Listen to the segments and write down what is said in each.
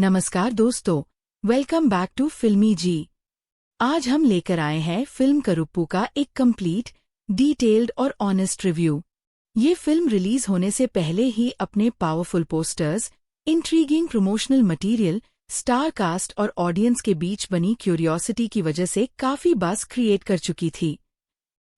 नमस्कार दोस्तों, welcome back to फिल्मी जी। आज हम लेकर आए हैं फिल्म करुप्पू का एक कंप्लीट, डिटेल्ड और ऑनेस्ट रिव्यू। ये फिल्म रिलीज होने से पहले ही अपने powerful posters, intriguing promotional material, star cast और ऑडियंस के बीच बनी क्यूरियोसिटी की वजह से काफी बज़ क्रिएट कर चुकी थी।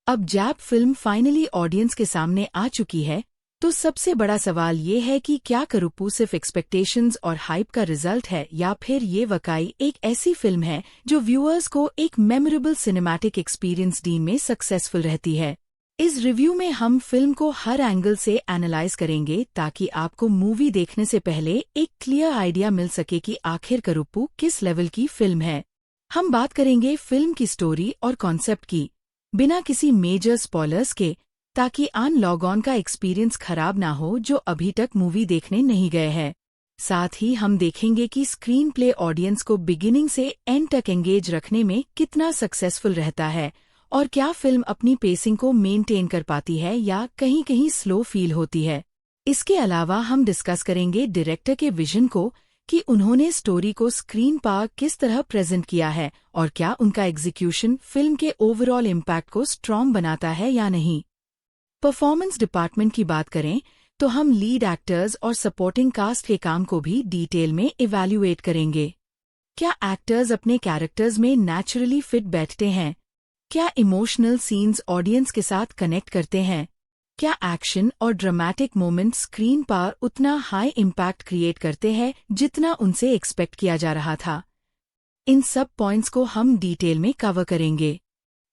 अब जब फिल्म फाइनली ऑडियंस के सामने आ चुकी है, तो सबसे बड़ा सवाल ये है कि क्या करुप्पू सिर्फ एक्सपेक्टेशंस और हाइप का रिजल्ट है या फिर ये वाकई एक ऐसी फिल्म है जो व्यूअर्स को एक मेमोरेबल सिनेमैटिक एक्सपीरियंस देने में सक्सेसफुल रहती है। इस रिव्यू में हम फिल्म को हर एंगल से एनालाइज करेंगे ताकि आपको मूवी देखने से पहले एक क्लियर आइडिया मिल सके कि आखिर करुप्पू किस लेवल की फिल्म है। हम बात करेंगे फिल्म की स्टोरी और कॉन्सेप्ट की, बिना किसी मेजर स्पॉयलर्स के, ताकि आन लॉग ऑन का एक्सपीरियंस खराब ना हो जो अभी तक मूवी देखने नहीं गए हैं। साथ ही हम देखेंगे कि स्क्रीन प्ले ऑडियंस को बिगिनिंग से एंड तक एंगेज रखने में कितना सक्सेसफुल रहता है और क्या फिल्म अपनी पेसिंग को मेंटेन कर पाती है या कहीं कहीं स्लो फील होती है। इसके अलावा हम डिस्कस करेंगे डायरेक्टर के विजन को कि उन्होंने स्टोरी को स्क्रीन पर किस तरह प्रेजेंट किया है और क्या उनका एग्जीक्यूशन फिल्म के ओवरऑल इम्पैक्ट को स्ट्रॉन्ग बनाता है या नहीं। परफॉर्मेंस डिपार्टमेंट की बात करें तो हम लीड एक्टर्स और सपोर्टिंग कास्ट के काम को भी डिटेल में इवैल्यूएट करेंगे। क्या एक्टर्स अपने कैरेक्टर्स में नेचुरली फिट बैठते हैं? क्या इमोशनल सीन्स ऑडियंस के साथ कनेक्ट करते हैं? क्या एक्शन और ड्रामेटिक मोमेंट स्क्रीन पर उतना हाई इम्पैक्ट क्रिएट करते हैं जितना उनसे एक्सपेक्ट किया जा रहा था? इन सब पॉइंट्स को हम डिटेल में कवर करेंगे।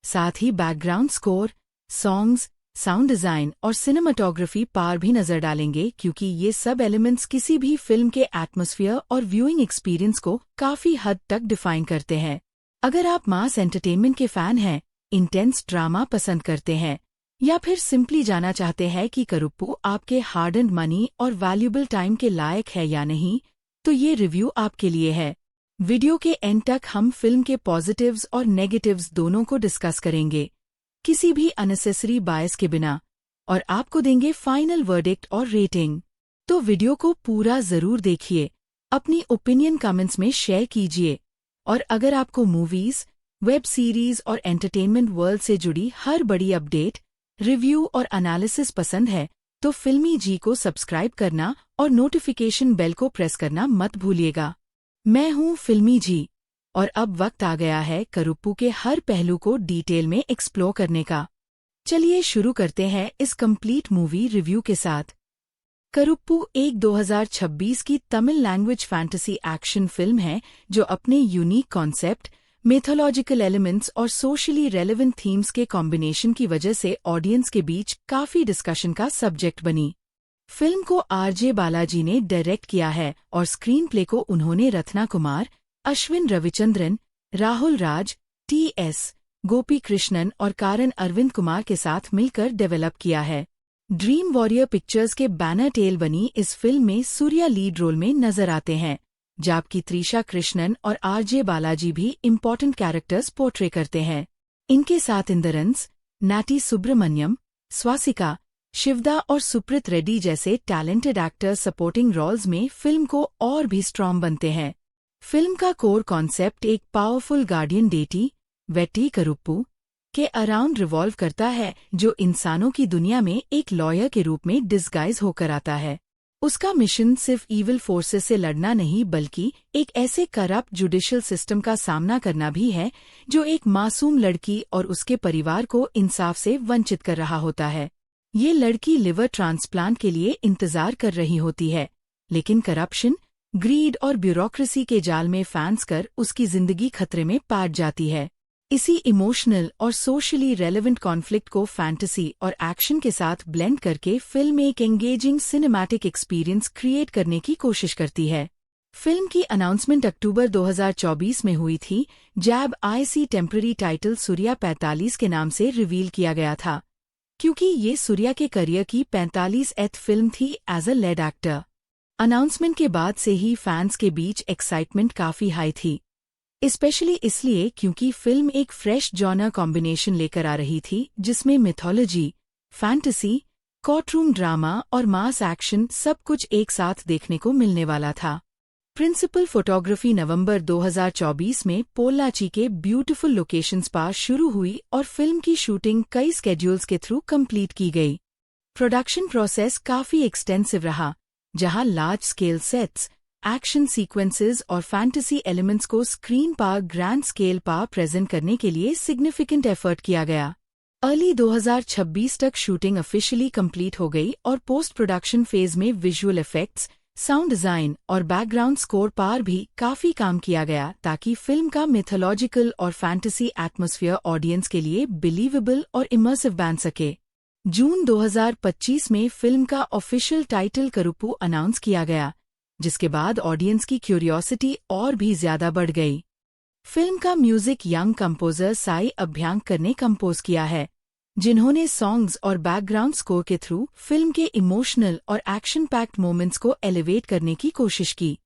साथ ही background score, songs, sound design और सिनेमाटोग्राफी पर भी नजर डालेंगे क्योंकि ये सब एलिमेंट्स किसी भी फिल्म के एटमॉस्फेयर और व्यूइंग एक्सपीरियंस को काफी हद तक डिफाइन करते हैं। अगर आप मास एंटरटेनमेंट के फैन हैं, इंटेंस ड्रामा पसंद करते हैं या फिर सिंपली जानना चाहते हैं कि करुप्पू आपके हार्ड एंड मनी और वैल्यूबल टाइम के लायक है या नहीं, तो ये रिव्यू आपके लिए है। वीडियो के एंड तक हम फिल्म के पॉजिटिव्स और नेगेटिव्स दोनों को डिस्कस करेंगे, किसी भी अननेसेसरी बायस के बिना, और आपको देंगे फाइनल वर्डिक्ट और रेटिंग। तो वीडियो को पूरा जरूर देखिए, अपनी ओपिनियन कमेंट्स में शेयर कीजिए और अगर आपको मूवीज, वेब सीरीज और एंटरटेनमेंट वर्ल्ड से जुड़ी हर बड़ी अपडेट, रिव्यू और एनालिसिस पसंद है तो फिल्मी जी को सब्सक्राइब करना और नोटिफिकेशन बेल को प्रेस करना मत भूलिएगा। मैं हूँ फिल्मी जी और अब वक्त आ गया है करुप्पू के हर पहलू को डिटेल में एक्सप्लोर करने का। चलिए शुरू करते हैं इस कंप्लीट मूवी रिव्यू के साथ। करुप्पू एक 2026 की Tamil language fantasy action film है जो अपने यूनिक कॉन्सेप्ट, मिथोलॉजिकल एलिमेंट्स और सोशली रेलेवेंट थीम्स के कॉम्बिनेशन की वजह से ऑडियंस के बीच काफी डिस्कशन का सब्जेक्ट बनी। फिल्म को आरजे बालाजी ने डायरेक्ट किया है और स्क्रीन प्ले को उन्होंने रत्ना कुमार, अश्विन रविचंद्रन, राहुल राज, टी.एस. गोपी कृष्णन और कारण अरविंद कुमार के साथ मिलकर डेवलप किया है। ड्रीम वॉरियर पिक्चर्स के बैनर टेल बनी इस फिल्म में सूर्या लीड रोल में नजर आते हैं, जबकि त्रिशा कृष्णन और आरजे बालाजी भी इम्पोर्टेंट कैरेक्टर्स पोर्ट्रे करते हैं। इनके साथ इंद्रंस, नाटी सुब्रमण्यम, स्वासिका, शिवदा और सुप्रीत रेड्डी जैसे टैलेंटेड एक्टर्स सपोर्टिंग रोल्स में फिल्म को और भी स्ट्रॉन्ग बनते हैं। फिल्म का कोर कॉन्सेप्ट एक पावरफुल गार्डियन डेटी, वेट्टी करुप्पू, के अराउंड रिवॉल्व करता है जो इंसानों की दुनिया में एक लॉयर के रूप में डिस्गाइज होकर आता है। उसका मिशन सिर्फ ईविल फोर्सेस से लड़ना नहीं बल्कि एक ऐसे करप्ट जुडिशियल सिस्टम का सामना करना भी है जो एक मासूम लड़की और उसके परिवार को इंसाफ से वंचित कर रहा होता है। ये लड़की लिवर ट्रांसप्लांट के लिए इंतजार कर रही होती है, लेकिन करप्शन, ग्रीड और ब्यूरोक्रेसी के जाल में फंस कर उसकी जिंदगी खतरे में पाट जाती है। इसी इमोशनल और सोशली रेलेवेंट कॉन्फ्लिक्ट को फैंटेसी और एक्शन के साथ ब्लेंड करके फिल्म एक एंगेजिंग सिनेमैटिक एक्सपीरियंस क्रिएट करने की कोशिश करती है। फिल्म की अनाउंसमेंट अक्टूबर 2024 में हुई थी, जब आईसी टेम्पररी टाइटल सूर्या 45 के नाम से रिवील किया गया था, क्योंकि ये सूर्या के करियर की 45th फिल्म थी as a lead actor. Announcement के बाद से ही फैंस के बीच एक्साइटमेंट काफी हाई थी, स्पेशली इसलिए क्योंकि फिल्म एक फ्रेश जॉनर कॉम्बिनेशन लेकर आ रही थी जिसमें मिथोलॉजी, फैंटेसी, कोर्टरूम ड्रामा और मास एक्शन सब कुछ एक साथ देखने को मिलने वाला था। प्रिंसिपल फोटोग्राफी नवंबर 2024 में पोल्लाची के ब्यूटीफुल लोकेशंस पर शुरू हुई और फिल्म की शूटिंग कई स्केड्यूल्स के थ्रू कंप्लीट की गई। प्रोडक्शन प्रोसेस काफी एक्सटेंसिव रहा, जहां large scale sets, action sequences और फैंटेसी एलिमेंट्स को स्क्रीन पर ग्रैंड स्केल पर प्रेजेंट करने के लिए सिग्निफिकेंट एफर्ट किया गया। अर्ली 2026 तक शूटिंग ऑफिशियली कंप्लीट हो गई और पोस्ट प्रोडक्शन फेज में विजुअल इफेक्ट्स, साउंड डिजाइन और बैकग्राउंड स्कोर पर भी काफी काम किया गया ताकि फिल्म का मिथोलॉजिकल और फैंटेसी एटमॉस्फेयर ऑडियंस के लिए बिलीवेबल और इमर्सिव बन सके। जून 2025 में फिल्म का ऑफिशियल टाइटल करुप्पू अनाउंस किया गया, जिसके बाद ऑडियंस की क्यूरियोसिटी और भी ज्यादा बढ़ गई। फिल्म का music young composer Sai Abhyankar ने कंपोज किया है, जिन्होंने सॉन्ग्स और बैकग्राउंड स्कोर के थ्रू फिल्म के इमोशनल और एक्शन पैक्ड मोमेंट्स को एलिवेट करने की कोशिश की।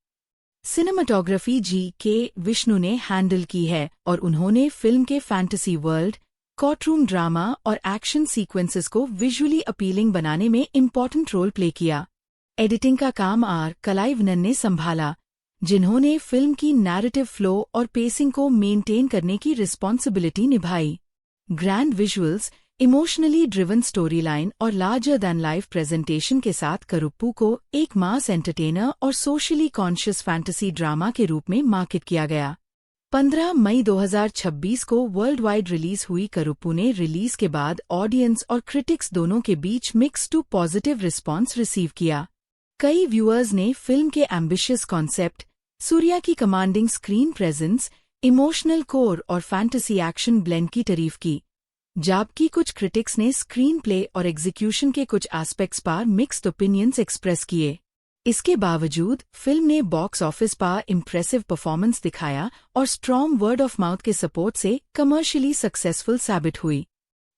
Cinematography GK. विष्णु ने हैंडल की है और उन्होंने फिल्म के फैंटेसी वर्ल्ड, कोर्टरूम ड्रामा और एक्शन सीक्वेंसेस को विजुअली अपीलिंग बनाने में इम्पोर्टेंट रोल प्ले किया। एडिटिंग का काम आर. कलाइवनन ने संभाला, जिन्होंने फिल्म की नैरेटिव फ्लो और पेसिंग को मेंटेन करने की रिस्पॉन्सिबिलिटी निभाई। Grand visuals, emotionally driven story line और लार्जर दैन लाइफ प्रेजेंटेशन के साथ करुप्पू को एक मास एंटरटेनर और सोशली कॉन्शियस फैंटेसी ड्रामा के रूप में मार्केट किया गया। 15 मई 2026 को वर्ल्ड वाइड रिलीज हुई करुप्पू ने रिलीज के बाद ऑडियंस और क्रिटिक्स दोनों के बीच mix to positive response receive किया। कई व्यूअर्स ने फिल्म के एम्बिशियस कॉन्सेप्ट, सूर्या की commanding screen presence, emotional core और फैंटेसी एक्शन ब्लेंड की तारीफ की, जबकि कुछ क्रिटिक्स ने स्क्रीन प्ले और एग्जीक्यूशन के कुछ एस्पेक्ट्स पर मिक्स्ड ओपिनियंस एक्सप्रेस किए। इसके बावजूद फिल्म ने बॉक्स ऑफिस पर इम्प्रेसिव परफॉर्मेंस दिखाया और स्ट्रॉन्ग वर्ड ऑफ माउथ के सपोर्ट से कमर्शियली सक्सेसफुल साबित हुई।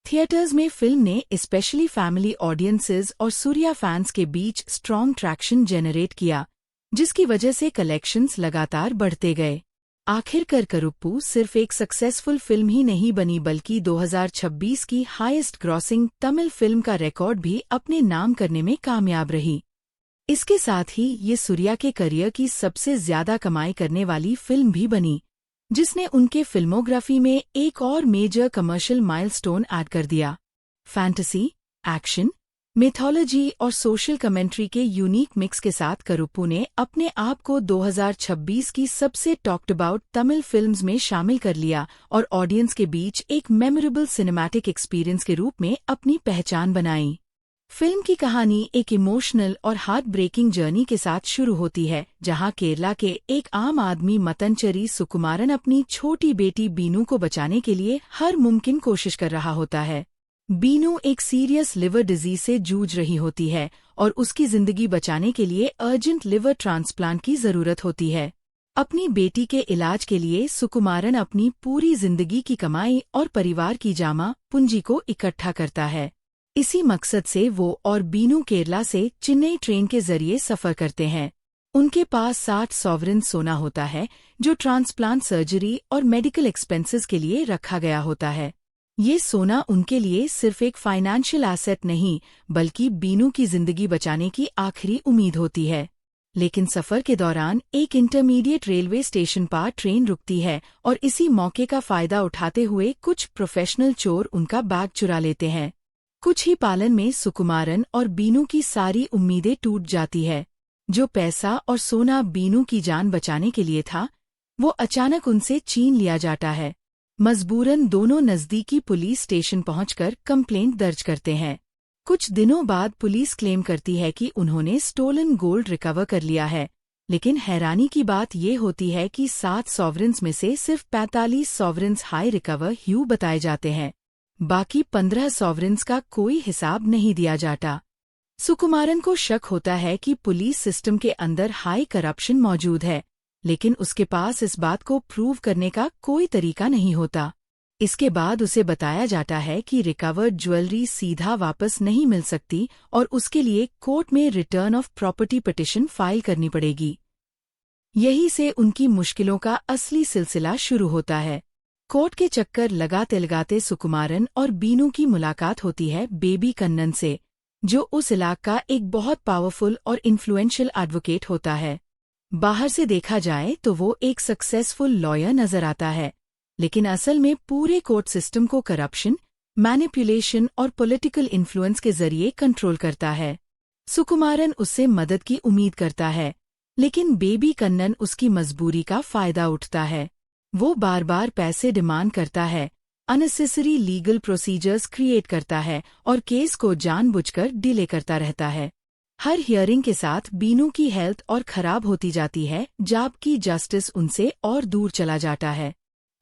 थिएटर्स में फिल्म ने स्पेशली फैमिली ऑडियंसेस और सूर्या फैंस के बीच स्ट्रॉन्ग ट्रैक्शन जेनरेट किया, जिसकी वजह से कलेक्शंस लगातार बढ़ते गए। आखिरकार करुप्पू सिर्फ एक सक्सेसफुल फिल्म ही नहीं बनी बल्कि 2026 की हाईएस्ट ग्रॉसिंग तमिल फिल्म का रिकॉर्ड भी अपने नाम करने में कामयाब रही। इसके साथ ही ये सूर्या के करियर की सबसे ज्यादा कमाई करने वाली फिल्म भी बनी, जिसने उनके फिल्मोग्राफी में एक और मेजर कमर्शियल माइलस्टोन ऐड कर दिया। फैंटेसी, एक्शन, मिथोलॉजी और सोशल कमेंट्री के यूनिक मिक्स के साथ करुप्पू ने अपने आप को 2026 की सबसे टॉक्ड अबाउट तमिल फिल्म्स में शामिल कर लिया और ऑडियंस के बीच एक मेमोरेबल सिनेमैटिक एक्सपीरियंस के रूप में अपनी पहचान बनाई। फिल्म की कहानी एक इमोशनल और हार्ट ब्रेकिंग जर्नी के साथ शुरू होती है, जहां केरला के एक आम आदमी मतनचरी सुकुमारन अपनी छोटी बेटी बीनू को बचाने के लिए हर मुमकिन कोशिश कर रहा होता है। बीनू एक सीरियस लिवर डिजीज से जूझ रही होती है और उसकी जिंदगी बचाने के लिए अर्जेंट लिवर ट्रांसप्लांट की जरूरत होती है। अपनी बेटी के इलाज के लिए सुकुमारन अपनी पूरी जिंदगी की कमाई और परिवार की जामा पूंजी को इकट्ठा करता है। इसी मकसद से वो और बीनू केरला से चेन्नई ट्रेन के जरिए सफर करते हैं। उनके पास 60 सॉवरेन सोना होता है, जो ट्रांसप्लांट सर्जरी और मेडिकल एक्सपेंसेस के लिए रखा गया होता है। ये सोना उनके लिए सिर्फ एक फाइनेंशियल एसेट नहीं, बल्कि बीनू की जिंदगी बचाने की आखिरी उम्मीद होती है। लेकिन सफर के दौरान एक इंटरमीडिएट रेलवे स्टेशन पर ट्रेन रुकती है और इसी मौके का फायदा उठाते हुए कुछ प्रोफेशनल चोर उनका बैग चुरा लेते हैं। कुछ ही पालन में सुकुमारन और बीनू की सारी उम्मीदें टूट जाती है। जो पैसा और सोना बीनू की जान बचाने के लिए था, वो अचानक उनसे छीन लिया जाता है। मजबूरन दोनों नजदीकी पुलिस स्टेशन पहुंचकर कंप्लेंट दर्ज करते हैं। कुछ दिनों बाद पुलिस क्लेम करती है कि उन्होंने स्टोलन गोल्ड रिकवर कर लिया है, लेकिन हैरानी की बात ये होती है कि 7 सॉवरेन्स में से सिर्फ 45 सॉवरेन्स हाई रिकवर ह्यू बताए जाते हैं। बाकी 15 सॉवरेन्स का कोई हिसाब नहीं दिया जाता। सुकुमारन को शक होता है कि पुलिस सिस्टम के अंदर हाई करप्शन मौजूद है, लेकिन उसके पास इस बात को प्रूव करने का कोई तरीका नहीं होता। इसके बाद उसे बताया जाता है कि रिकवर्ड ज्वेलरी सीधा वापस नहीं मिल सकती और उसके लिए कोर्ट में return of property petition file करनी पड़ेगी। यहीं से उनकी मुश्किलों का असली सिलसिला शुरू होता है। कोर्ट के चक्कर लगाते लगाते सुकुमारन और बीनू की मुलाकात होती है बेबी कन्नन से, जो उस इलाके का एक बहुत पावरफुल और इन्फ्लुएंशियल एडवोकेट होता है। बाहर से देखा जाए तो वो एक सक्सेसफुल लॉयर नजर आता है, लेकिन असल में पूरे कोर्ट सिस्टम को करप्शन, मैनिपुलेशन और पॉलिटिकल इन्फ्लुएंस के जरिए कंट्रोल करता है। सुकुमारन उससे मदद की उम्मीद करता है, लेकिन बेबी कन्नन उसकी मजबूरी का फायदा उठता है। वो बार बार पैसे डिमांड करता है, अननेसेसरी लीगल प्रोसीजर्स क्रिएट करता है और केस को जानबूझकर डिले करता रहता है। हर हियरिंग के साथ बीनू की हेल्थ और खराब होती जाती है, जबकि जस्टिस उनसे और दूर चला जाता है।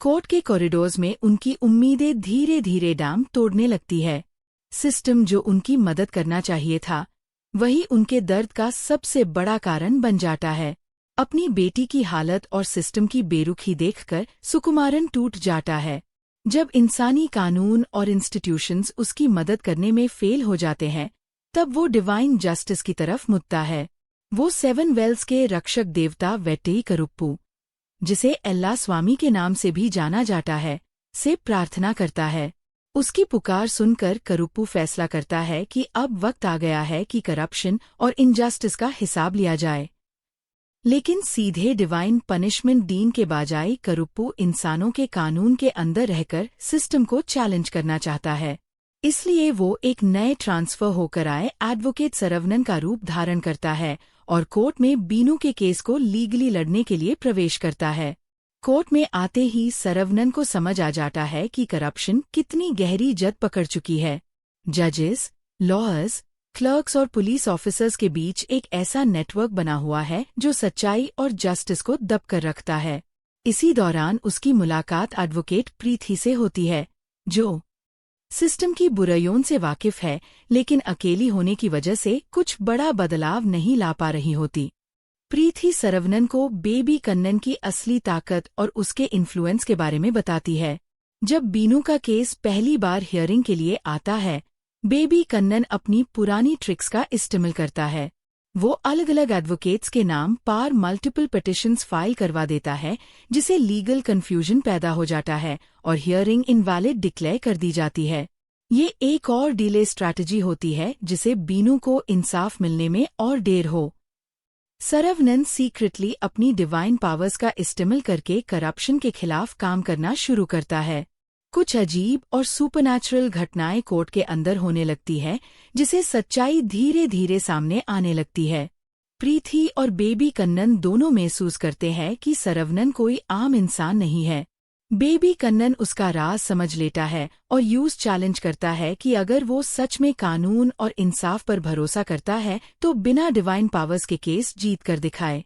कोर्ट के कॉरिडोर्स में उनकी उम्मीदें धीरे धीरे डाम तोड़ने लगती है। सिस्टम जो उनकी मदद करना चाहिए था, वही उनके दर्द का सबसे बड़ा कारण बन जाता है। अपनी बेटी की हालत और सिस्टम की बेरुखी देखकर सुकुमारन टूट जाता है। जब इंसानी कानून और इंस्टीट्यूशंस उसकी मदद करने में फेल हो जाते हैं, तब वो डिवाइन जस्टिस की तरफ मुड़ता है। वो 7 वेल्स के रक्षक देवता वेट्टेई करुप्पू, जिसे एल्ला स्वामी के नाम से भी जाना जाता है, से प्रार्थना करता है। उसकी पुकार सुनकर करुप्पू फैसला करता है कि अब वक्त आ गया है कि करप्शन और इनजस्टिस का हिसाब लिया जाए। लेकिन सीधे डिवाइन पनिशमेंट डीन के बजाय करुप्पू इंसानों के कानून के अंदर रहकर सिस्टम को चैलेंज करना चाहता है। इसलिए वो एक नए ट्रांसफर होकर आए एडवोकेट सरवनन का रूप धारण करता है और कोर्ट में बीनू के केस को लीगली लड़ने के लिए प्रवेश करता है। कोर्ट में आते ही सरवनन को समझ आ जाता है कि करप्शन कितनी गहरी जद पकड़ चुकी है। जजेस, लॉयर्स, क्लर्क्स और पुलिस ऑफिसर्स के बीच एक ऐसा नेटवर्क बना हुआ है जो सच्चाई और जस्टिस को दबकर रखता है। इसी दौरान उसकी मुलाकात एडवोकेट प्रीति से होती है, जो सिस्टम की बुराइयों से वाकिफ है, लेकिन अकेली होने की वजह से कुछ बड़ा बदलाव नहीं ला पा रही होती। प्रीति सरवनन को बेबी कन्नन की असली ताकत और उसके इन्फ्लुएंस के बारे में बताती है। जब बीनू का केस पहली बार हियरिंग के लिए आता है, बेबी कन्नन अपनी पुरानी ट्रिक्स का इस्तेमाल करता है। वो अलग अलग एडवोकेट्स के नाम पर मल्टीपल पिटिशंस फाइल करवा देता है, जिसे लीगल कंफ्यूजन पैदा हो जाता है और हियरिंग इनवैलिड डिक्लेयर कर दी जाती है। ये एक और डिले स्ट्रैटेजी होती है जिसे बीनू को इंसाफ मिलने में और देर हो। सरवनन सीक्रेटली अपनी डिवाइन पावर्स का इस्तेमाल करके करप्शन के खिलाफ काम करना शुरू करता है। कुछ अजीब और सुपरनैचुरल घटनाएं कोर्ट के अंदर होने लगती है, जिसे सच्चाई धीरे धीरे सामने आने लगती है। प्रीति और बेबी कन्नन दोनों महसूस करते हैं कि सरवनन कोई आम इंसान नहीं है। बेबी कन्नन उसका राज समझ लेता है और यूज चैलेंज करता है कि अगर वो सच में कानून और इंसाफ पर भरोसा करता है तो बिना डिवाइन पावर्स के केस जीत कर दिखाए।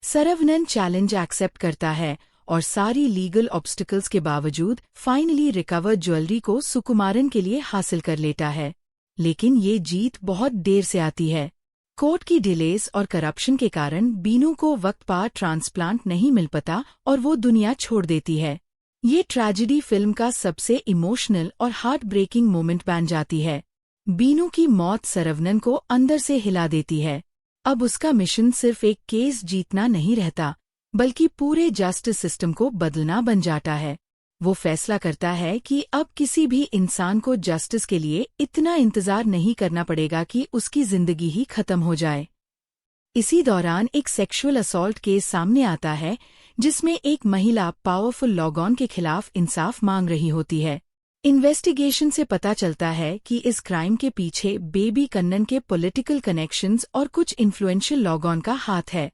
सरवनन चैलेंज एक्सेप्ट करता है और सारी लीगल ऑब्स्टिकल्स के बावजूद फाइनली रिकवर्ड ज्वेलरी को सुकुमारन के लिए हासिल कर लेता है। लेकिन ये जीत बहुत देर से आती है। कोर्ट की डिलेस और करप्शन के कारण बीनू को वक्त पर ट्रांसप्लांट नहीं मिल पाता और वो दुनिया छोड़ देती है। ये ट्रेजेडी फिल्म का सबसे इमोशनल और हार्ट ब्रेकिंग मोमेंट बन जाती है। बीनू की मौत सरवनन को अंदर से हिला देती है। अब उसका मिशन सिर्फ एक केस जीतना नहीं रहता, बल्कि पूरे जस्टिस सिस्टम को बदलना बन जाता है। वो फैसला करता है कि अब किसी भी इंसान को जस्टिस के लिए इतना इंतजार नहीं करना पड़ेगा कि उसकी जिंदगी ही खत्म हो जाए। इसी दौरान एक सेक्सुअल असॉल्ट केस सामने आता है, जिसमें एक महिला पावरफुल लॉगॉन के खिलाफ इंसाफ मांग रही होती है। इन्वेस्टिगेशन से पता चलता है कि इस क्राइम के पीछे बेबी कन्नन के पॉलिटिकल कनेक्शंस और कुछ इन्फ्लुएंशियल लॉगॉन का हाथ है।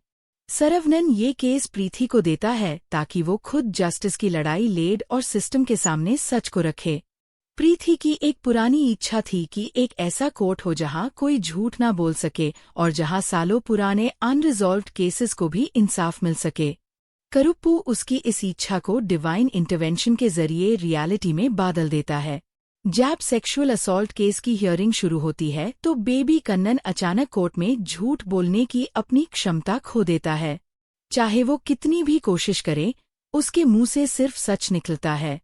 सरवनन ये केस प्रीति को देता है ताकि वो खुद जस्टिस की लड़ाई लेड और सिस्टम के सामने सच को रखे। प्रीति की एक पुरानी इच्छा थी कि एक ऐसा कोर्ट हो जहां कोई झूठ ना बोल सके और जहां सालों पुराने अनरिजॉल्व्ड केसेस को भी इंसाफ मिल सके। करुप्पू उसकी इस इच्छा को डिवाइन इंटरवेंशन के जरिए रियलिटी में बदल देता है। जब सेक्सुअल असॉल्ट केस की हियरिंग शुरू होती है तो बेबी कन्नन अचानक कोर्ट में झूठ बोलने की अपनी क्षमता खो देता है। चाहे वो कितनी भी कोशिश करे, उसके मुंह से सिर्फ सच निकलता है।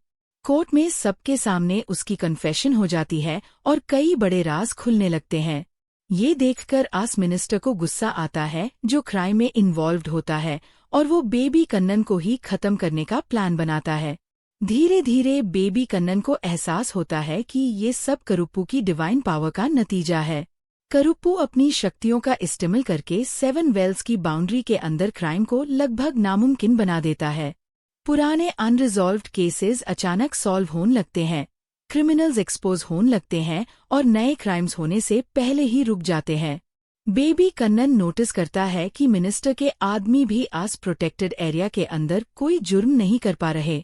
कोर्ट में सबके सामने उसकी कन्फेशन हो जाती है और कई बड़े राज खुलने लगते हैं। ये देखकर आस मिनिस्टर को गुस्सा आता है, जो क्राइम में इन्वॉल्व्ड होता है, और वो बेबी कन्नन को ही खत्म करने का प्लान बनाता है। धीरे धीरे बेबी कन्नन को एहसास होता है कि ये सब करुप्पू की डिवाइन पावर का नतीजा है। करुप्पू अपनी शक्तियों का इस्तेमाल करके 7 वेल्स की बाउंड्री के अंदर क्राइम को लगभग नामुमकिन बना देता है। पुराने अनरिजॉल्व्ड केसेस अचानक सॉल्व होने लगते हैं, क्रिमिनल्स एक्सपोज होने लगते हैं और नए क्राइम्स होने से पहले ही रुक जाते हैं। बेबी कन्नन नोटिस करता है कि मिनिस्टर के आदमी भी आस प्रोटेक्टेड एरिया के अंदर कोई जुर्म नहीं कर पा रहे।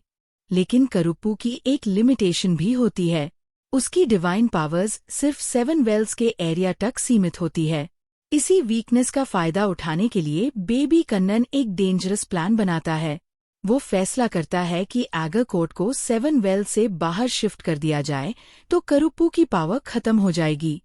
लेकिन करुप्पू की एक लिमिटेशन भी होती है। उसकी डिवाइन पावर्स सिर्फ 7 वेल्स के एरिया तक सीमित होती है। इसी वीकनेस का फायदा उठाने के लिए बेबी कन्नन एक डेंजरस प्लान बनाता है। वो फैसला करता है कि एगर कोर्ट को 7 वेल से बाहर शिफ्ट कर दिया जाए तो करुप्पू की पावर खत्म हो जाएगी।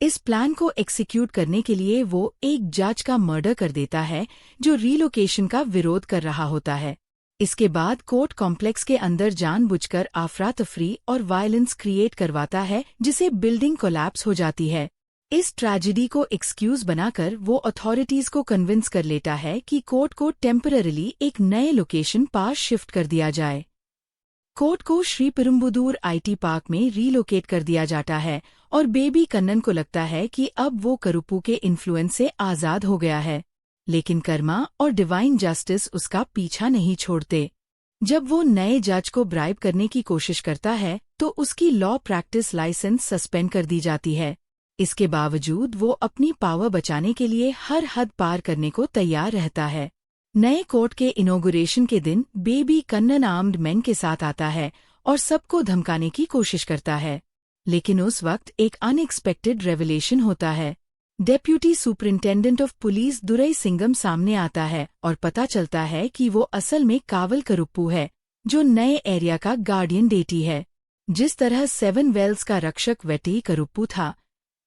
इस प्लान को एग्जीक्यूट करने के लिए वो एक जज का मर्डर कर देता है जो रीलोकेशन का विरोध कर रहा होता है। इसके बाद कोर्ट कॉम्प्लेक्स के अंदर जानबूझकर अफरा तफरी और वायलेंस क्रिएट करवाता है जिसे बिल्डिंग कोलैप्स हो जाती है। इस ट्रेजेडी को एक्सक्यूज बनाकर वो अथॉरिटीज को कन्विंस कर लेता है कि कोर्ट को टेम्पररीली एक नए लोकेशन पास शिफ्ट कर दिया जाए। कोर्ट को श्रीपेरुम्बदूर आईटी पार्क में रीलोकेट कर दिया जाता है और बेबी कन्नन को लगता है कि अब वो करुप्पू के इन्फ्लुएंस से आज़ाद हो गया है। लेकिन कर्मा और डिवाइन जस्टिस उसका पीछा नहीं छोड़ते। जब वो नए जज को ब्राइब करने की कोशिश करता है तो उसकी लॉ प्रैक्टिस लाइसेंस सस्पेंड कर दी जाती है। इसके बावजूद वो अपनी पावर बचाने के लिए हर हद पार करने को तैयार रहता है। नए कोर्ट के इनॉग्रेशन के दिन बेबी कन्नन आर्म्ड मैन के साथ आता है और सबको धमकाने की कोशिश करता है। लेकिन उस वक्त एक अनएक्सपेक्टेड रेवलेशन होता है। Deputy superintendent of police Durai Singham सामने आता है और पता चलता है कि वो असल में कावल करुप्पू है जो नए एरिया का गार्डियन डेटी है। जिस तरह 7 वेल्स का रक्षक वेटी करुप्पू था,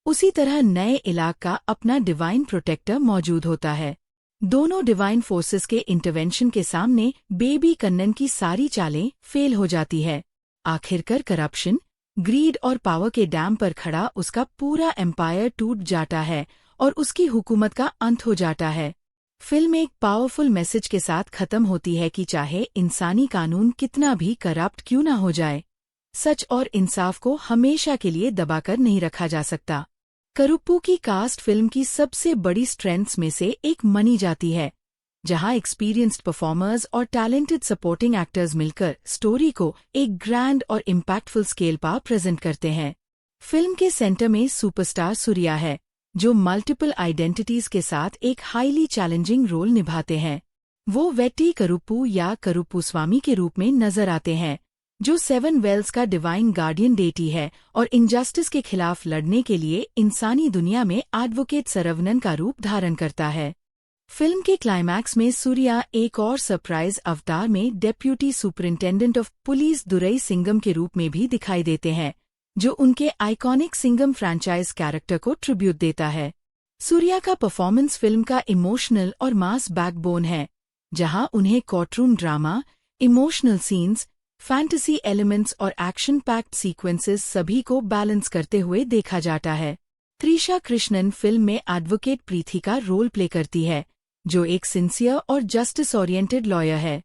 उसी तरह नए इलाके का अपना डिवाइन प्रोटेक्टर मौजूद होता है। दोनों डिवाइन फोर्सेस के इंटरवेंशन के सामने बेबी कन्नन की सारी चालें फेल हो जाती है। आखिरकार करप्शन, ग्रीड और पावर के डैम पर खड़ा उसका पूरा एम्पायर टूट जाता है और उसकी हुकूमत का अंत हो जाता है। फिल्म एक पावरफुल मैसेज के साथ खत्म होती है कि चाहे इंसानी कानून कितना भी करप्ट क्यों ना हो जाए, सच और इंसाफ को हमेशा के लिए दबाकर नहीं रखा जा सकता। करुप्पू की कास्ट फिल्म की सबसे बड़ी स्ट्रेंथ्स में से एक मानी जाती है, जहां एक्सपीरियंस्ड परफॉर्मर्स और टैलेंटेड सपोर्टिंग एक्टर्स मिलकर स्टोरी को एक ग्रैंड और इम्पैक्टफुल स्केल पर प्रेजेंट करते हैं। फिल्म के सेंटर में सुपरस्टार सूर्या है, जो मल्टीपल आइडेंटिटीज के साथ एक हाईली चैलेंजिंग रोल निभाते हैं। वो वेट्टी करुप्पू या करुप्पू स्वामी के रूप में नजर आते हैं, जो 7 वेल्स का डिवाइन गार्डियन डेटी है और इनजस्टिस के खिलाफ लड़ने के लिए इंसानी दुनिया में एडवोकेट सरवनन का रूप धारण करता है। फिल्म के क्लाइमैक्स में सूर्या एक और सरप्राइज अवतार में deputy superintendent of police Durai Singham के रूप में भी दिखाई देते हैं, जो उनके आइकॉनिक सिंगम फ्रैंचाइज कैरेक्टर को ट्रिब्यूट देता है। सूर्या का परफॉर्मेंस फिल्म का इमोशनल और मास बैकबोन है, जहां उन्हें courtroom drama, emotional scenes, fantasy elements और एक्शन पैक्ड सीक्वेंसेस सभी को बैलेंस करते हुए देखा जाता है। त्रिशा कृष्णन फिल्म में एडवोकेट प्रीति का रोल प्ले करती है, जो एक सिंसियर और जस्टिस ओरिएंटेड लॉयर है।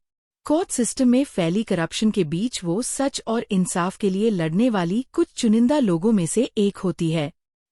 कोर्ट सिस्टम में फैली करप्शन के बीच वो सच और इंसाफ के लिए लड़ने वाली कुछ चुनिंदा लोगों में से एक होती है।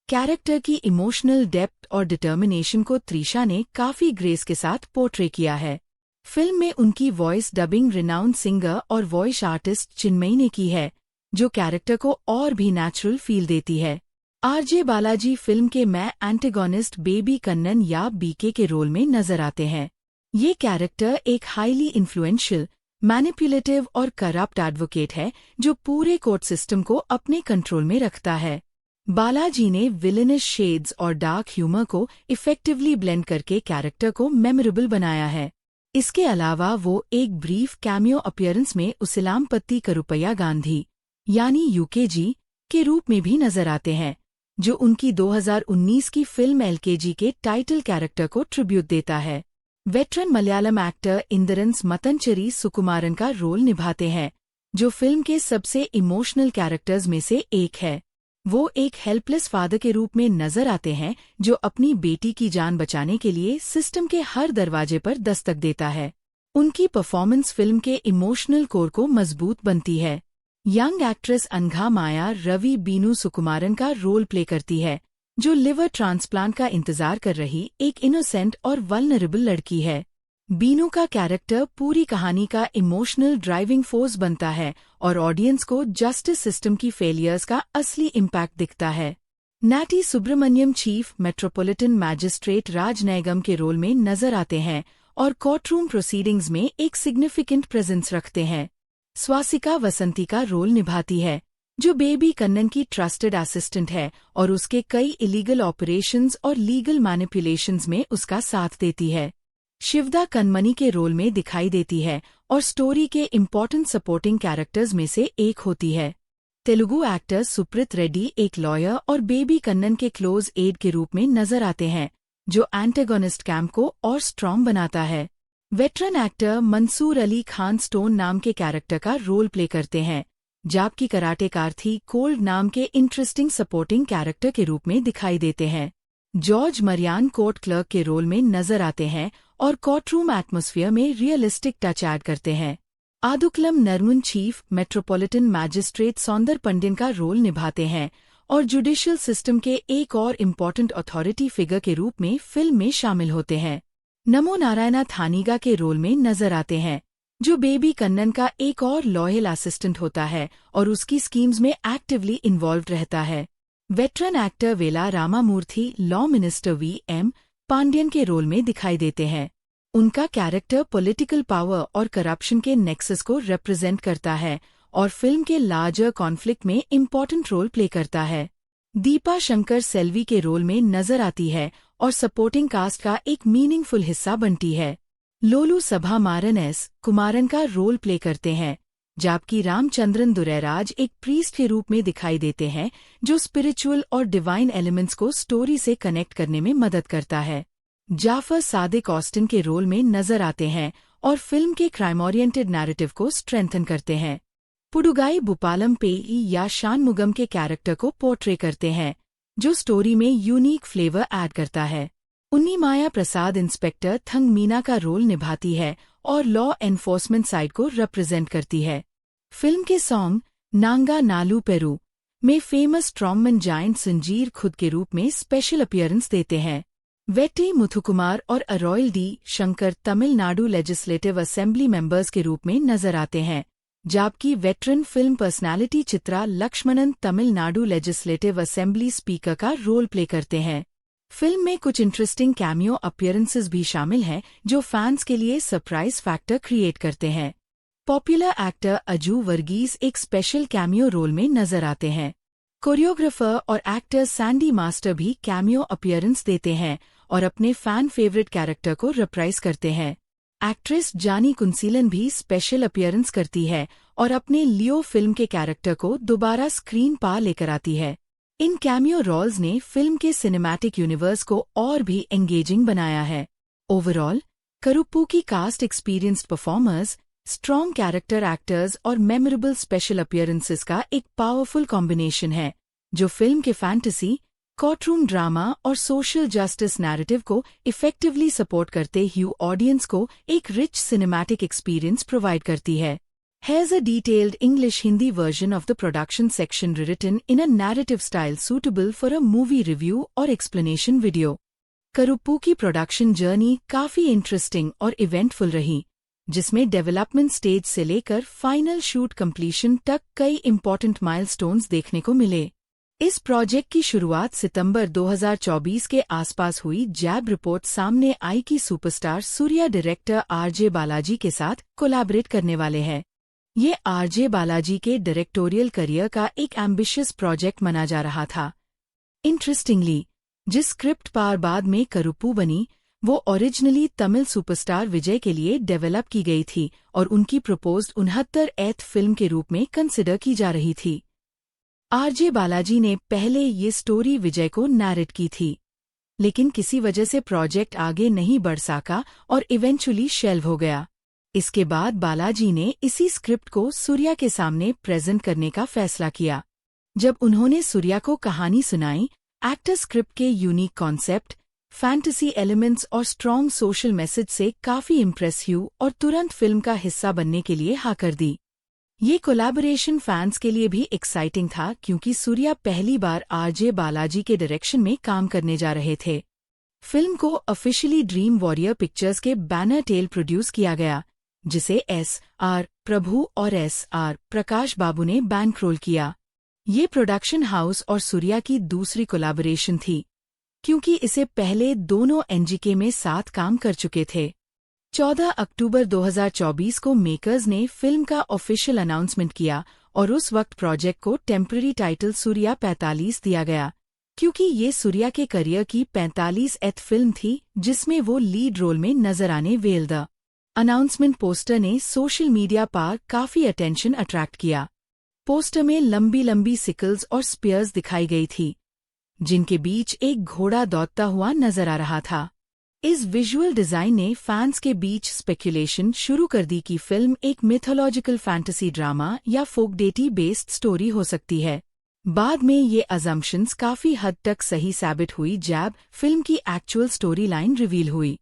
कैरेक्टर की इमोशनल डेप्थ और डिटर्मिनेशन को त्रिशा ने काफी ग्रेस के साथ पोर्ट्रे किया है। फिल्म में उनकी वॉइस डबिंग रिनाउंड सिंगर और वॉइस आर्टिस्ट चिन्मयी ने की है, जो कैरेक्टर को और भी नेचुरल फील देती है। आरजे बालाजी फिल्म के मैं एंटेगोनिस्ट बेबी कन्नन या बीके के रोल में नजर आते हैं। ये कैरेक्टर एक हाईली इन्फ्लुएंशियल, मैनिपुलेटिव और करप्ट एडवोकेट है जो पूरे कोर्ट सिस्टम को अपने कंट्रोल में रखता है। बालाजी ने विलेनिश शेड्स और डार्क ह्यूमर को इफेक्टिवली ब्लेंड करके कैरेक्टर को मेमोरेबल बनाया है। इसके अलावा वो एक ब्रीफ कैमियो अपीयरेंस में उसिलामपत्ती करुपैया गांधी यानी यूकेजी के रूप में भी नजर आते हैं, जो उनकी 2019 की फिल्म एलकेजी के टाइटल कैरेक्टर को ट्रिब्यूट देता है। वेटरन मलयालम एक्टर इंद्रंस मतनचेरी सुकुमारन का रोल निभाते हैं, जो फिल्म के सबसे इमोशनल कैरेक्टर्स में से एक है। वो एक हेल्पलेस फादर के रूप में नजर आते हैं जो अपनी बेटी की जान बचाने के लिए सिस्टम के हर दरवाजे पर दस्तक देता है। उनकी परफॉर्मेंस फिल्म के इमोशनल कोर को मजबूत बनती है। यंग एक्ट्रेस अनघा माया रवि बीनू सुकुमारन का रोल प्ले करती है, जो लिवर ट्रांसप्लांट का इंतजार कर रही एक इनोसेंट और वल्नरेबल लड़की है। बीनू का कैरेक्टर पूरी कहानी का इमोशनल ड्राइविंग फोर्स बनता है और ऑडियंस को जस्टिस सिस्टम की फेलियर्स का असली इम्पैक्ट दिखता है। Natty Subramaniam chief metropolitan magistrate Rajnaigam के रोल में नजर आते हैं और कोर्टरूम प्रोसीडिंग्स में एक सिग्निफिकेंट प्रेजेंस रखते हैं। स्वासिका वसंती का रोल निभाती है, जो बेबी कन्नन की ट्रस्टेड असिस्टेंट है और उसके कई इलीगल ऑपरेशंस और लीगल मैनिपुलेशंस में उसका साथ देती है। शिवदा कनमनी के रोल में दिखाई देती है और स्टोरी के इम्पोर्टेंट सपोर्टिंग कैरेक्टर्स में से एक होती है। तेलुगु एक्टर सुप्रीत रेड्डी एक लॉयर और बेबी कन्नन के क्लोज एड के रूप में नजर आते हैं, जो एंटेगोनिस्ट कैंप को और स्ट्रॉन्ग बनाता है। Veteran actor Mansoor Ali Khan stone नाम के कैरेक्टर का रोल प्ले करते हैं, जबकि कराटेकार थी कोल्ड नाम के इंटरेस्टिंग सपोर्टिंग कैरेक्टर के रूप में दिखाई देते हैं। जॉर्ज मरियान कोर्ट क्लर्क के रोल में नजर आते हैं और कोर्टरूम एटमॉस्फेयर में रियलिस्टिक टच ऐड करते हैं। आदुकलम नरमुन चीफ मेट्रोपॉलिटन मैजिस्ट्रेट सौंदर पंडिन का रोल निभाते हैं और जुडिशियल सिस्टम के एक और इम्पोर्टेंट अथॉरिटी फिगर के रूप में फिल्म में शामिल होते हैं। नमो नारायणा थानीगा के रोल में नजर आते हैं, जो बेबी कन्नन का एक और लॉयल असिस्टेंट होता है और उसकी स्कीम्स में एक्टिवली इन्वॉल्व रहता है। वेटरन एक्टर वेला रामामूर्ति लॉ मिनिस्टर वी.एम. पांड्यन के रोल में दिखाई देते हैं। उनका कैरेक्टर पॉलिटिकल पावर और करप्शन के नेक्सस को रिप्रेजेंट करता है और फिल्म के लार्जर कॉन्फ्लिक्ट में इम्पोर्टेंट रोल प्ले करता है। दीपा शंकर सेल्वी के रोल में नजर आती है और सपोर्टिंग कास्ट का एक मीनिंगफुल हिस्सा बनती है। लोलू सभा मारन एस. कुमारन का रोल प्ले करते हैं, जबकि रामचंद्रन दुरैराज एक प्रीस्ट के रूप में दिखाई देते हैं, जो स्पिरिचुअल और डिवाइन एलिमेंट्स को स्टोरी से कनेक्ट करने में मदद करता है। जाफर सादिक ऑस्टिन के रोल में नजर आते हैं और फिल्म के क्राइम ओरिएंटेड नैरेटिव को स्ट्रेंथन करते हैं। पुडुगाई बुपालम पेई या शानमुगम के कैरेक्टर को पोर्ट्रे करते हैं, जो स्टोरी में यूनिक फ्लेवर ऐड करता है। उन्नी माया प्रसाद इंस्पेक्टर थंग मीना का रोल निभाती है और लॉ एनफोर्समेंट साइड को रिप्रेजेंट करती है। फिल्म के सॉन्ग नांगा नालू पेरू में फेमस स्ट्रॉन्गमैन जायंट संजीर खुद के रूप में स्पेशल अपीयरेंस देते हैं। वेट्टी मुथुकुमार और Aroyal D Shankar Tamil Nadu legislative assembly members के रूप में नजर आते हैं, जबकि veteran film personality Chitra Lakshmanan Tamil Nadu legislative assembly speaker का रोल प्ले करते हैं। फिल्म में कुछ इंटरेस्टिंग कैमियो अपीयरेंसेस भी शामिल हैं, जो फैंस के लिए सरप्राइज फैक्टर क्रिएट करते हैं। पॉपुलर एक्टर अजू वर्गीस एक स्पेशल कैमियो रोल में नजर आते हैं। कोरियोग्राफर और एक्टर सैंडी मास्टर भी कैमियो अपीयरेंस देते हैं और अपने फैन फेवरेट कैरेक्टर को रिप्राइज करते हैं। एक्ट्रेस जानी कुंसीलन भी स्पेशल अपीयरेंस करती है और अपने लियो फिल्म के कैरेक्टर को दोबारा स्क्रीन पर लेकर आती है। इन कैमियो रोल्स ने फिल्म के सिनेमैटिक यूनिवर्स को और भी एंगेजिंग बनाया है। ओवरऑल, करुप्पू की cast experienced performers, strong character actors और मेमोरेबल स्पेशल अपीयरेंसेस का एक पावरफुल कॉम्बिनेशन है, जो फिल्म के फैंटेसी, कोर्टरूम ड्रामा और सोशल जस्टिस नैरेटिव को इफेक्टिवली सपोर्ट करते हुए ऑडियंस को एक रिच सिनेमैटिक एक्सपीरियंस प्रोवाइड करती है। Here's a detailed English-Hindi version of the production section written in a narrative style suitable for a movie review or explanation video. करुप्पू की production journey काफी interesting और eventful रही, जिसमें development stage से लेकर final shoot completion तक कई important milestones देखने को मिले। इस प्रोजेक्ट की शुरुआत सितंबर 2024 के आसपास हुई, जब रिपोर्ट सामने आई कि superstar Surya director RJ Balaji के साथ कोलैबोरेट करने वाले हैं। ये आरजे बालाजी के डायरेक्टोरियल करियर का एक एम्बिशियस प्रोजेक्ट माना जा रहा था। इंटरेस्टिंगली, जिस स्क्रिप्ट पर बाद में करुप्पू बनी, वो ओरिजिनली तमिल सुपरस्टार विजय के लिए डेवलप की गई थी और उनकी प्रपोज्ड 69th फिल्म के रूप में कंसिडर की जा रही थी। आरजे बालाजी ने पहले ये स्टोरी विजय को नैरेट की थी, लेकिन किसी वजह से प्रोजेक्ट आगे नहीं बढ़ सका और इवेंचुअली शेल्व हो गया। इसके बाद बालाजी ने इसी स्क्रिप्ट को सूर्या के सामने प्रेजेंट करने का फैसला किया। जब उन्होंने सूर्या को कहानी सुनाई, एक्टर स्क्रिप्ट के यूनिक कॉन्सेप्ट, फैंटेसी एलिमेंट्स और स्ट्रॉन्ग सोशल मैसेज से काफी इम्प्रेस हुए और तुरंत फिल्म का हिस्सा बनने के लिए हाँ कर दी। ये कोलैबोरेशन फैंस के लिए भी एक्साइटिंग था क्योंकि सूर्या पहली बार आरजे बालाजी के डायरेक्शन में काम करने जा रहे थे। फिल्म को ऑफिशियली ड्रीम वॉरियर पिक्चर्स के बैनर टेल प्रोड्यूस किया गया, जिसे एस.आर. प्रभु और एस.आर. प्रकाश बाबू ने बैंकरोल किया। ये प्रोडक्शन हाउस और सूर्या की दूसरी कोलैबोरेशन थी, क्योंकि इसे पहले दोनों एनजीके में साथ काम कर चुके थे। 14 अक्टूबर 2024 को मेकर्स ने फिल्म का ऑफिशियल अनाउंसमेंट किया और उस वक्त प्रोजेक्ट को टेम्पररी टाइटल सूर्या 45 दिया गया, क्योंकि ये सूर्या के करियर की 45th फिल्म थी जिसमें वो लीड रोल में नजर आने वेल द अनाउंसमेंट पोस्टर ने सोशल मीडिया पर काफी अटेंशन अट्रैक्ट किया। पोस्टर में लंबी लंबी सिकल्स और स्पीयर्स दिखाई गई थी, जिनके बीच एक घोड़ा दौड़ता हुआ नजर आ रहा था। इस विजुअल डिजाइन ने फैंस के बीच स्पेकुलेशन शुरू कर दी कि फिल्म एक मिथोलॉजिकल फैंटेसी ड्रामा या फोकडेटी बेस्ड स्टोरी हो सकती है। बाद में ये अजम्पशंस काफी हद तक सही साबित हुई जब फिल्म की एक्चुअल स्टोरी लाइन रिवील हुई।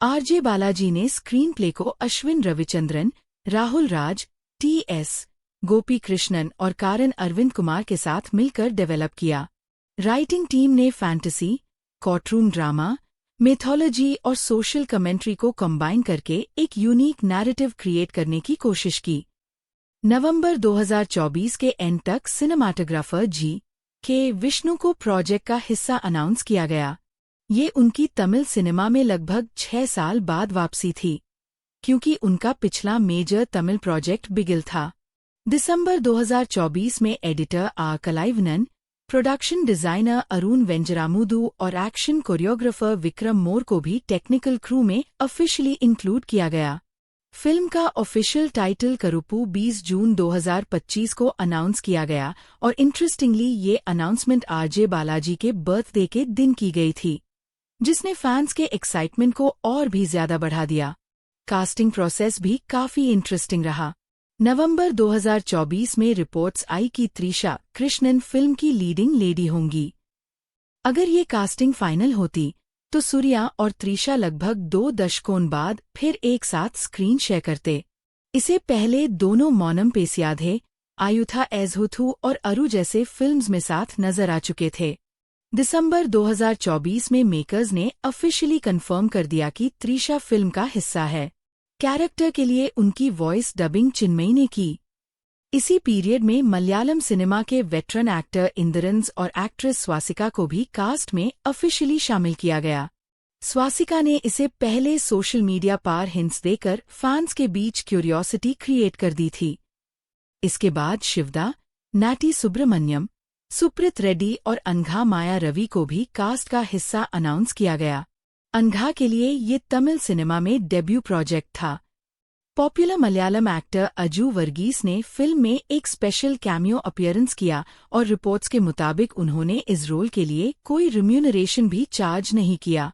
आरजे बालाजी ने स्क्रीन प्ले को अश्विन रविचंद्रन, राहुल राज, टी.एस. गोपी कृष्णन और कारण अरविंद कुमार के साथ मिलकर डेवलप किया। राइटिंग टीम ने फैंटेसी, कोर्टरूम ड्रामा, मिथोलॉजी और सोशल कमेंट्री को कंबाइन करके एक यूनिक नैरेटिव क्रिएट करने की कोशिश की। नवंबर 2024 के एंड तक सिनेमाटोग्राफर जी.के. विष्णु को प्रोजेक्ट का हिस्सा अनाउंस किया गया। ये उनकी तमिल सिनेमा में लगभग 6 साल बाद वापसी थी, क्योंकि उनका पिछला मेजर तमिल प्रोजेक्ट बिगिल था। दिसंबर 2024 में editor R Kalaivanan, production designer Arun Venjaramoodu और एक्शन कोरियोग्राफर विक्रम मोर को भी टेक्निकल क्रू में ऑफिशियली इंक्लूड किया गया। फिल्म का ऑफिशियल टाइटल करुप्पू 20 जून 2025 को अनाउंस किया गया और इंटरेस्टिंगली ये अनाउंसमेंट आरजे बालाजी के बर्थडे के दिन की गई थी, जिसने फैंस के एक्साइटमेंट को और भी ज्यादा बढ़ा दिया। कास्टिंग प्रोसेस भी काफी इंटरेस्टिंग रहा। नवंबर 2024 में रिपोर्ट्स आई कि त्रिशा कृष्णन फिल्म की लीडिंग लेडी होंगी। अगर ये कास्टिंग फाइनल होती तो सूर्या और त्रिशा लगभग 2 दशकों बाद फिर एक साथ स्क्रीन शेयर करते। इसे पहले दोनों मोनम पेसियाधे, आयुथा एजहुथु और अरु जैसे फिल्म्स में साथ नजर आ चुके थे। दिसंबर 2024 में मेकर्स ने ऑफिशियली कंफर्म कर दिया कि त्रिशा फिल्म का हिस्सा है। कैरेक्टर के लिए उनकी वॉइस डबिंग चिन्मयी ने की। इसी पीरियड में मलयालम सिनेमा के वेटरन एक्टर इंद्रंस और एक्ट्रेस स्वासिका को भी कास्ट में ऑफिशियली शामिल किया गया। स्वासिका ने इसे पहले सोशल मीडिया पर हिंट्स देकर फैंस के बीच क्यूरियोसिटी क्रिएट कर दी थी। इसके बाद शिवदा, नाटी सुब्रमण्यम, सुप्रीत रेड्डी और अनघा माया रवि को भी कास्ट का हिस्सा अनाउंस किया गया। अनघा के लिए ये तमिल सिनेमा में डेब्यू प्रोजेक्ट था। पॉपुलर मलयालम एक्टर अजू वर्गीस ने फिल्म में एक स्पेशल कैमियो अपीयरेंस किया और रिपोर्ट्स के मुताबिक उन्होंने इस रोल के लिए कोई रिम्यूनरेशन भी चार्ज नहीं किया।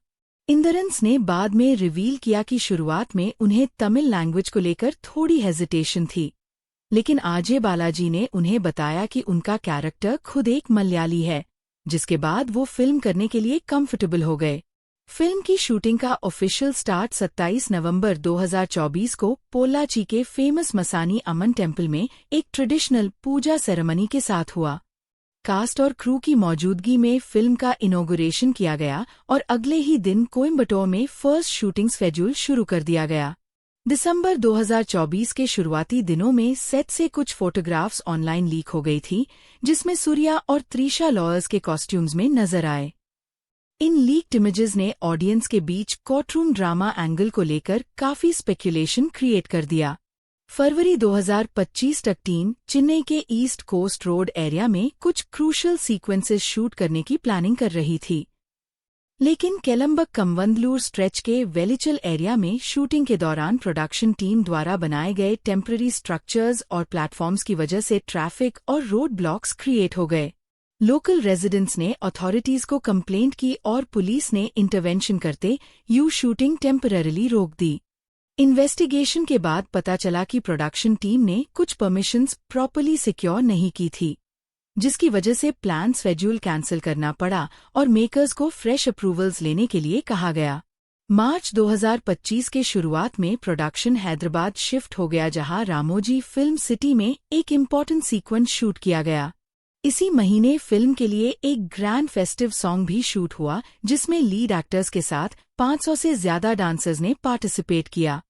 इंद्रंस ने बाद में रिवील किया कि शुरुआत में उन्हें तमिल लैंग्वेज को लेकर थोड़ी हेजिटेशन थी, लेकिन आरजे बालाजी ने उन्हें बताया कि उनका कैरेक्टर खुद एक मलयाली है, जिसके बाद वो फिल्म करने के लिए कंफर्टेबल हो गए। फिल्म की शूटिंग का ऑफिशियल स्टार्ट 27 नवंबर 2024 को पोल्लाची के फेमस मसानी अमन टेम्पल में एक ट्रेडिशनल पूजा सेरेमनी के साथ हुआ। कास्ट और क्रू की मौजूदगी में फिल्म का इनॉग्रेशन किया गया और अगले ही दिन कोयम्बटूर में फर्स्ट शूटिंग शेड्यूल शुरू कर दिया गया। दिसंबर 2024 के शुरुआती दिनों में सेट से कुछ फोटोग्राफ्स ऑनलाइन लीक हो गई थी, जिसमें सूर्या और त्रिशा लॉयर्स के कॉस्ट्यूम्स में नजर आए। इन लीक्ड इमेजेस ने ऑडियंस के बीच कोर्टरूम ड्रामा एंगल को लेकर काफी स्पेकुलेशन क्रिएट कर दिया। फरवरी 2025 तक टीम चेन्नई के ईस्ट कोस्ट रोड एरिया में कुछ क्रूशल सीक्वेंसेस शूट करने की प्लानिंग कर रही थी, लेकिन केलम्बक कमवंदलूर स्ट्रेच के वेलिचल एरिया में शूटिंग के दौरान प्रोडक्शन टीम द्वारा बनाए गए टेम्पररी स्ट्रक्चर्स और प्लेटफॉर्म्स की वजह से ट्रैफिक और रोड ब्लॉक्स क्रिएट हो गए। लोकल रेजिडेंट्स ने अथॉरिटीज को कंप्लेंट की और पुलिस ने इंटरवेंशन करते शूटिंग टेम्पररीली रोक दी। इन्वेस्टिगेशन के बाद पता चला कि प्रोडक्शन टीम ने कुछ परमिशंस प्रॉपर्ली सिक्योर नहीं की थी, जिसकी वजह से प्लान शेड्यूल कैंसिल करना पड़ा और मेकर्स को फ्रेश अप्रूवल्स लेने के लिए कहा गया। मार्च 2025 के शुरुआत में प्रोडक्शन हैदराबाद शिफ्ट हो गया, जहां रामोजी फिल्म सिटी में एक इम्पॉर्टेंट सीक्वेंस शूट किया गया। इसी महीने फिल्म के लिए एक ग्रैंड फेस्टिव सॉन्ग भी शूट हुआ, जिसमें लीड एक्टर्स के साथ 500 से ज्यादा डांसर्स ने पार्टिसिपेट किया।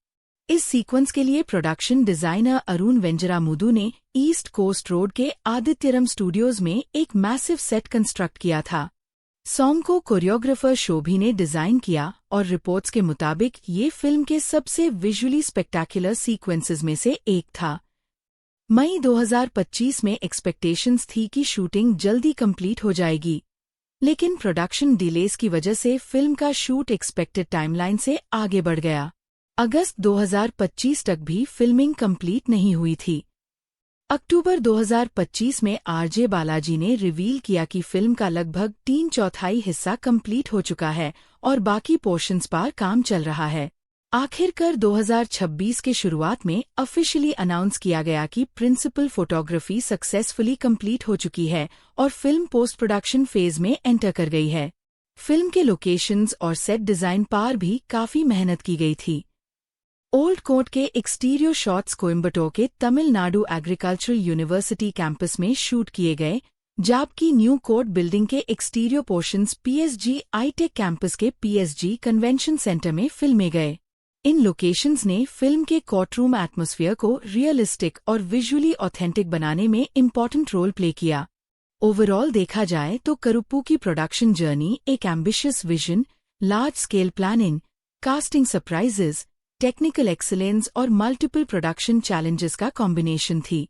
इस सीक्वेंस के लिए प्रोडक्शन डिजाइनर अरुण वेंजरामुदु ने ईस्ट कोस्ट रोड के आदित्यरम स्टूडियोज में एक मैसिव सेट कंस्ट्रक्ट किया था। सॉन्ग को कोरियोग्राफर शोभी ने डिजाइन किया और रिपोर्ट्स के मुताबिक ये फिल्म के सबसे विजुअली स्पेक्टेकुलर सीक्वेंसेस में से एक था। मई 2025 में एक्सपेक्टेशंस थी कि शूटिंग जल्दी कंप्लीट हो जाएगी, लेकिन प्रोडक्शन डिलेस की वजह से फिल्म का शूट एक्सपेक्टेड टाइमलाइन से आगे बढ़ गया। अगस्त 2025 तक भी फिल्मिंग कंप्लीट नहीं हुई थी। अक्टूबर 2025 में आरजे बालाजी ने रिवील किया कि फिल्म का लगभग 3/4 हिस्सा कंप्लीट हो चुका है और बाकी पोर्शंस पर काम चल रहा है। आखिरकार 2026 के शुरुआत में ऑफिशियली अनाउंस किया गया कि प्रिंसिपल फोटोग्राफी सक्सेसफुली कंप्लीट हो चुकी है और फिल्म पोस्ट प्रोडक्शन फेज में एंटर कर गई है। फिल्म के लोकेशंस और सेट डिजाइन पर भी काफी मेहनत की गई थी। ओल्ड कोर्ट के एक्सटीरियर शॉट्स कोयम्बटूर के तमिलनाडु एग्रीकल्चरल यूनिवर्सिटी कैंपस में शूट किए गए, जबकि न्यू कोर्ट बिल्डिंग के एक्सटीरियर पोर्शंस पीएसजी आईटेक कैंपस के पीएसजी कन्वेंशन सेंटर में फिल्मे गए। इन लोकेशंस ने फिल्म के कोर्टरूम एटमॉस्फेयर को रियलिस्टिक और विजुअली ऑथेंटिक बनाने में इम्पॉर्टेंट रोल प्ले किया। ओवरऑल देखा जाए तो करुप्पू की प्रोडक्शन जर्नी एक ambitious vision, large scale planning, casting surprises, technical excellence और मल्टीपल प्रोडक्शन चैलेंजेस का कॉम्बिनेशन थी।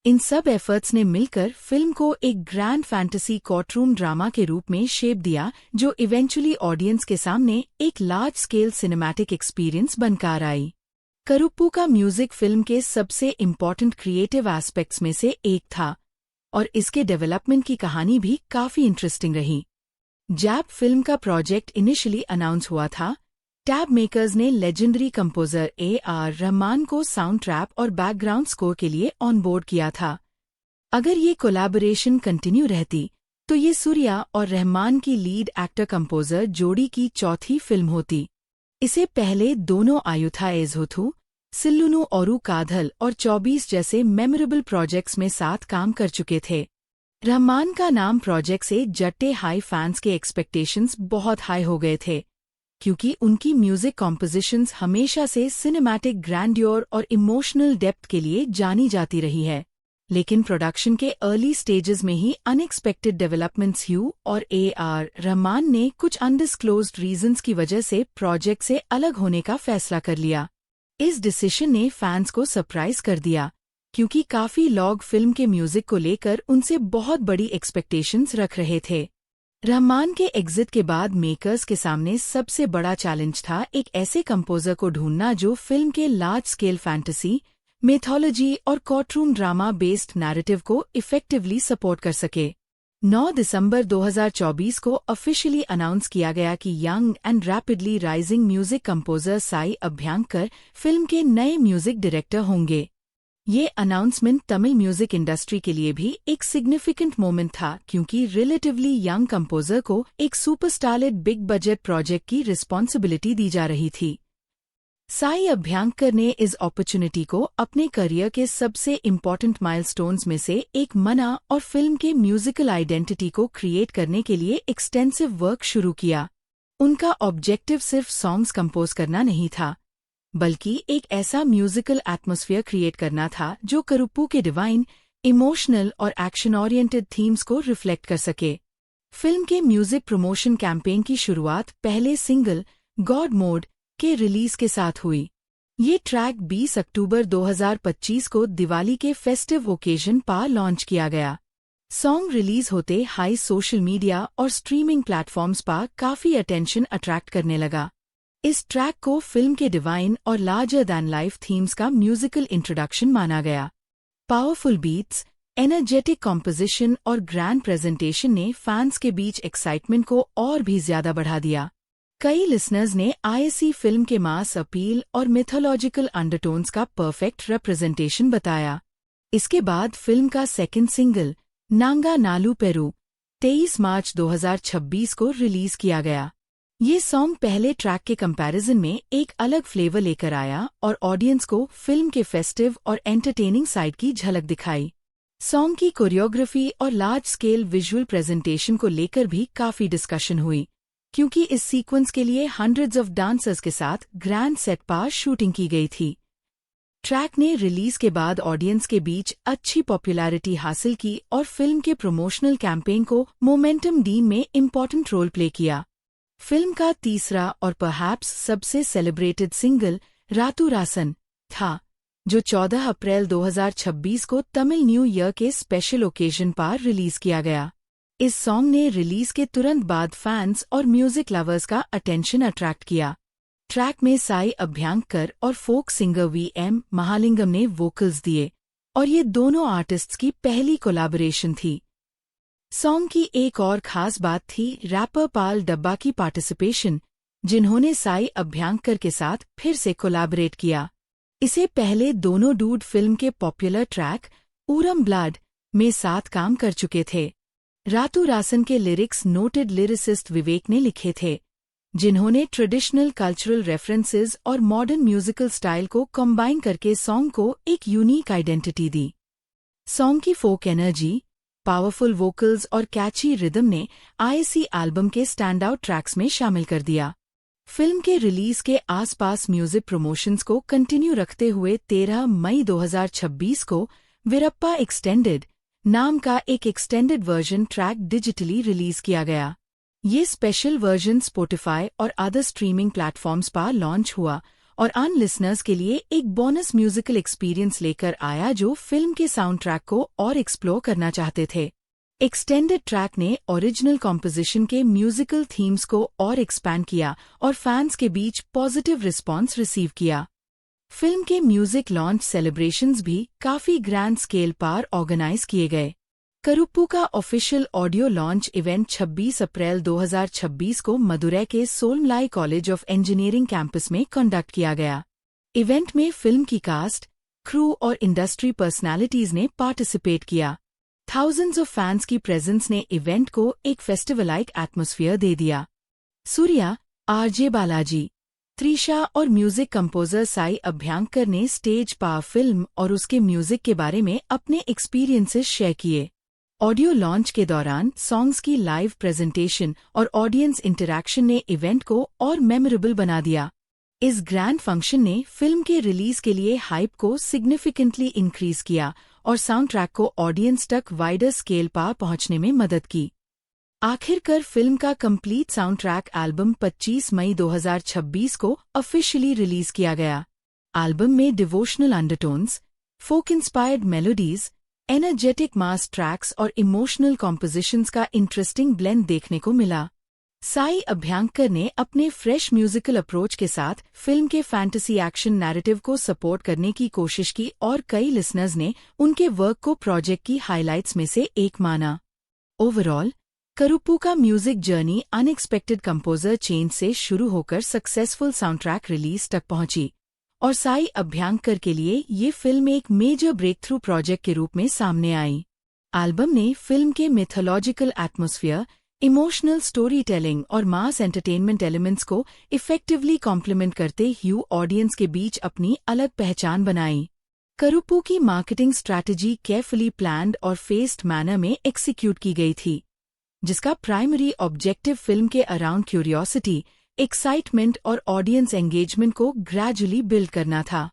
इन सब एफर्ट्स ने मिलकर फिल्म को एक ग्रैंड फैंटेसी कोर्टरूम ड्रामा के रूप में शेप दिया, जो इवेंचुअली ऑडियंस के सामने एक लार्ज स्केल सिनेमैटिक एक्सपीरियंस बनकर आई। करुप्पू का म्यूजिक फिल्म के सबसे इम्पॉर्टेंट क्रिएटिव एस्पेक्ट्स में से एक था और इसके डेवलपमेंट की कहानी भी काफी इंटरेस्टिंग रही। जब फिल्म का प्रोजेक्ट इनिशियली अनाउंस हुआ था, टैब मेकर्स ने लेजेंडरी कंपोजर ए.आर. रहमान को साउंड ट्रैक और बैकग्राउंड स्कोर के लिए ऑन बोर्ड किया था। अगर ये कोलैबोरेशन कंटिन्यू रहती तो ये सूर्या और रहमान की लीड एक्टर कंपोजर जोड़ी की चौथी फिल्म होती। इसे पहले दोनों आयुथा एजहोथू, सिल्लुनु औरू काधल और 24 जैसे मेमोरेबल प्रोजेक्ट्स में साथ काम कर चुके थे। रहमान का नाम प्रोजेक्ट से जट्टे हाई फैंस के एक्सपेक्टेशंस बहुत हाई हो गए थे, क्योंकि उनकी म्यूजिक कॉम्पोजिशंस हमेशा से सिनेमैटिक ग्रैंड्योर और इमोशनल डेप्थ के लिए जानी जाती रही है। लेकिन प्रोडक्शन के अर्ली स्टेजेस में ही अनएक्सपेक्टेड डेवलपमेंट्स हुई और ए.आर. रहमान ने कुछ अनडिस्क्लोज्ड रीजंस की वजह से प्रोजेक्ट से अलग होने का फैसला कर लिया। इस डिसीजन ने फैंस को सरप्राइज कर दिया, क्योंकि काफी लोग फिल्म के म्यूजिक को लेकर उनसे बहुत बड़ी एक्सपेक्टेशंस रख रहे थे। रहमान के एग्जिट के बाद मेकर्स के सामने सबसे बड़ा चैलेंज था एक ऐसे कंपोजर को ढूंढना जो फिल्म के लार्ज स्केल फैंटेसी, मिथोलॉजी और कोर्टरूम ड्रामा बेस्ड नैरेटिव को इफेक्टिवली सपोर्ट कर सके। 9 दिसंबर 2024 को ऑफिशियली अनाउंस किया गया कि young and rapidly rising music composer Sai Abhyankar film के नए म्यूजिक डायरेक्टर होंगे। ये अनाउंसमेंट तमिल म्यूजिक इंडस्ट्री के लिए भी एक सिग्निफिकेंट मोमेंट था, क्योंकि रिलेटिवली यंग कंपोजर को एक सुपरस्टारलेड बिग बजट प्रोजेक्ट की रिस्पॉन्सिबिलिटी दी जा रही थी। साई अभ्यंकर ने इस अपॉर्चुनिटी को अपने करियर के सबसे इम्पॉर्टेंट माइलस्टोन्स में से एक माना और फिल्म के म्यूजिकल आइडेंटिटी को क्रिएट करने के लिए एक्सटेंसिव वर्क शुरू किया। उनका ऑब्जेक्टिव सिर्फ सॉन्ग्स कंपोज करना नहीं था, बल्कि एक ऐसा म्यूजिकल एटमॉस्फेयर क्रिएट करना था जो करुप्पू के डिवाइन, इमोशनल और एक्शन ओरिएंटेड थीम्स को रिफ्लेक्ट कर सके। फिल्म के म्यूजिक प्रमोशन कैंपेन की शुरुआत पहले सिंगल गॉड मोड के रिलीज के साथ हुई। ये ट्रैक 20 अक्टूबर 2025 को दिवाली के फेस्टिव ओकेजन पर लॉन्च किया गया। सॉन्ग रिलीज होते हाई सोशल मीडिया और स्ट्रीमिंग प्लेटफॉर्म्स पर काफी अटेंशन अट्रैक्ट करने लगा। इस ट्रैक को फिल्म के डिवाइन और लार्जर दैन लाइफ थीम्स का म्यूजिकल इंट्रोडक्शन माना गया। पावरफुल बीट्स, एनर्जेटिक कॉम्पोजिशन और ग्रैंड प्रेजेंटेशन ने फैंस के बीच एक्साइटमेंट को और भी ज्यादा बढ़ा दिया। कई लिसनर्स ने आईएससी फिल्म के मास अपील और मिथोलॉजिकल अंडरटोन्स का परफेक्ट रिप्रेजेंटेशन बताया। इसके बाद फिल्म का सेकंड सिंगल नांगा नालू पेरू 23 मार्च 2026 को रिलीज किया गया। ये सॉन्ग पहले ट्रैक के कंपैरिजन में एक अलग फ्लेवर लेकर आया और ऑडियंस को फिल्म के फेस्टिव और एंटरटेनिंग साइड की झलक दिखाई। सॉन्ग की कोरियोग्राफी और लार्ज स्केल विजुअल प्रेजेंटेशन को लेकर भी काफी डिस्कशन हुई, क्योंकि इस सीक्वेंस के लिए हंड्रेड्स ऑफ डांसर्स के साथ ग्रैंड सेट पर शूटिंग की गई थी। ट्रैक ने रिलीज के बाद ऑडियंस के बीच अच्छी पॉपुलैरिटी हासिल की और फिल्म के प्रमोशनल कैंपेन को मोमेंटम डी में इम्पोर्टेंट रोल प्ले किया। फिल्म का तीसरा और परहैप्स सबसे सेलिब्रेटेड सिंगल रातू रासन था, जो 14 अप्रैल 2026 को तमिल न्यू ईयर के स्पेशल ओकेजन पर रिलीज किया गया। इस सॉन्ग ने रिलीज के तुरंत बाद फैंस और म्यूजिक लवर्स का अटेंशन अट्रैक्ट किया। ट्रैक में साई अभ्यंकर और फोक सिंगर वीएम महालिंगम ने वोकल्स दिए और ये दोनों आर्टिस्ट्स की पहली कोलैबोरेशन थी। सॉन्ग की एक और खास बात थी रैपर पाल डब्बा की पार्टिसिपेशन, जिन्होंने साई अभ्यंकर के साथ फिर से कोलैबोरेट किया। इसे पहले दोनों डूड फिल्म के पॉपुलर ट्रैक ऊरम ब्लड में साथ काम कर चुके थे। रातू रासन के लिरिक्स नोटेड लिरिसिस्ट विवेक ने लिखे थे, जिन्होंने ट्रेडिशनल कल्चरल रेफरेंसेस और मॉडर्न म्यूजिकल स्टाइल को कंबाइन करके सॉन्ग को एक यूनिक आइडेंटिटी दी। सॉन्ग की फोक एनर्जी, पावरफुल वोकल्स और कैची रिदम ने आईसी एल्बम के स्टैंड आउट ट्रैक्स में शामिल कर दिया। फिल्म के रिलीज के आसपास म्यूजिक प्रमोशंस को कंटिन्यू रखते हुए 13 मई 2026 को वीरप्पा एक्सटेंडेड नाम का एक extended version track digitally release किया गया। ये स्पेशल वर्जन स्पॉटिफाई और अदर स्ट्रीमिंग प्लेटफॉर्म्स पर लॉन्च हुआ और अन लिसनर्स के लिए एक बोनस म्यूजिकल एक्सपीरियंस लेकर आया जो फिल्म के साउंड ट्रैक को और एक्सप्लोर करना चाहते थे। एक्सटेंडेड ट्रैक ने ओरिजिनल कॉम्पोजिशन के म्यूजिकल थीम्स को और एक्सपैंड किया और फैंस के बीच पॉजिटिव रिस्पॉन्स रिसीव किया। फिल्म के म्यूजिक लॉन्च सेलिब्रेशंस भी काफी ग्रैंड स्केल पर ऑर्गेनाइज किए गए। करुप्पू का ऑफिशियल ऑडियो लॉन्च इवेंट 26 अप्रैल 2026 को मदुरै के सोलमलाई कॉलेज ऑफ इंजीनियरिंग कैंपस में कंडक्ट किया गया। इवेंट में फिल्म की कास्ट, क्रू और इंडस्ट्री पर्सनालिटीज ने पार्टिसिपेट किया। थाउजेंड्स ऑफ फैंस की प्रेजेंस ने इवेंट को एक फेस्टिवल-लाइक एटमॉस्फेयर दे दिया। सूर्या, आरजे बालाजी, त्रिशा और म्यूजिक कंपोजर साई अभ्यंकर ने स्टेज पर फिल्म और उसके म्यूजिक के बारे में अपने एक्सपीरियंसेस शेयर किए। ऑडियो लॉन्च के दौरान सॉन्ग्स की लाइव प्रेजेंटेशन और ऑडियंस इंटरैक्शन ने इवेंट को और मेमोरेबल बना दिया। इस ग्रैंड फंक्शन ने फिल्म के रिलीज के लिए हाइप को सिग्निफिकेंटली इंक्रीज किया और साउंड ट्रैक को ऑडियंस तक वाइडर स्केल पर पहुंचने में मदद की। आखिरकार फिल्म का कंप्लीट साउंड ट्रैक एल्बम 25 मई 2026 को ऑफिशियली रिलीज किया गया। एल्बम में डिवोशनल अंडरटोन्स, फोक इंस्पायर्ड मेलोडीज, एनर्जेटिक मास ट्रैक्स और इमोशनल कॉम्पोजिशंस का इंटरेस्टिंग ब्लेंड देखने को मिला। साई अभ्यंकर ने अपने फ्रेश म्यूजिकल अप्रोच के साथ फिल्म के फैंटेसी एक्शन नैरेटिव को सपोर्ट करने की कोशिश की और कई लिसनर्स ने उनके वर्क को प्रोजेक्ट की हाइलाइट्स में से एक माना। ओवरऑल, करुप्पू का music journey unexpected composer change से शुरू होकर सक्सेसफुल साउंड ट्रैक रिलीज तक पहुंची और साई अभ्यंकर के लिए ये फिल्म एक मेजर ब्रेक थ्रू प्रोजेक्ट के रूप में सामने आई। एल्बम ने फिल्म के mythological atmosphere, emotional story telling और मास एंटरटेनमेंट एलिमेंट्स को इफेक्टिवली कॉम्प्लीमेंट करते हुए ऑडियंस के बीच अपनी अलग पहचान बनाई। करुप्पू की मार्केटिंग स्ट्रैटेजी केयरफुली प्लान्ड और फेस्ड मैनर में एक्सिक्यूट की गई थी, जिसका प्राइमरी ऑब्जेक्टिव फिल्म के अराउंड क्यूरियोसिटी, एक्साइटमेंट और ऑडियंस एंगेजमेंट को ग्रेजुअली बिल्ड करना था।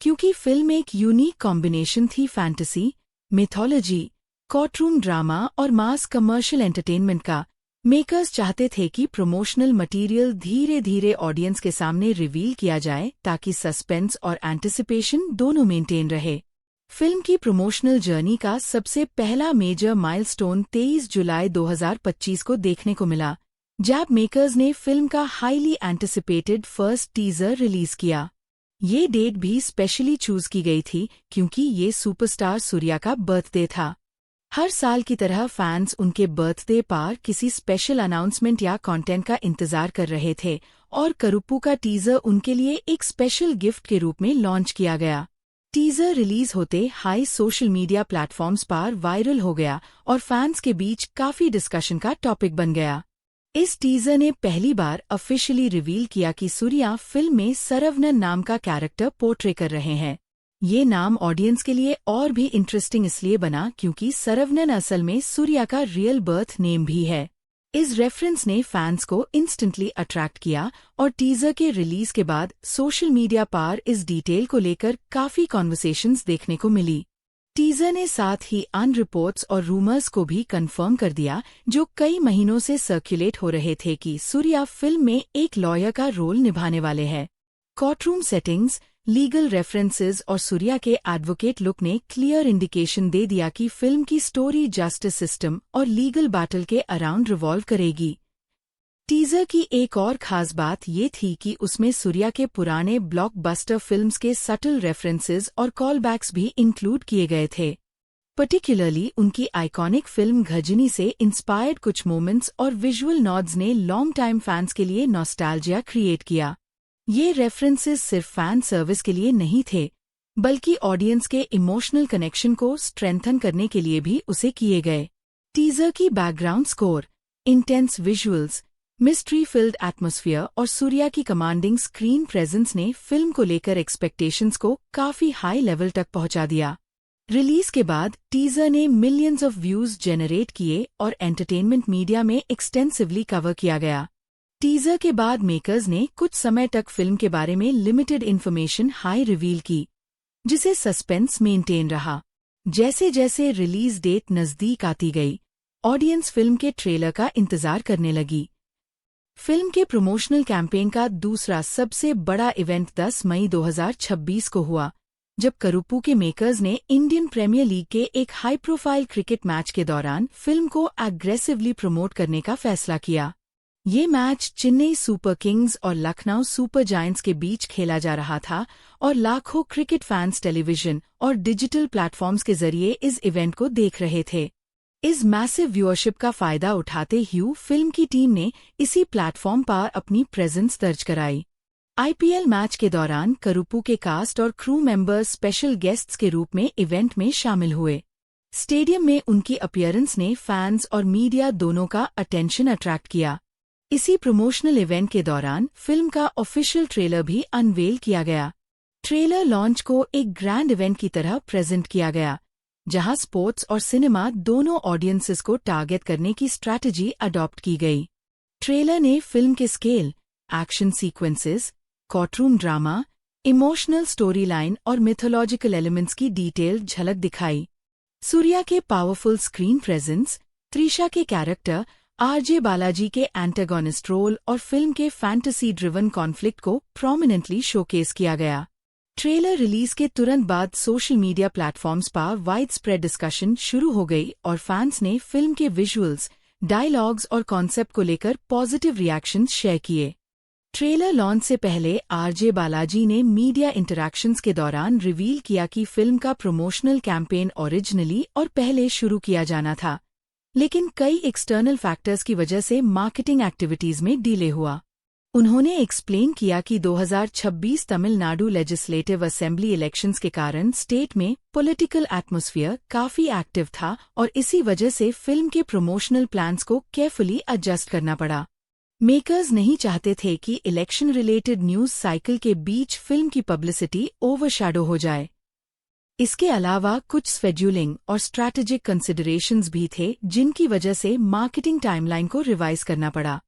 क्योंकि फिल्म एक यूनिक कॉम्बिनेशन थी फैंटेसी, मिथोलॉजी, कोर्टरूम ड्रामा और मास कमर्शियल एंटरटेनमेंट का, मेकर्स चाहते थे कि प्रमोशनल मटेरियल धीरे धीरे ऑडियंस के सामने रिवील किया जाए ताकि सस्पेंस और एंटिसिपेशन दोनों मेंटेन रहे। फिल्म की प्रमोशनल जर्नी का सबसे पहला मेजर माइलस्टोन 23 जुलाई 2025 को देखने को मिला, जब मेकर्स ने फिल्म का highly anticipated first teaser release किया। ये डेट भी स्पेशली चूज की गई थी क्योंकि ये सुपरस्टार सूर्या का बर्थडे था। हर साल की तरह फैंस उनके बर्थडे पर किसी स्पेशल अनाउंसमेंट या कंटेंट का इंतजार कर रहे थे और करुप्पू का टीजर उनके लिए एक स्पेशल गिफ्ट के रूप में लॉन्च किया गया। टीजर रिलीज होते हाई सोशल मीडिया प्लेटफॉर्म्स पर वायरल हो गया और फैंस के बीच काफी डिस्कशन का टॉपिक बन गया। इस टीजर ने पहली बार ऑफिशियली रिवील किया कि सूर्या फिल्म में सरवनन नाम का कैरेक्टर पोर्ट्रे कर रहे हैं। ये नाम ऑडियंस के लिए और भी इंटरेस्टिंग इसलिए बना क्योंकि सरवनन असल में सूर्या का रियल बर्थ नेम भी है। इस रेफरेंस ने फैंस को इंस्टेंटली अट्रैक्ट किया और टीजर के रिलीज के बाद सोशल मीडिया पर इस डिटेल को लेकर काफी कॉन्वर्सेशंस देखने को मिली। टीजर ने साथ ही अन रिपोर्ट्स और रूमर्स को भी कंफर्म कर दिया जो कई महीनों से सर्कुलेट हो रहे थे कि सूर्या फिल्म में एक लॉयर का रोल निभाने वाले हैं। कोर्टरूम सेटिंग्स, लीगल रेफरेंसेस और सूर्या के एडवोकेट लुक ने क्लियर इंडिकेशन दे दिया कि फिल्म की स्टोरी जस्टिस सिस्टम और लीगल बैटल के अराउंड रिवॉल्व करेगी। टीजर की एक और खास बात ये थी कि उसमें सूर्या के पुराने ब्लॉकबस्टर फिल्म्स के सटल रेफरेंसेस और कॉलबैक्स भी इंक्लूड किए गए थे। पर्टिकुलरली उनकी आइकॉनिक फिल्म गजनी से इंस्पायर्ड कुछ मोमेंट्स और विजुअल नॉड्स ने लॉन्ग टाइम फैंस के लिए नॉस्टैल्जिया क्रिएट किया। ये रेफरेंसेस सिर्फ फैन सर्विस के लिए नहीं थे, बल्कि ऑडियंस के इमोशनल कनेक्शन को स्ट्रेंथन करने के लिए भी उसे किए गए। टीजर की background score, intense visuals, mystery field atmosphere और सूर्या की कमांडिंग स्क्रीन प्रेजेंस ने फिल्म को लेकर एक्सपेक्टेशंस को काफी हाई लेवल तक पहुंचा दिया। रिलीज के बाद टीजर ने मिलियंस ऑफ व्यूज जनरेट किए और एंटरटेनमेंट मीडिया में एक्सटेंसिवली कवर किया गया। टीजर के बाद मेकर्स ने कुछ समय तक फिल्म के बारे में लिमिटेड इन्फॉर्मेशन हाई रिवील की, जिसे सस्पेंस मेंटेन रहा। जैसे जैसे रिलीज डेट नजदीक आती गई, ऑडियंस फिल्म के ट्रेलर का इंतजार करने लगी। फिल्म के प्रमोशनल कैंपेन का दूसरा सबसे बड़ा इवेंट 10 मई 2026 को हुआ, जब करुप्पू के मेकर्स ने इंडियन प्रीमियर लीग के एक हाई प्रोफाइल क्रिकेट मैच के दौरान फिल्म को एग्रेसिवली प्रमोट करने का फैसला किया। ये मैच चेन्नई सुपर किंग्स और लखनऊ सुपर जायंट्स के बीच खेला जा रहा था और लाखों क्रिकेट फैंस टेलीविजन और डिजिटल प्लेटफॉर्म्स के जरिए इस इवेंट को देख रहे थे। इस मैसिव व्यूअरशिप का फायदा उठाते हुए फिल्म की टीम ने इसी प्लेटफॉर्म पर अपनी प्रेजेंस दर्ज कराई। आईपीएल मैच के दौरान करुप्पू के कास्ट और क्रू मेंबर्स स्पेशल गेस्ट्स के रूप में इवेंट में शामिल हुए। स्टेडियम में उनकी अपीयरेंस ने फैंस और मीडिया दोनों का अटेंशन अट्रैक्ट किया। इसी प्रमोशनल इवेंट के दौरान फिल्म का ऑफिशियल ट्रेलर भी अनवेल किया गया। ट्रेलर लॉन्च को एक ग्रैंड इवेंट की तरह प्रेजेंट किया गया, जहां स्पोर्ट्स और सिनेमा दोनों ऑडियंसेस को टारगेट करने की स्ट्रैटेजी अडॉप्ट की गई। ट्रेलर ने फिल्म के scale, action sequences, courtroom drama, emotional story line और मिथोलॉजिकल एलिमेंट्स की डिटेल झलक दिखाई। सूर्या के पावरफुल स्क्रीन प्रेजेंस, त्रिशा के कैरेक्टर, आरजे बालाजी के एंटागोनिस्ट रोल और फिल्म के फैंटेसी ड्रिवन कॉन्फ्लिक्ट को प्रोमिनेंटली शोकेस किया गया। ट्रेलर रिलीज के तुरंत बाद सोशल मीडिया प्लेटफॉर्म्स पर वाइड स्प्रेड डिस्कशन शुरू हो गई और फैंस ने फिल्म के विजुअल्स, डायलॉग्स और कॉन्सेप्ट को लेकर पॉजिटिव रिएक्शंस शेयर किए। ट्रेलर लॉन्च से पहले आरजे बालाजी ने मीडिया इंटरैक्शंस के दौरान रिवील किया कि फिल्म का प्रमोशनल कैंपेन ओरिजिनली और पहले शुरू किया जाना था, लेकिन कई एक्सटर्नल फैक्टर्स की वजह से मार्केटिंग एक्टिविटीज में डिले हुआ। उन्होंने एक्सप्लेन किया कि 2026 तमिलनाडु लेजिस्लेटिव असेंबली इलेक्शंस के कारण स्टेट में पॉलिटिकल एटमॉस्फेयर काफी एक्टिव था और इसी वजह से फिल्म के प्रमोशनल प्लान्स को केयरफुली एडजस्ट करना पड़ा। मेकर्स नहीं चाहते थे कि इलेक्शन रिलेटेड न्यूज साइकिल के बीच फिल्म की पब्लिसिटी ओवरशैडो हो जाए। इसके अलावा कुछ शेड्यूलिंग और स्ट्रैटेजिक कंसिडरेशंस भी थे जिनकी वजह से मार्केटिंग टाइमलाइन को रिवाइज करना पड़ा।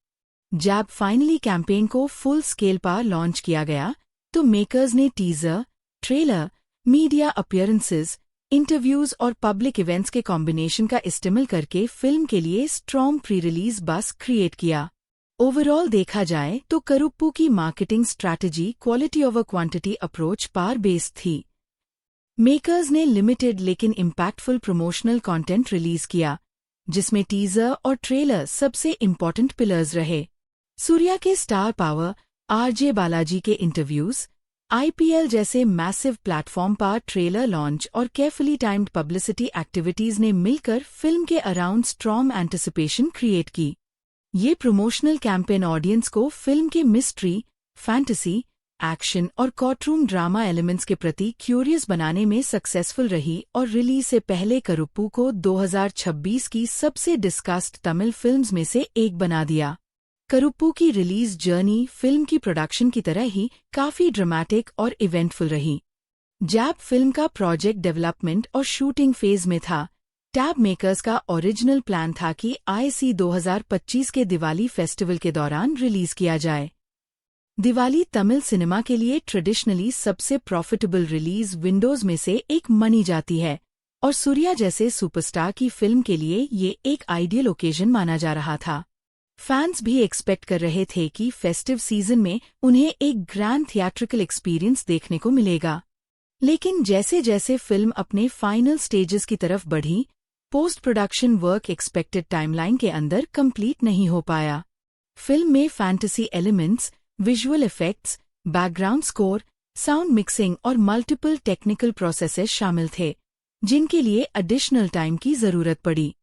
जब फाइनली कैंपेन को फुल स्केल पर लॉन्च किया गया, तो मेकर्स ने teaser, trailer, media appearances, interviews और पब्लिक इवेंट्स के कॉम्बिनेशन का इस्तेमाल करके फिल्म के लिए स्ट्रॉन्ग प्री रिलीज बस क्रिएट किया। ओवरऑल देखा जाए तो करुप्पू की marketing strategy quality over quantity approach पर बेस्ड थी। मेकर्स ने लिमिटेड लेकिन इम्पैक्टफुल प्रमोशनल कंटेंट रिलीज किया, जिसमें टीजर और ट्रेलर सबसे इम्पोर्टेंट पिलर्स रहे। सूर्या के स्टार पावर, आरजे बालाजी के इंटरव्यूज, आईपीएल जैसे मैसिव प्लेटफॉर्म पर ट्रेलर लॉन्च और केयरफुली टाइम्ड पब्लिसिटी एक्टिविटीज ने मिलकर फिल्म के अराउंड स्ट्रॉन्ग एंटिसिपेशन क्रिएट की। ये प्रमोशनल कैंपेन ऑडियंस को फिल्म के मिस्ट्री, फैंटेसी, एक्शन और कोर्टरूम ड्रामा एलिमेंट्स के प्रति क्यूरियस बनाने में सक्सेसफुल रही और रिलीज से पहले करुप्पू को 2026 की सबसे डिस्कस्ड तमिल फिल्म्स में से एक बना दिया। करुप्पू की रिलीज जर्नी फिल्म की प्रोडक्शन की तरह ही काफी ड्रामेटिक और इवेंटफुल रही। जैब फिल्म का प्रोजेक्ट डेवलपमेंट और शूटिंग फेज में था। टैब मेकर्स का ओरिजिनल प्लान था कि IC 2025 के दिवाली फेस्टिवल के दौरान रिलीज किया जाए। दिवाली तमिल सिनेमा के लिए ट्रेडिशनली सबसे प्रॉफिटेबल रिलीज विंडोज में से एक मानी जाती है और सूर्या जैसे सुपरस्टार की फिल्म के लिए ये एक आइडियल ओकेजन माना जा रहा था। फैंस भी एक्सपेक्ट कर रहे थे कि फेस्टिव सीजन में उन्हें एक ग्रैंड थिएट्रिकल एक्सपीरियंस देखने को मिलेगा। लेकिन जैसे जैसे फिल्म अपने फाइनल स्टेजेस की तरफ बढ़ी, post production work expected timeline के अंदर कंप्लीट नहीं हो पाया। फिल्म में fantasy elements, visual effects, background score, sound mixing और मल्टीपल टेक्निकल प्रोसेसेस शामिल थे, जिनके लिए एडिशनल टाइम की जरूरत पड़ी।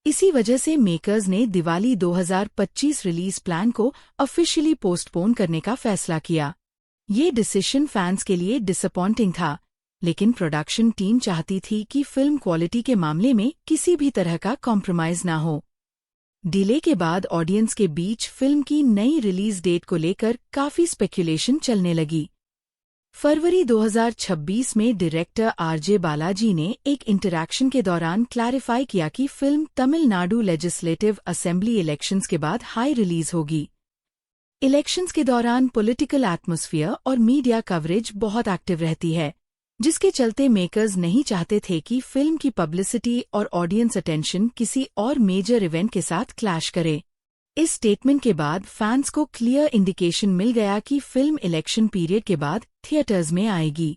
इसी वजह से मेकर्स ने दिवाली 2025 रिलीज प्लान को ऑफिशियली पोस्टपोन करने का फैसला किया। ये डिसीजन फैंस के लिए डिसअपॉइंटिंग था, लेकिन प्रोडक्शन टीम चाहती थी कि फिल्म क्वालिटी के मामले में किसी भी तरह का कॉम्प्रोमाइज ना हो। डिले के बाद ऑडियंस के बीच फिल्म की नई रिलीज डेट को लेकर काफी स्पेक्युलेशन चलने लगी। फरवरी 2026 में डायरेक्टर RJ बालाजी ने एक इंटरैक्शन के दौरान क्लैरिफाई किया कि film Tamil Nadu legislative assembly elections के बाद हाई रिलीज होगी। इलेक्शंस के दौरान पॉलिटिकल एटमॉस्फेयर और मीडिया कवरेज बहुत एक्टिव रहती है, जिसके चलते मेकर्स नहीं चाहते थे कि फिल्म की पब्लिसिटी और ऑडियंस अटेंशन किसी और मेजर इवेंट के साथ क्लैश करे। इस स्टेटमेंट के बाद फैंस को क्लियर इंडिकेशन मिल गया कि फिल्म इलेक्शन पीरियड के बाद थिएटर्स में आएगी।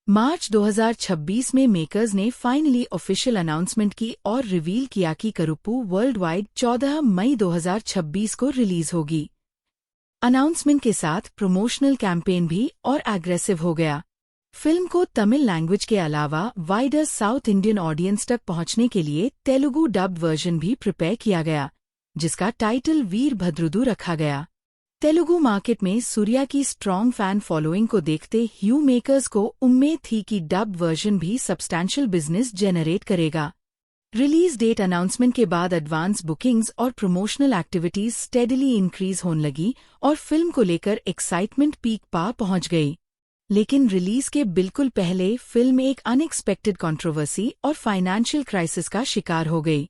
मार्च 2026 में मेकर्स ने फाइनली ऑफिशियल अनाउंसमेंट की और रिवील किया कि करुप्पू वर्ल्ड वाइड 14 मई 2026 को रिलीज होगी। अनाउंसमेंट के साथ प्रमोशनल कैंपेन भी और एग्रेसिव हो गया। फिल्म को तमिल लैंग्वेज के अलावा वाइडर साउथ इंडियन ऑडियंस तक पहुंचने के लिए तेलुगु डब्ड वर्जन भी प्रिपेयर किया गया, जिसका टाइटल वीरभद्रुदु रखा गया। तेलुगु मार्केट में सूर्या की स्ट्रॉन्ग फैन फॉलोइंग को देखते ह्यू मेकर्स को उम्मीद थी कि डब्ड वर्जन भी सब्सटैंशियल बिजनेस जेनरेट करेगा। रिलीज डेट अनाउंसमेंट के बाद एडवांस बुकिंग्स और प्रमोशनल एक्टिविटीज स्टेडीली इंक्रीज होने लगी और फिल्म को लेकर एक्साइटमेंट पीक पर पहुंच गई। लेकिन रिलीज के बिल्कुल पहले फिल्म एक अनएक्सपेक्टेड कंट्रोवर्सी और फाइनेंशियल क्राइसिस का शिकार हो गई।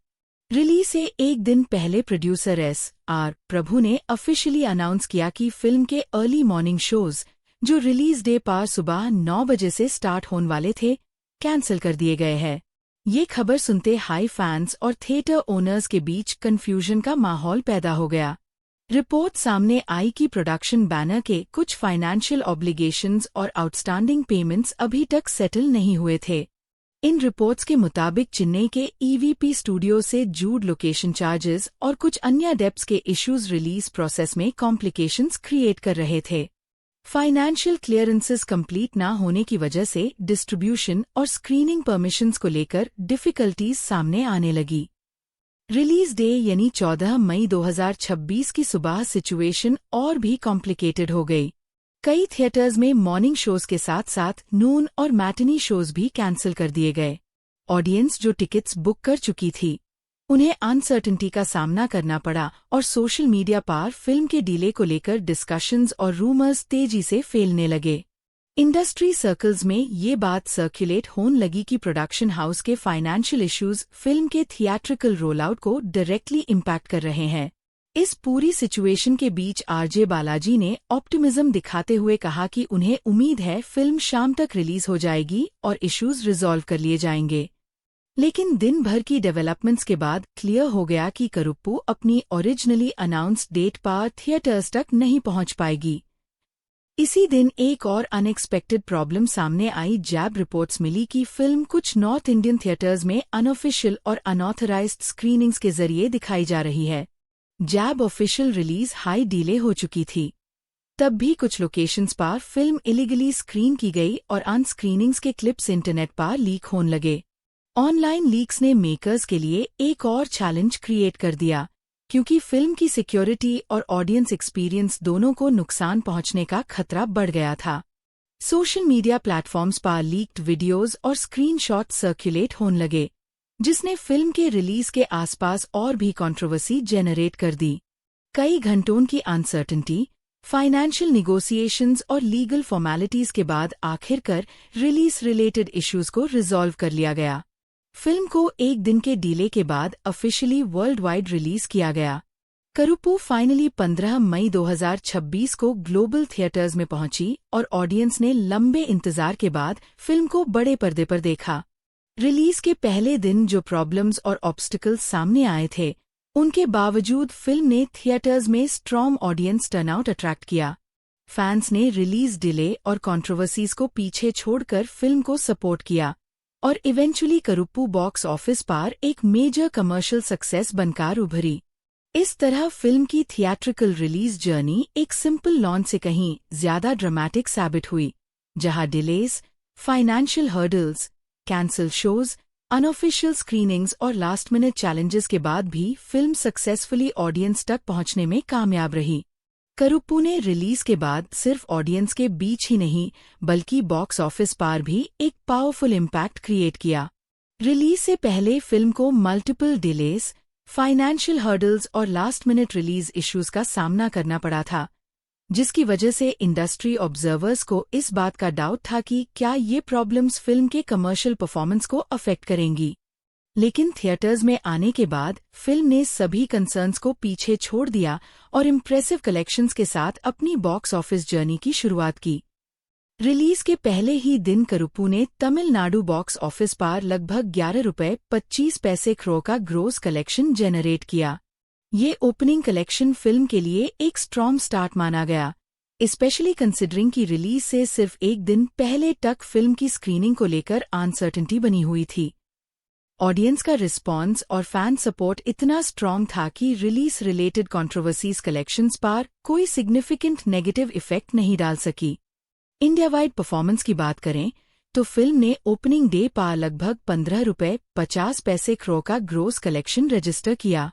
रिलीज से एक दिन पहले प्रोड्यूसर S.R. प्रभु ने ऑफिशियली अनाउंस किया कि फिल्म के अर्ली मॉर्निंग शोज, जो रिलीज डे पर सुबह 9 बजे से स्टार्ट होने वाले थे, कैंसिल कर दिए गए हैं। ये खबर सुनते हाई फैंस और थिएटर ओनर्स के बीच कंफ्यूजन का माहौल पैदा हो गया। रिपोर्ट सामने आई कि प्रोडक्शन बैनर के कुछ फाइनेंशियल ऑब्लिगेशंस और आउटस्टैंडिंग पेमेंट्स अभी तक सेटल नहीं हुए थे। इन रिपोर्ट्स के मुताबिक चेन्नई के EVP स्टूडियो से जूड लोकेशन चार्जेस और कुछ अन्य डेब्ट्स के इश्यूज रिलीज प्रोसेस में कॉम्प्लिकेशंस क्रिएट कर रहे थे। फाइनेंशियल क्लियरेंसेस कंप्लीट ना होने की वजह से डिस्ट्रीब्यूशन और स्क्रीनिंग परमिशंस को लेकर डिफिकल्टीज सामने आने लगी। रिलीज डे यानी 14 मई 2026 की सुबह सिचुएशन और भी कॉम्प्लिकेटेड हो गई। कई थिएटर्स में मॉर्निंग शोज के साथ साथ नून और मैटिनी शोज भी कैंसिल कर दिए गए। ऑडियंस जो टिकट्स बुक कर चुकी थी, उन्हें अनसर्टेनिटी का सामना करना पड़ा और सोशल मीडिया पर फिल्म के डिले को लेकर डिस्कशंस और रूमर्स तेजी से फैलने लगे। इंडस्ट्री सर्कल्स में ये बात सर्कुलेट होने लगी कि प्रोडक्शन हाउस के फाइनेंशियल इश्यूज फिल्म के थिएट्रिकल रोलआउट को डायरेक्टली इम्पैक्ट कर रहे हैं। इस पूरी सिचुएशन के बीच RJ बालाजी ने ऑप्टिमिज्म दिखाते हुए कहा कि उन्हें उम्मीद है फिल्म शाम तक रिलीज हो जाएगी और इश्यूज रिजॉल्व कर लिए जाएंगे। लेकिन दिन भर की डेवलपमेंट्स के बाद क्लियर हो गया कि करुप्पू अपनी ओरिजिनली अनाउंस्ड डेट पर थिएटर्स तक नहीं पहुंच पाएगी। इसी दिन एक और अनएक्सपेक्टेड प्रॉब्लम सामने आई। जैब रिपोर्ट्स मिली कि फिल्म कुछ नॉर्थ इंडियन थिएटर्स में अनऑफिशियल और अनऑथराइज्ड स्क्रीनिंग्स के जरिए दिखाई जा रही है। जैब ऑफिशियल रिलीज हाई डिले हो चुकी थी, तब भी कुछ लोकेशंस पर फिल्म इलीगली स्क्रीन की गई और अनस्क्रीनिंग्स के क्लिप्स इंटरनेट पर लीक होने लगे। ऑनलाइन लीक्स ने मेकर्स के लिए एक और चैलेंज क्रिएट कर दिया, क्योंकि फिल्म की सिक्योरिटी और ऑडियंस एक्सपीरियंस दोनों को नुकसान पहुंचने का खतरा बढ़ गया था। सोशल मीडिया प्लेटफॉर्म्स पर लीक्ड वीडियोज और स्क्रीनशॉट सर्कुलेट होने लगे, जिसने फिल्म के रिलीज के आसपास और भी कंट्रोवर्सी जेनरेट कर दी। कई घंटों की अनसर्टेनिटी, फाइनेंशियल निगोशिएशंस और लीगल फॉर्मेलिटीज के बाद आखिरकार रिलीज रिलेटेड इश्यूज को रिजॉल्व कर लिया गया। फिल्म को एक दिन के डिले के बाद ऑफिशियली वर्ल्ड वाइड रिलीज किया गया। करुप्पू फाइनली 15 मई 2026 को ग्लोबल थिएटर्स में पहुंची और ऑडियंस ने लंबे इंतजार के बाद फिल्म को बड़े पर्दे पर देखा। रिलीज के पहले दिन जो प्रॉब्लम्स और ऑब्स्टिकल्स सामने आए थे, उनके बावजूद फिल्म ने थिएटर्स में स्ट्रॉन्ग ऑडियंस टर्नआउट अट्रैक्ट किया। फैंस ने रिलीज डिले और कंट्रोवर्सीज को पीछे छोड़कर फिल्म को सपोर्ट किया और इवेंचुअली करुप्पू बॉक्स ऑफिस पर एक मेजर कमर्शियल सक्सेस बनकर उभरी। इस तरह फिल्म की थिएट्रिकल रिलीज जर्नी एक सिंपल लॉन्च से कहीं ज्यादा ड्रामेटिक साबित हुई, जहां delays, financial hurdles, cancel shows, unofficial screenings और लास्ट मिनट चैलेंजेस के बाद भी फिल्म सक्सेसफुली ऑडियंस तक पहुंचने में कामयाब रही। करुप्पू ने रिलीज के बाद सिर्फ ऑडियंस के बीच ही नहीं बल्कि बॉक्स ऑफिस पर भी एक पावरफुल इम्पैक्ट क्रिएट किया। रिलीज से पहले फिल्म को मल्टीपल डिलेज, फाइनेंशियल हर्डल्स और लास्ट मिनट रिलीज इश्यूज का सामना करना पड़ा था, जिसकी वजह से इंडस्ट्री ऑब्जर्वर्स को इस बात का डाउट था कि क्या ये प्रॉब्लम्स फिल्म के कमर्शियल परफॉर्मेंस को अफेक्ट करेंगी। लेकिन थिएटर्स में आने के बाद फिल्म ने सभी कंसर्न्स को पीछे छोड़ दिया और इम्प्रेसिव कलेक्शंस के साथ अपनी बॉक्स ऑफिस जर्नी की शुरुआत की। रिलीज के पहले ही दिन करुप्पू ने तमिलनाडु बॉक्स ऑफिस पर लगभग 11 रुपये 25 पैसे करोड़ का ग्रोस कलेक्शन जेनरेट किया। ये ओपनिंग कलेक्शन फिल्म के लिए एक स्ट्रॉन्ग स्टार्ट माना गया, स्पेशली कंसिडरिंग की रिलीज से सिर्फ एक दिन पहले तक फिल्म की स्क्रीनिंग को लेकर अनसर्टेनिटी बनी हुई थी। ऑडियंस का रिस्पॉन्स और फैन सपोर्ट इतना स्ट्रॉन्ग था कि रिलीज रिलेटेड कंट्रोवर्सीज कलेक्शंस पर कोई सिग्निफिकेंट नेगेटिव इफेक्ट नहीं डाल सकी। इंडिया वाइड परफॉर्मेंस की बात करें तो फिल्म ने ओपनिंग डे पर लगभग 15 रुपये 50 पैसे करोड़ का ग्रोस कलेक्शन रजिस्टर किया।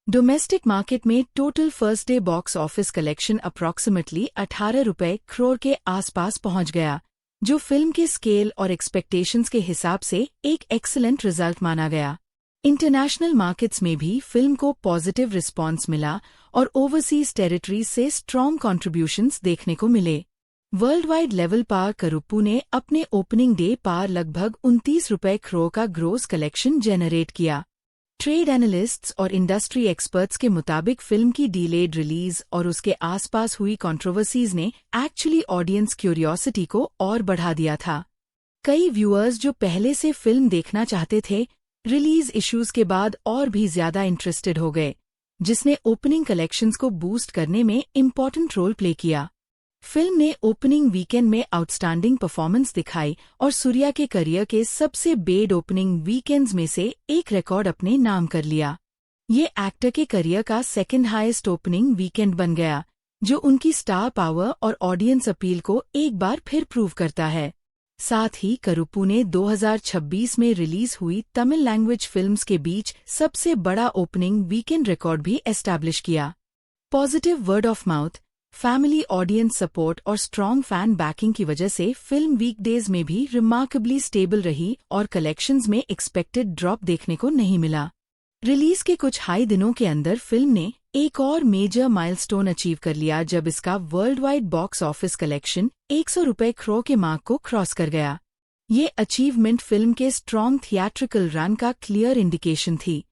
डोमेस्टिक मार्केट में total first day box office collection approximately 18 रुपये करोड़ के आसपास पहुंच गया, जो फिल्म के स्केल और एक्सपेक्टेशंस के हिसाब से एक एक्सीलेंट रिजल्ट माना गया। इंटरनेशनल मार्केट्स में भी फिल्म को पॉजिटिव रिस्पांस मिला और ओवरसीज टेरिटरीज से स्ट्रॉन्ग कॉन्ट्रीब्यूशंस देखने को मिले। वर्ल्ड वाइड लेवल पर करुप्पू ने अपने ओपनिंग डे पर लगभग 29 रुपये करोड़ का ग्रोस कलेक्शन जेनरेट किया। ट्रेड एनालिस्ट्स और इंडस्ट्री एक्सपर्ट्स के मुताबिक फिल्म की डीलेड रिलीज और उसके आसपास हुई कंट्रोवर्सीज ने एक्चुअली ऑडियंस क्यूरियोसिटी को और बढ़ा दिया था। कई व्यूअर्स जो पहले से फिल्म देखना चाहते थे, रिलीज इश्यूज के बाद और भी ज्यादा इंटरेस्टेड हो गए, जिसने ओपनिंग कलेक्शंस को बूस्ट करने में इम्पोर्टेंट रोल प्ले किया। फिल्म ने ओपनिंग वीकेंड में आउटस्टैंडिंग परफॉर्मेंस दिखाई और सूर्या के करियर के सबसे बेड ओपनिंग वीकेंड्स में से एक रिकॉर्ड अपने नाम कर लिया। ये एक्टर के करियर का सेकंड हाईएस्ट ओपनिंग वीकेंड बन गया, जो उनकी स्टार पावर और ऑडियंस अपील को एक बार फिर प्रूव करता है। साथ ही करुप्पू ने 2026 में रिलीज हुई तमिल लैंग्वेज फिल्म्स के बीच सबसे बड़ा ओपनिंग वीकेंड रिकॉर्ड भी एस्टैब्लिश किया। Positive word of mouth, family audience support और स्ट्रॉन्ग फैन बैकिंग की वजह से फिल्म वीकडेज में भी रिमार्केबली स्टेबल रही और कलेक्शंस में एक्सपेक्टेड ड्रॉप देखने को नहीं मिला। रिलीज के कुछ हाई दिनों के अंदर फिल्म ने एक और मेजर माइलस्टोन अचीव कर लिया जब इसका world wide box office collection 100 रुपये करोड़ के मार्क को क्रॉस कर गया। ये अचीवमेंट फिल्म के स्ट्रॉन्ग थिएट्रिकल रन का क्लियर इंडिकेशन थी।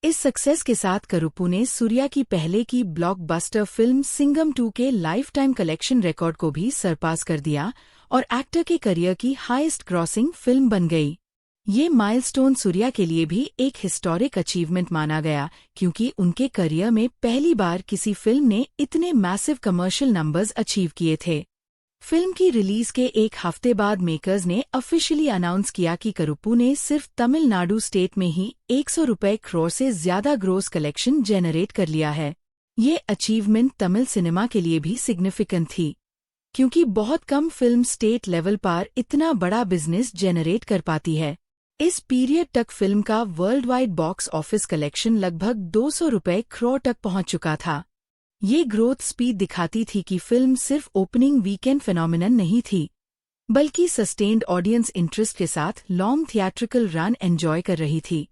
इस सक्सेस के साथ करुप्पू ने सूर्या की पहले की ब्लॉकबस्टर फिल्म सिंघम 2 के लाइफ टाइम कलेक्शन रिकॉर्ड को भी सरपास कर दिया और एक्टर के करियर की हाईएस्ट ग्रॉसिंग फिल्म बन गई। ये माइलस्टोन सूर्या के लिए भी एक हिस्टोरिक अचीवमेंट माना गया, क्योंकि उनके करियर में पहली बार किसी फिल्म ने इतने मैसिव कमर्शियल नंबर्स अचीव किए थे। फिल्म की रिलीज के एक हफ्ते बाद मेकर्स ने ऑफिशियली अनाउंस किया कि करुप्पू ने सिर्फ तमिलनाडु स्टेट में ही 100 रुपये करोड़ से ज्यादा ग्रोस कलेक्शन जेनरेट कर लिया है। ये अचीवमेंट तमिल सिनेमा के लिए भी सिग्निफिकेंट थी, क्योंकि बहुत कम फिल्म स्टेट लेवल पर इतना बड़ा बिजनेस जेनरेट कर पाती है। इस पीरियड तक फिल्म का world wide box office collection लगभग 200 रुपये करोड़ तक पहुंच चुका था। ये ग्रोथ स्पीड दिखाती थी कि फिल्म सिर्फ ओपनिंग वीकेंड फिनोमिनन नहीं थी, बल्कि सस्टेन्ड ऑडियंस इंटरेस्ट के साथ लॉन्ग थिएट्रिकल रन एंजॉय कर रही थी।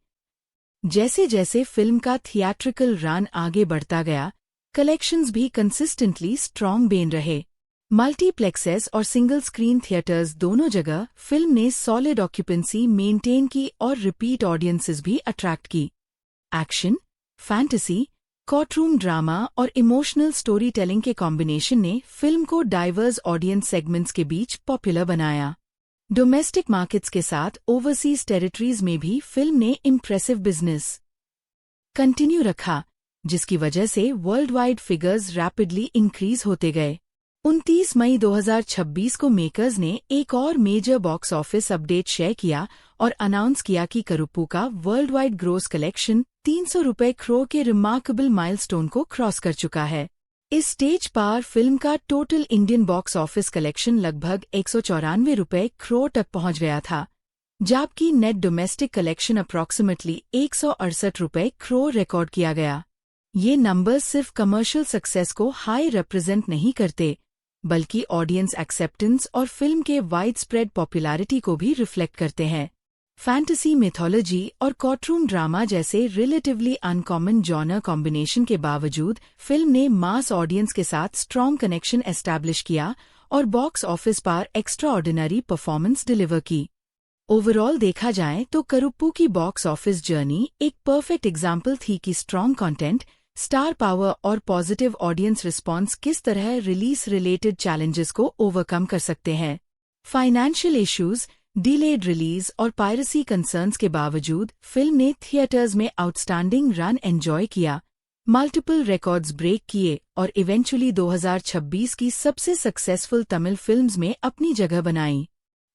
जैसे जैसे फिल्म का थिएट्रिकल रन आगे बढ़ता गया, कलेक्शंस भी कंसिस्टेंटली स्ट्रॉन्ग बेन रहे। मल्टीप्लेक्सेस और सिंगल स्क्रीन थिएटर्स दोनों जगह फिल्म ने सॉलिड ऑक्यूपेंसी मेंटेन की और रिपीट ऑडियंसेस भी अट्रैक्ट की। एक्शन, फैंटेसी, कोर्टरूम ड्रामा और इमोशनल स्टोरी टेलिंग के कॉम्बिनेशन ने फिल्म को डाइवर्स ऑडियंस सेगमेंट्स के बीच पॉपुलर बनाया। डोमेस्टिक मार्केट्स के साथ ओवरसीज टेरिटरीज में भी फिल्म ने इम्प्रेसिव बिजनेस कंटिन्यू रखा, जिसकी वजह से world wide figures rapidly increase होते गए। 29 मई 2026 को मेकर्स ने एक और major box office update share किया और अनाउंस किया कि करुप्पू का वर्ल्ड वाइड ग्रोस कलेक्शन 300 रुपये करोड़ के रिमार्केबल माइलस्टोन को क्रॉस कर चुका है। इस स्टेज पर फिल्म का total Indian box office collection लगभग 194 रुपये करोड़ तक पहुंच गया था, जबकि नेट डोमेस्टिक कलेक्शन अप्रॉक्सिमेटली 168 रुपये करोड़ रिकॉर्ड किया गया। ये नंबर्स सिर्फ कमर्शियल सक्सेस को हाई रिप्रेजेंट नहीं करते, बल्कि ऑडियंस एक्सेप्टेंस और फिल्म के वाइड स्प्रेड पॉपुलैरिटी को भी रिफ्लेक्ट करते हैं। फैंटेसी, मिथोलॉजी और कोर्टरूम ड्रामा जैसे रिलेटिवली अनकॉमन जॉनर कॉम्बिनेशन के बावजूद फिल्म ने मास ऑडियंस के साथ स्ट्रॉन्ग कनेक्शन एस्टैब्लिश किया और बॉक्स ऑफिस पर एक्स्ट्रा ऑर्डिनरी परफॉर्मेंस डिलीवर की। ओवरऑल देखा जाए तो करुप्पू की बॉक्स ऑफिस जर्नी एक परफेक्ट एग्जाम्पल थी कि स्ट्रॉन्ग कंटेंट, स्टार पावर और पॉजिटिव ऑडियंस रिस्पॉन्स किस तरह रिलीज रिलेटेड चैलेंजेस को ओवरकम कर सकते हैं। फाइनेंशियल इश्यूज, डिलेड रिलीज और पायरेसी कंसर्न्स के बावजूद फिल्म ने थिएटर्स में आउटस्टैंडिंग रन एंजॉय किया, मल्टीपल रिकॉर्ड्स ब्रेक किए और इवेंचुअली 2026 की सबसे सक्सेसफुल तमिल फिल्म्स में अपनी जगह बनाई।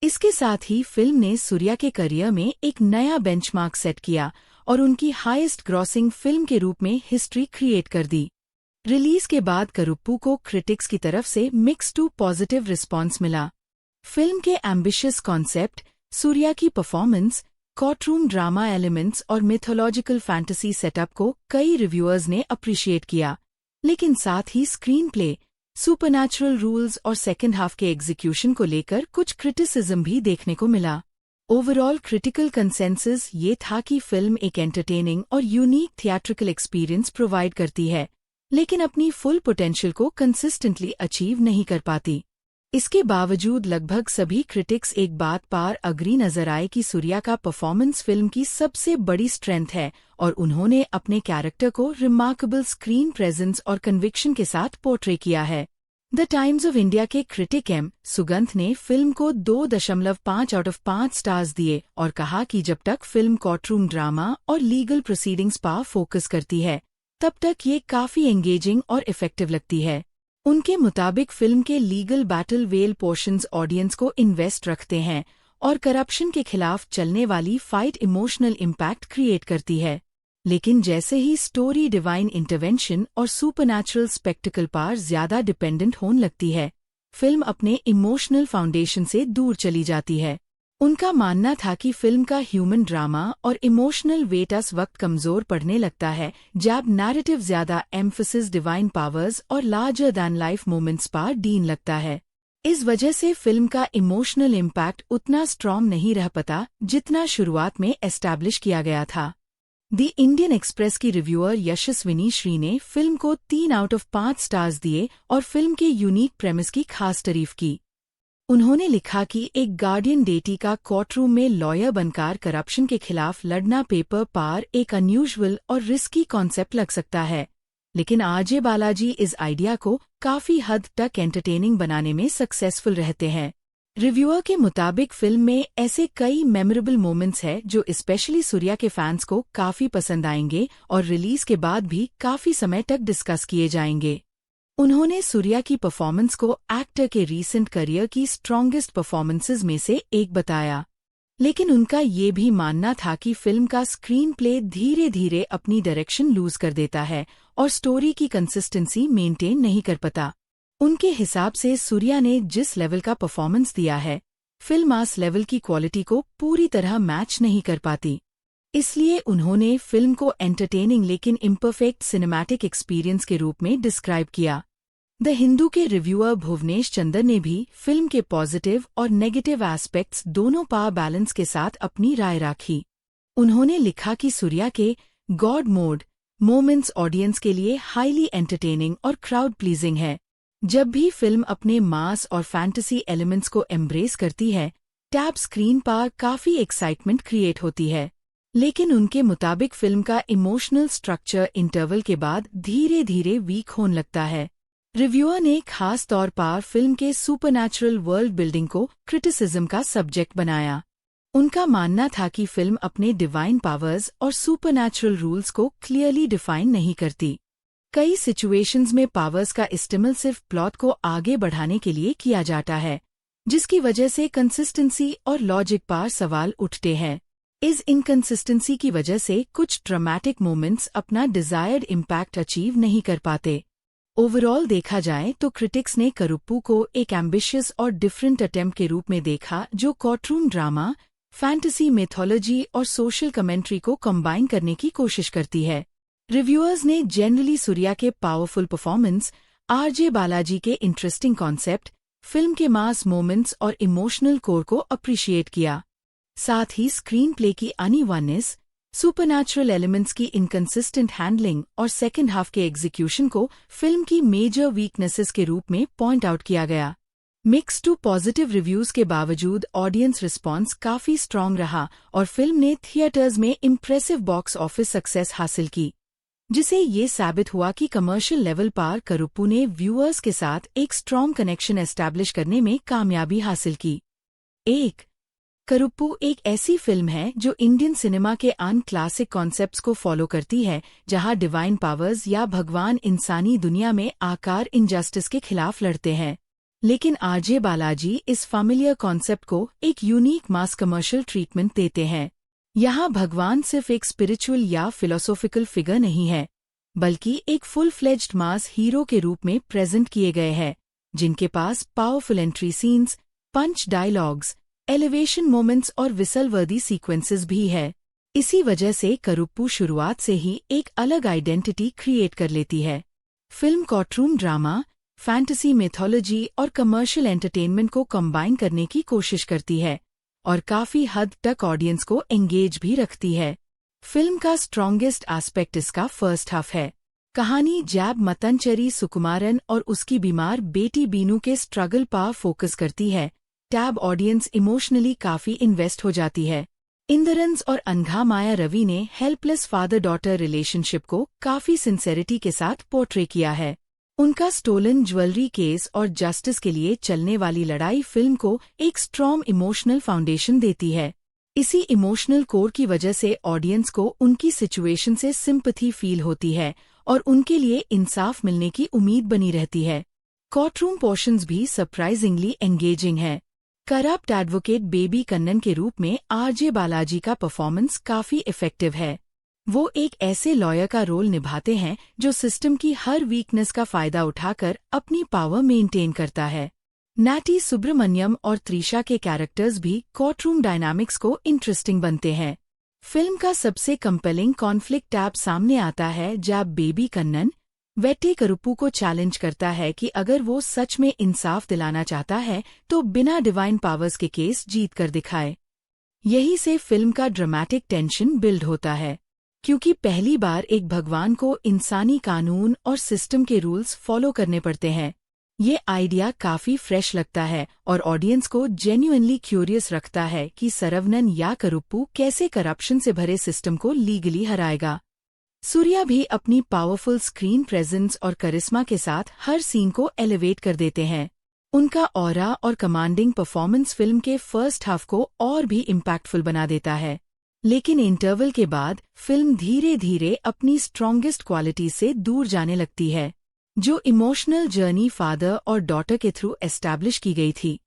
इसके साथ ही फिल्म ने सूर्या के करियर में एक नया बेंचमार्क सेट किया और उनकी हाईएस्ट ग्रॉसिंग फिल्म के रूप में हिस्ट्री क्रिएट कर दी। रिलीज के बाद करुप्पू को क्रिटिक्स की तरफ से मिक्स टू पॉजिटिव रिस्पॉन्स मिला। फिल्म के एम्बिशियस कॉन्सेप्ट, सूर्या की परफॉर्मेंस, कोर्टरूम ड्रामा एलिमेंट्स और मिथोलॉजिकल फैंटेसी सेटअप को कई रिव्यूअर्स ने अप्रिशिएट किया, लेकिन साथ ही स्क्रीन प्ले, सुपरनैचुरल रूल्स और सेकेंड हाफ के एग्जीक्यूशन को लेकर कुछ क्रिटिसिज्म भी देखने को मिला। ओवरऑल क्रिटिकल कंसेंसस ये था कि फिल्म एक एंटरटेनिंग और यूनिक थिएट्रिकल एक्सपीरियंस प्रोवाइड करती है, लेकिन अपनी फुल पोटेंशियल को कंसिस्टेंटली अचीव नहीं कर पाती। इसके बावजूद लगभग सभी क्रिटिक्स एक बात पर अग्री नजर आए कि सूर्या का परफॉर्मेंस फिल्म की सबसे बड़ी स्ट्रेंथ है और उन्होंने अपने कैरेक्टर को रिमार्केबल स्क्रीन प्रेजेंस और कन्विक्शन के साथ पोर्ट्रे किया है। द टाइम्स ऑफ इंडिया के क्रिटिक एम. सुगंध ने फिल्म को 2.5 आउट ऑफ 5 स्टार्स दिए और कहा कि जब तक फिल्म कोर्टरूम ड्रामा और लीगल प्रोसीडिंग्स पर फोकस करती है, तब तक ये काफी एंगेजिंग और इफेक्टिव लगती है। उनके मुताबिक फिल्म के legal battle well portions audience को इन्वेस्ट रखते हैं और करप्शन के खिलाफ चलने वाली फाइट इमोशनल इम्पैक्ट क्रिएट करती है। लेकिन जैसे ही स्टोरी डिवाइन इंटरवेंशन और सुपरनैचुरल स्पेक्टिकल पर ज्यादा डिपेंडेंट होने लगती है, फिल्म अपने इमोशनल फाउंडेशन से दूर चली जाती है। उनका मानना था कि फिल्म का ह्यूमन ड्रामा और इमोशनल वेट इस वक्त कमजोर पड़ने लगता है जब नैरेटिव ज्यादा एम्फसिस डिवाइन पावर्स और लार्जर दैन लाइफ मोमेंट्स पर डीन लगता है। इस वजह से फिल्म का इमोशनल इम्पैक्ट उतना स्ट्रॉन्ग नहीं रह पाता जितना शुरुआत में एस्टैब्लिश किया गया था। द इंडियन एक्सप्रेस की रिव्यूअर यशस्विनी श्री ने फिल्म को 3 आउट ऑफ 5 स्टार्स दिए और फिल्म के यूनिक प्रेमिस की खास तारीफ की। उन्होंने लिखा कि एक गार्डियन डेटी का कोर्टरूम में लॉयर बनकर करप्शन के खिलाफ लड़ना पेपर पर एक अनयूजुअल और रिस्की कॉन्सेप्ट लग सकता है, लेकिन अजय बालाजी इस आइडिया को काफी हद तक एंटरटेनिंग बनाने में सक्सेसफुल रहते हैं। रिव्यूअर के मुताबिक फिल्म में ऐसे कई मेमोरेबल मोमेंट्स हैं जो स्पेशली सूर्या के फैंस को काफी पसंद आएंगे और रिलीज के बाद भी काफी समय तक डिस्कस किए जाएंगे। उन्होंने सूर्या की परफॉर्मेंस को एक्टर के रीसेंट करियर की स्ट्रॉन्गेस्ट परफॉर्मेंसेज में से एक बताया, लेकिन उनका ये भी मानना था कि फिल्म का स्क्रीन प्ले धीरे धीरे अपनी डायरेक्शन लूज कर देता है और स्टोरी की कंसिस्टेंसी मेंटेन नहीं कर पाता। उनके हिसाब से सूर्या ने जिस लेवल का परफॉर्मेंस दिया है, फिल्म आस लेवल की क्वालिटी को पूरी तरह मैच नहीं कर पाती। इसलिए उन्होंने फिल्म को एंटरटेनिंग लेकिन इम्परफेक्ट सिनेमैटिक एक्सपीरियंस के रूप में डिस्क्राइब किया। द हिंदू के रिव्यूअर भुवनेश चंदर ने भी फिल्म के पॉजिटिव और नेगेटिव एस्पेक्ट्स दोनों पावर बैलेंस के साथ अपनी राय रखी। उन्होंने लिखा कि सूर्या के गॉड मोड, मोमेंट्स ऑडियंस के लिए हाईली एंटरटेनिंग और क्राउड प्लीजिंग है। जब भी फिल्म अपने मास और फैंटेसी एलिमेंट्स को एम्ब्रेस करती है, टैब स्क्रीन पर काफी एक्साइटमेंट क्रिएट होती है। लेकिन उनके मुताबिक फिल्म का इमोशनल स्ट्रक्चर इंटरवल के बाद धीरे धीरे वीक होने लगता है। रिव्यूअर ने खास तौर पर फिल्म के सुपरनैचुरल वर्ल्ड बिल्डिंग को क्रिटिसिज्म का सब्जेक्ट बनाया। उनका मानना था कि फिल्म अपने डिवाइन पावर्स और सुपरनैचुरल रूल्स को क्लियरली डिफाइन नहीं करती। कई सिचुएशंस में पावर्स का इस्तेमाल सिर्फ प्लॉट को आगे बढ़ाने के लिए किया जाता है, जिसकी वजह से कंसिस्टेंसी और लॉजिक पर सवाल उठते हैं। इस इनकंसिस्टेंसी की वजह से कुछ ड्रामेटिक मोमेंट्स अपना डिजायर्ड इम्पैक्ट अचीव नहीं कर पाते। ओवरऑल देखा जाए तो क्रिटिक्स ने करुप्पू को एक एम्बिशियस और डिफरेंट अटेम्प्ट के रूप में देखा, जो कोर्टरूम ड्रामा, फैंटेसी मिथोलॉजी और सोशल कमेंट्री को कंबाइन करने की कोशिश करती है। रिव्यूअर्स ने जनरली सूर्या के पावरफुल परफॉर्मेंस, आरजे बालाजी के इंटरेस्टिंग कॉन्सेप्ट, फिल्म के मास मोमेंट्स और इमोशनल कोर को अप्रिशिएट किया। साथ ही स्क्रीन प्ले की अनइवननेस, सुपरनैचुरल एलिमेंट्स की इनकंसिस्टेंट हैंडलिंग और सेकेंड हाफ के एग्जीक्यूशन को फिल्म की मेजर वीकनेसेस के रूप में पॉइंट आउट किया गया। मिक्स टू पॉजिटिव रिव्यूज के बावजूद ऑडियंस रिस्पांस काफी स्ट्रॉन्ग रहा और फिल्म ने थिएटर्स में इम्प्रेसिव बॉक्स ऑफिस सक्सेस हासिल की, जिसे ये साबित हुआ कि कमर्शियल लेवल पर करुप्पू ने व्यूअर्स के साथ एक स्ट्रॉन्ग कनेक्शन एस्टैब्लिश करने में कामयाबी हासिल की। करुप्पू एक ऐसी फिल्म है जो इंडियन सिनेमा के अन क्लासिक कॉन्सेप्ट्स को फॉलो करती है, जहां डिवाइन पावर्स या भगवान इंसानी दुनिया में आकार इनजस्टिस के खिलाफ लड़ते हैं। लेकिन आरजे बालाजी इस फैमिलियर कॉन्सेप्ट को एक यूनिक मास कमर्शियल ट्रीटमेंट देते हैं। यहाँ भगवान सिर्फ एक स्पिरिचुअल या फिलोसॉफिकल फिगर नहीं है, बल्कि एक फुल फ्लेज्ड मास हीरो के रूप में प्रेजेंट किए गए हैं, जिनके पास पावरफुल एंट्री सीन्स, पंच डायलॉग्स, एलिवेशन मोमेंट्स और विसलवर्दी सीक्वेंसेस भी है। इसी वजह से करुप्पू शुरुआत से ही एक अलग आइडेंटिटी क्रिएट कर लेती है। Film courtroom drama, fantasy mythology और कमर्शियल एंटरटेनमेंट को कंबाइन करने की कोशिश करती है और काफी हद तक ऑडियंस को एंगेज भी रखती है। फिल्म का स्ट्रॉन्गेस्ट एस्पेक्ट इसका फर्स्ट हाफ है। कहानी जैब मतनचेरी सुकुमारन और उसकी बीमार बेटी बीनू के स्ट्रगल पर फोकस करती है। टैब ऑडियंस इमोशनली काफी इन्वेस्ट हो जाती है। इंद्रंस और अनघा माया रवि ने हेल्पलेस फादर डॉटर रिलेशनशिप को काफी सिंसेरिटी के साथ पोर्ट्रे किया है। उनका स्टोलन ज्वेलरी केस और जस्टिस के लिए चलने वाली लड़ाई फिल्म को एक स्ट्रॉन्ग इमोशनल फाउंडेशन देती है। इसी इमोशनल कोर की वजह से ऑडियंस को उनकी सिचुएशन से सिंपैथी फील होती है और उनके लिए इंसाफ मिलने की उम्मीद बनी रहती है। कोर्टरूम पोर्शंस भी सरप्राइजिंगली एंगेजिंग है। करप्ट एडवोकेट बेबी कन्नन के रूप में आरजे बालाजी का परफॉर्मेंस काफी इफेक्टिव है। वो एक ऐसे लॉयर का रोल निभाते हैं जो सिस्टम की हर वीकनेस का फायदा उठाकर अपनी पावर मेंटेन करता है। नैटी सुब्रमण्यम और त्रिशा के कैरेक्टर्स भी कोर्टरूम डायनामिक्स को इंटरेस्टिंग बनते हैं। फिल्म का सबसे कंपेलिंग कॉन्फ्लिक्ट टैब सामने आता है जब बेबी कन्नन वेट्टे करुप्पू को चैलेंज करता है कि अगर वो सच में इंसाफ दिलाना चाहता है तो बिना डिवाइन पावर्स के केस जीत कर दिखाए। यही से फिल्म का ड्रामेटिक टेंशन बिल्ड होता है, क्योंकि पहली बार एक भगवान को इंसानी कानून और सिस्टम के रूल्स फॉलो करने पड़ते हैं। ये आइडिया काफी फ्रेश लगता है और ऑडियंस को जेन्युइनली क्यूरियस रखता है कि सरवनन या करुप्पू कैसे करप्शन से भरे सिस्टम को लीगली हराएगा। सूर्या भी अपनी पावरफुल स्क्रीन प्रेजेंस और करिश्मा के साथ हर सीन को एलिवेट कर देते हैं। उनका ऑरा और कमांडिंग परफॉर्मेंस फिल्म के फर्स्ट हाफ को और भी इम्पैक्टफुल बना देता है। लेकिन इंटरवल के बाद फिल्म धीरे धीरे अपनी स्ट्रॉन्गेस्ट क्वालिटी से दूर जाने लगती है। जो इमोशनल जर्नी फादर और डॉटर के थ्रू एस्टैब्लिश की गई थी,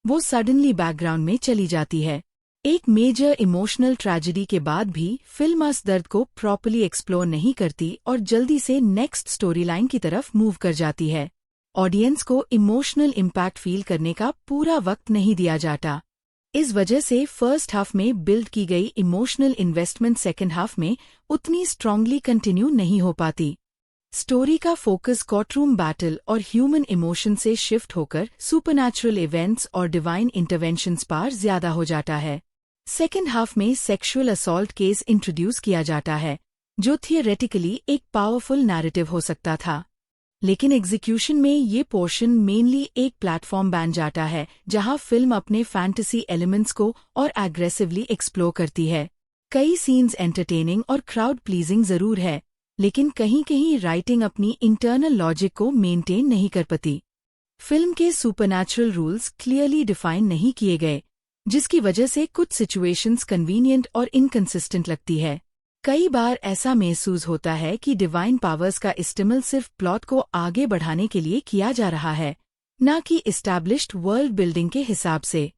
वो सडनली बैकग्राउंड में चली जाती है। एक मेजर इमोशनल ट्रेजेडी के बाद भी फिल्म इस दर्द को प्रॉपर्ली एक्सप्लोर नहीं करती और जल्दी से नेक्स्ट स्टोरी लाइन की तरफ मूव कर जाती है। ऑडियंस को इमोशनल इम्पैक्ट फील करने का पूरा वक्त नहीं दिया जाता। इस वजह से फर्स्ट हाफ में बिल्ड की गई इमोशनल इन्वेस्टमेंट सेकेंड हाफ में उतनी स्ट्रांगली कंटिन्यू नहीं हो पाती। स्टोरी का फोकस कोर्टरूम बैटल और ह्यूमन इमोशन से शिफ्ट होकर सुपरनैचुरल इवेंट्स और डिवाइन इंटरवेंशंस पर ज्यादा हो जाता है। सेकेंड हाफ में सेक्सुअल असॉल्ट केस इंट्रोड्यूस किया जाता है, जो थियोरेटिकली एक पावरफुल नैरेटिव हो सकता था। लेकिन एग्जीक्यूशन में ये पोर्शन मेनली एक प्लेटफॉर्म बन जाता है जहां फिल्म अपने फैंटेसी एलिमेंट्स को और एग्रेसिवली एक्सप्लोर करती है। कई सीन्स एंटरटेनिंग और क्राउड प्लीजिंग जरूर है, लेकिन कहीं कहीं राइटिंग अपनी इंटरनल लॉजिक को मेंटेन नहीं कर पाती। फिल्म के सुपरनैचुरल रूल्स क्लियरली डिफाइन नहीं किए गए, जिसकी वजह से कुछ सिचुएशंस कन्वीनियंट और इनकंसिस्टेंट लगती है। कई बार ऐसा महसूस होता है कि डिवाइन पावर्स का इस्तेमाल सिर्फ प्लॉट को आगे बढ़ाने के लिए किया जा रहा है, न कि इस्टैब्लिश्ड वर्ल्ड बिल्डिंग के हिसाब से।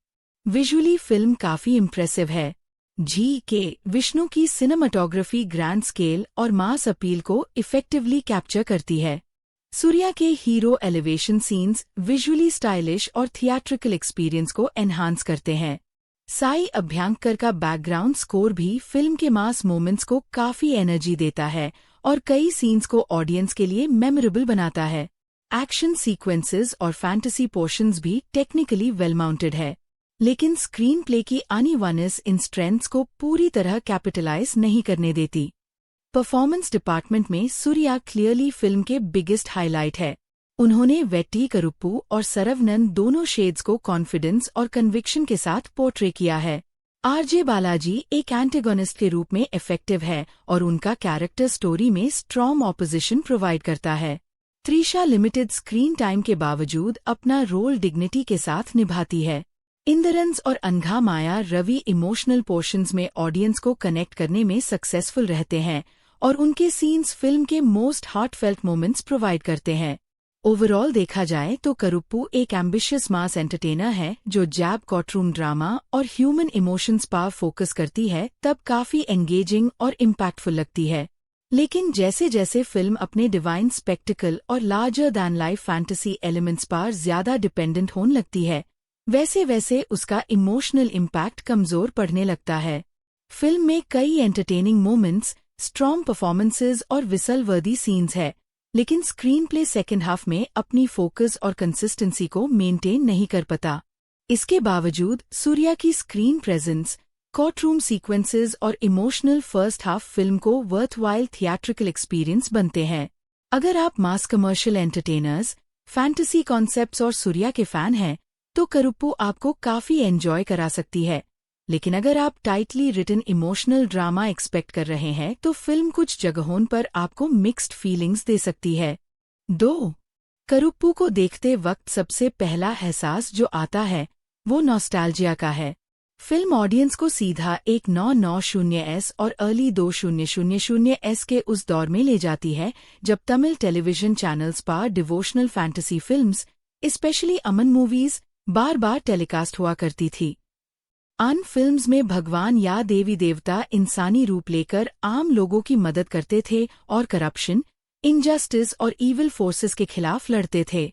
विजुअली फिल्म काफी इम्प्रेसिव है। जी.के. विष्णु की सिनेमाटोग्राफी ग्रैंड स्केल और मास अपील को इफेक्टिवली कैप्चर करती है। सूर्या के hero elevation scenes visually stylish और थिएट्रिकल एक्सपीरियंस को एनहांस करते हैं। साई अभ्यंकर का बैकग्राउंड स्कोर भी फिल्म के मास मोमेंट्स को काफी एनर्जी देता है और कई सीन्स को ऑडियंस के लिए मेमोरेबल बनाता है। एक्शन सीक्वेंसेस और फैंटेसी पोर्शंस भी टेक्निकली वेल माउंटेड है, लेकिन स्क्रीन प्ले की अनइवननेस इन स्ट्रेंथ्स को पूरी तरह कैपिटलाइज नहीं करने देती। परफॉर्मेंस डिपार्टमेंट में सूर्या क्लियरली फिल्म के बिगेस्ट हाईलाइट है। उन्होंने वेट्टी करुप्पू और सरवनन दोनों शेड्स को कॉन्फिडेंस और कन्विक्शन के साथ पोर्ट्रे किया है। आरजे बालाजी एक एंटेगोनिस्ट के रूप में इफेक्टिव है और उनका कैरेक्टर स्टोरी में स्ट्रॉन्ग ऑपोजिशन प्रोवाइड करता है। त्रिशा लिमिटेड स्क्रीन टाइम के बावजूद अपना रोल डिग्निटी के साथ निभाती है। इंद्रंस और अनघा माया रवि इमोशनल पोर्शंस में ऑडियंस को कनेक्ट करने में सक्सेसफुल रहते हैं और उनके सीन्स फिल्म के मोस्ट हार्टफेल्ट मोमेंट्स प्रोवाइड करते हैं। ओवरऑल देखा जाए तो करुप्पू एक एम्बिशियस मास एंटरटेनर है जो जैब कोर्टरूम ड्रामा और ह्यूमन इमोशंस पर फोकस करती है, तब काफी एंगेजिंग और इम्पैक्टफुल लगती है। लेकिन जैसे जैसे फिल्म अपने डिवाइन स्पेक्टिकल और larger than life fantasy elements पर ज्यादा डिपेंडेंट होने लगती है, वैसे वैसे उसका इमोशनल इम्पैक्ट कमजोर पड़ने लगता है। फिल्म में कई एंटरटेनिंग मोमेंट्स, स्ट्रॉन्ग परफॉर्मेंसेज और विसल वर्दी सीन्स है, लेकिन स्क्रीन प्ले सेकेंड हाफ में अपनी फोकस और कंसिस्टेंसी को मेंटेन नहीं कर पाता। इसके बावजूद सूर्या की स्क्रीन प्रेजेंस, कोर्टरूम सीक्वेंसेस और इमोशनल फर्स्ट हाफ फिल्म को वर्थवाइल थिएट्रिकल एक्सपीरियंस बनते हैं। अगर आप मास कमर्शियल एंटरटेनर्स, फैंटेसी कॉन्सेप्ट्स और सूर्या के फैन हैं, तो करुप्पू आपको काफी एंजॉय करा सकती है। लेकिन अगर आप tightly written emotional drama expect कर रहे हैं तो फिल्म कुछ जगहों पर आपको मिक्स्ड फीलिंग्स दे सकती है। 2. करुप्पू को देखते वक्त सबसे पहला एहसास जो आता है वो नॉस्टैल्जिया का है। फिल्म ऑडियंस को सीधा 1990s और अर्ली 2000s के उस दौर में ले जाती है जब तमिल टेलीविजन चैनल्स पर डिवोशनल फैंटेसी फिल्म्स, स्पेशली अमन मूवीज, बार बार टेलीकास्ट हुआ करती थी। अन फिल्म्स में भगवान या देवी देवता इंसानी रूप लेकर आम लोगों की मदद करते थे और करप्शन, इनजस्टिस और ईविल फोर्सेस के खिलाफ लड़ते थे।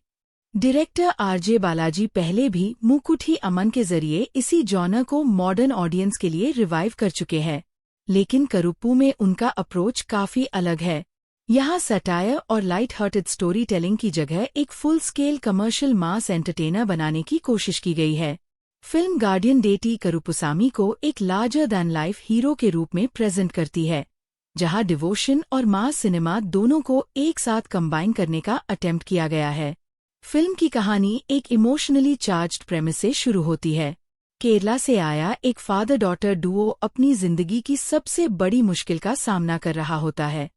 डायरेक्टर आरजे बालाजी पहले भी मुकुठी अमन के जरिए इसी जॉनर को मॉडर्न ऑडियंस के लिए रिवाइव कर चुके हैं, लेकिन करुप्पू में उनका अप्रोच काफी अलग है। यहाँ सटायर और लाइट हार्टेड स्टोरी टेलिंग की जगह एक फुल स्केल कमर्शियल मास एंटरटेनर बनाने की कोशिश की गई है। फिल्म गार्डियन डेटी करुपुसामी को एक लार्जर दैन लाइफ हीरो के रूप में प्रेजेंट करती है, जहां डिवोशन और मास सिनेमा दोनों को एक साथ कंबाइन करने का अटेम्प्ट किया गया है। फिल्म की कहानी एक इमोशनली चार्ज्ड प्रेमिस से शुरू होती है। केरला से आया एक फादर डॉटर डुओ अपनी जिंदगी की सबसे बड़ी मुश्किल का सामना कर रहा होता है।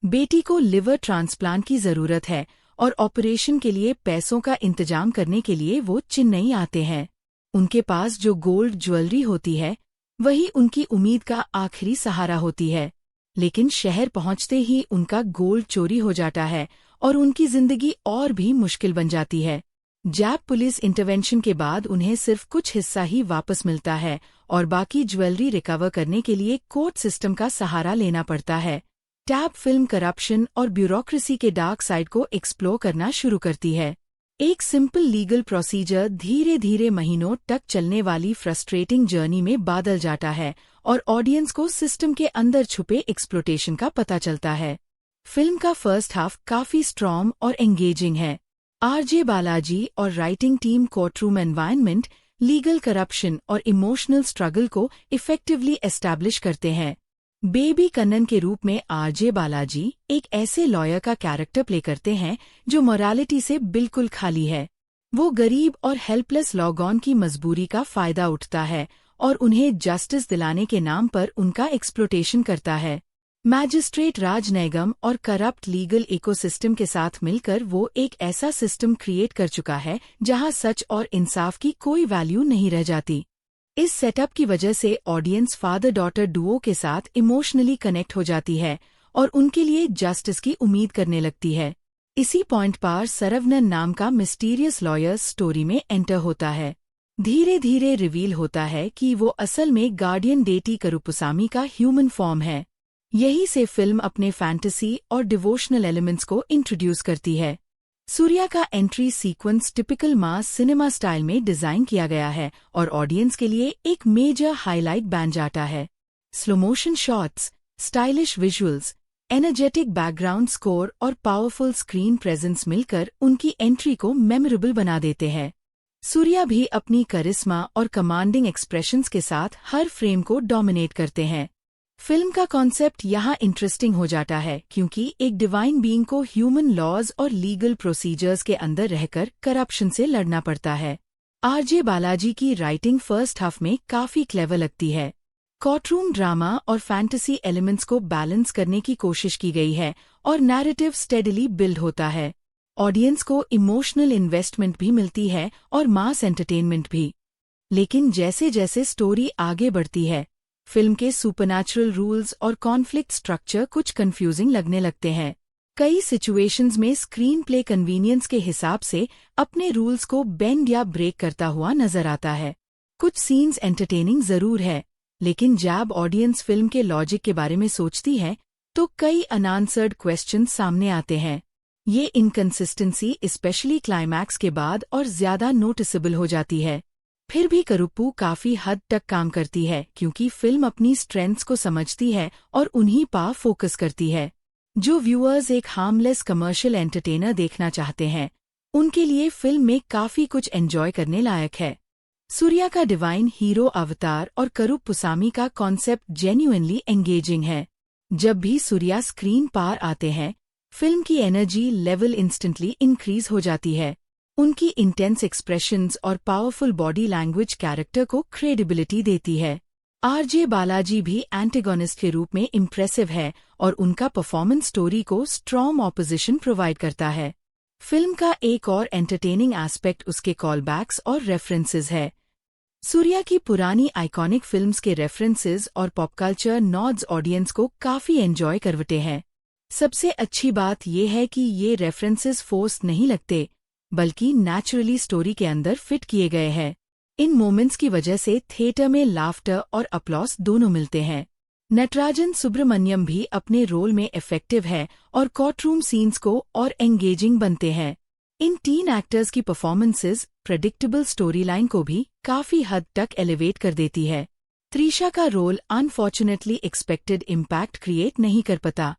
बेटी को लिवर ट्रांसप्लांट की जरूरत है और ऑपरेशन के लिए पैसों का इंतजाम करने के लिए वो चेन्नई आते हैं। उनके पास जो गोल्ड ज्वेलरी होती है वही उनकी उम्मीद का आखिरी सहारा होती है, लेकिन शहर पहुंचते ही उनका गोल्ड चोरी हो जाता है और उनकी जिंदगी और भी मुश्किल बन जाती है। जैब पुलिस इंटरवेंशन के बाद उन्हें सिर्फ कुछ हिस्सा ही वापस मिलता है और बाकी ज्वेलरी रिकवर करने के लिए कोर्ट सिस्टम का सहारा लेना पड़ता है। टैब फिल्म करप्शन और ब्यूरोक्रेसी के डार्क साइड को एक्सप्लोर करना शुरू करती है। एक सिंपल लीगल प्रोसीजर धीरे धीरे महीनों तक चलने वाली फ्रस्ट्रेटिंग जर्नी में बदल जाता है और ऑडियंस को सिस्टम के अंदर छुपे एक्सप्लोटेशन का पता चलता है। फिल्म का फर्स्ट हाफ काफी स्ट्रॉन्ग और एंगेजिंग है। आरजे बालाजी और writing team courtroom environment, legal corruption और इमोशनल स्ट्रगल को इफेक्टिवली एस्टैब्लिश करते हैं। बेबी कन्नन के रूप में आरजे बालाजी एक ऐसे लॉयर का कैरेक्टर प्ले करते हैं जो मोरालिटी से बिल्कुल खाली है। वो गरीब और हेल्पलेस लॉगऑन की मजबूरी का फायदा उठता है और उन्हें जस्टिस दिलाने के नाम पर उनका एक्सप्लोटेशन करता है। मैजिस्ट्रेट राज नैगम और करप्ट लीगल इकोसिस्टम के साथ मिलकर वो एक ऐसा सिस्टम क्रिएट कर चुका है जहां सच और इंसाफ की कोई वैल्यू नहीं रह जाती। इस सेटअप की वजह से ऑडियंस फादर डॉटर डुओ के साथ इमोशनली कनेक्ट हो जाती है और उनके लिए जस्टिस की उम्मीद करने लगती है। इसी पॉइंट पर सरवनन नाम का मिस्टीरियस लॉयर स्टोरी में एंटर होता है। धीरे धीरे रिवील होता है कि वो असल में गार्डियन डेटी करुपुसामी का ह्यूमन फॉर्म है। यही से फिल्म अपने फैंटेसी और डिवोशनल एलिमेंट्स को इंट्रोड्यूस करती है। सूर्या का एंट्री सीक्वेंस टिपिकल मास सिनेमा स्टाइल में डिजाइन किया गया है और ऑडियंस के लिए एक मेजर हाईलाइट बन जाता है। Slow motion shots, stylish visuals, energetic background score और पावरफुल स्क्रीन प्रेजेंस मिलकर उनकी एंट्री को मेमोरेबल बना देते हैं। सूर्या भी अपनी करिश्मा और कमांडिंग एक्सप्रेशंस के साथ हर फ्रेम को डोमिनेट करते हैं। फिल्म का कॉन्सेप्ट यहाँ इंटरेस्टिंग हो जाता है क्योंकि एक डिवाइन बीइंग को ह्यूमन लॉज और लीगल प्रोसीजर्स के अंदर रहकर करप्शन से लड़ना पड़ता है। आरजे बालाजी की राइटिंग फर्स्ट हाफ में काफी क्लेवर लगती है। कोर्टरूम ड्रामा और फैंटेसी एलिमेंट्स को बैलेंस करने की कोशिश की गई है और नैरेटिव स्टेडिली बिल्ड होता है। ऑडियंस को इमोशनल इन्वेस्टमेंट भी मिलती है और मास एंटरटेनमेंट भी। लेकिन जैसे जैसे स्टोरी आगे बढ़ती है, फिल्म के सुपरनैचुरल रूल्स और कॉन्फ्लिक्ट स्ट्रक्चर कुछ कंफ्यूजिंग लगने लगते हैं। कई सिचुएशंस में स्क्रीन प्ले कन्वीनियंस के हिसाब से अपने रूल्स को बेंड या ब्रेक करता हुआ नजर आता है। कुछ सीन्स एंटरटेनिंग जरूर है, लेकिन जब ऑडियंस फिल्म के लॉजिक के बारे में सोचती है तो कई अनआंसर्ड क्वेश्चन सामने आते हैं। ये इनकंसिस्टेंसी स्पेशली क्लाइमैक्स के बाद और ज्यादा नोटिसेबल हो जाती है। फिर भी करुप्पू काफी हद तक काम करती है क्योंकि फिल्म अपनी स्ट्रेंथ्स को समझती है और उन्हीं पर फोकस करती है। जो व्यूअर्स एक हार्मलेस कमर्शियल एंटरटेनर देखना चाहते हैं, उनके लिए फिल्म में काफी एंजॉय करने लायक है। सूर्या का डिवाइन हीरो अवतार और करुप्पुसामी का कॉन्सेप्ट जेन्युइनली एंगेजिंग है। जब भी सूर्या स्क्रीन पर आते हैं, फिल्म की एनर्जी लेवल इंस्टेंटली इंक्रीज हो जाती है। उनकी इंटेंस एक्सप्रेशंस और पावरफुल बॉडी लैंग्वेज कैरेक्टर को क्रेडिबिलिटी देती है। आरजे बालाजी भी एंटेगोनिस्ट के रूप में इम्प्रेसिव है और उनका परफॉर्मेंस स्टोरी को स्ट्रॉन्ग ऑपोजिशन प्रोवाइड करता है। फिल्म का एक और एंटरटेनिंग एस्पेक्ट उसके कॉलबैक्स और रेफरेंसेस है। सूर्या की पुरानी आइकॉनिक फिल्म्स के रेफरेंसेस और पॉप कल्चर नॉड्स ऑडियंस को काफी एंजॉय करवते हैं। सबसे अच्छी बात यह है कि ये रेफरेंसेस फोर्स नहीं लगते, बल्कि नेचुरली स्टोरी के अंदर फिट किए गए हैं। इन मोमेंट्स की वजह से थिएटर में लाफ्टर और अपलॉस दोनों मिलते हैं। नटराजन सुब्रमण्यम भी अपने रोल में इफेक्टिव है और कोर्टरूम सीन्स को और एंगेजिंग बनते हैं। इन टीन एक्टर्स की परफॉर्मेंसेस प्रेडिक्टेबल स्टोरी लाइन को भी काफी हद तक एलिवेट कर देती है। त्रिशा का role unfortunately expected impact create नहीं कर पाता।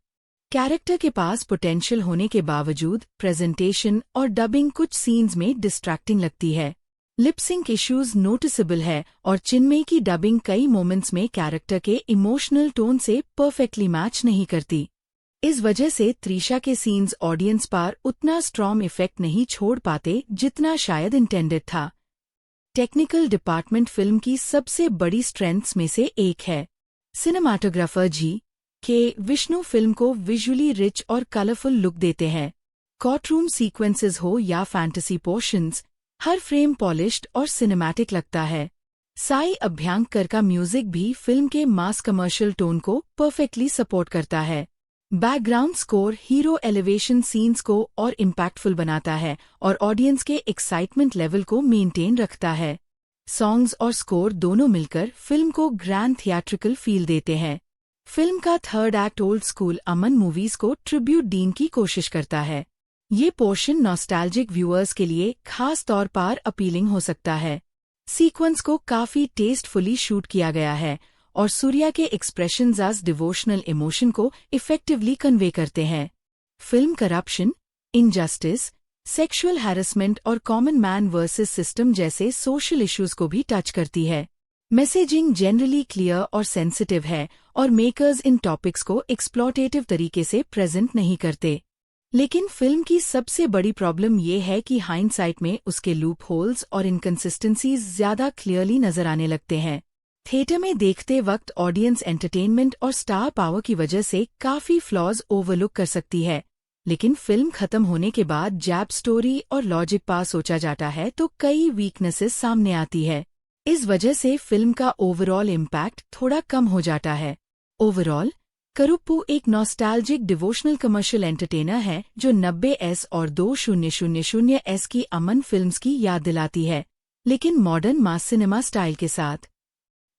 कैरेक्टर के पास पोटेंशियल होने के बावजूद प्रेजेंटेशन और डबिंग कुछ सीन्स में डिस्ट्रैक्टिंग लगती है। लिपसिंक इश्यूज नोटिसेबल है और चिन्मयी की डबिंग कई मोमेंट्स में कैरेक्टर के इमोशनल टोन से परफेक्टली मैच नहीं करती। इस वजह से त्रिशा के सीन्स ऑडियंस पर उतना स्ट्रॉन्ग इफेक्ट नहीं छोड़ पाते जितना शायद इंटेंडेड था। टेक्निकल डिपार्टमेंट फिल्म की सबसे बड़ी स्ट्रेंथ्स में से एक है। सिनेमाटोग्राफर के विष्णु फिल्म को विजुअली रिच और कलरफुल लुक देते हैं। कोर्टरूम सीक्वेंसेस हो या फैंटेसी पोर्शंस, हर फ्रेम पॉलिश्ड और सिनेमैटिक लगता है। साई अभ्यंकर का म्यूजिक भी फिल्म के मास कमर्शियल टोन को परफेक्टली सपोर्ट करता है। Background score hero elevation scenes को और इम्पैक्टफुल बनाता है और ऑडियंस के एक्साइटमेंट लेवल को मेंटेन रखता है। सॉन्ग्स और स्कोर दोनों मिलकर फिल्म को ग्रैंड थिएट्रिकल फील देते हैं। फिल्म का थर्ड एक्ट ओल्ड स्कूल अमन मूवीज को ट्रिब्यूट देने की कोशिश करता है। ये पोर्शन नॉस्टैल्जिक व्यूअर्स के लिए खास तौर पर अपीलिंग हो सकता है। सीक्वेंस को काफी टेस्टफुली शूट किया गया है और सूर्या के एक्सप्रेशंस एज डिवोशनल इमोशन को इफेक्टिवली कन्वे करते हैं। Film corruption, injustice, sexual harassment और कॉमन मैन वर्सेस सिस्टम जैसे सोशल इश्यूज को भी टच करती है। मैसेजिंग जनरली क्लियर और सेंसिटिव है और मेकर्स इन टॉपिक्स को एक्सप्लॉटेटिव तरीके से प्रेजेंट नहीं करते। लेकिन फिल्म की सबसे बड़ी प्रॉब्लम ये है कि हाइंडसाइट में उसके लूप होल्स और इनकंसिस्टेंसीज ज्यादा क्लियरली नजर आने लगते हैं। थिएटर में देखते वक्त ऑडियंस एंटरटेनमेंट और स्टार पावर की वजह से काफी फ्लॉज ओवरलुक कर सकती है, लेकिन फिल्म खत्म होने के बाद जैब स्टोरी और लॉजिक पास सोचा जाता है तो कई वीकनेसेस सामने आती है। इस वजह से फिल्म का ओवरऑल इम्पैक्ट थोड़ा कम हो जाता है। ओवरऑल करुप्पू एक नॉस्टैल्जिक डिवोशनल कमर्शियल एंटरटेनर है जो 90s और 2000s की अमन फिल्म्स की याद दिलाती है, लेकिन मॉडर्न मास सिनेमा स्टाइल के साथ।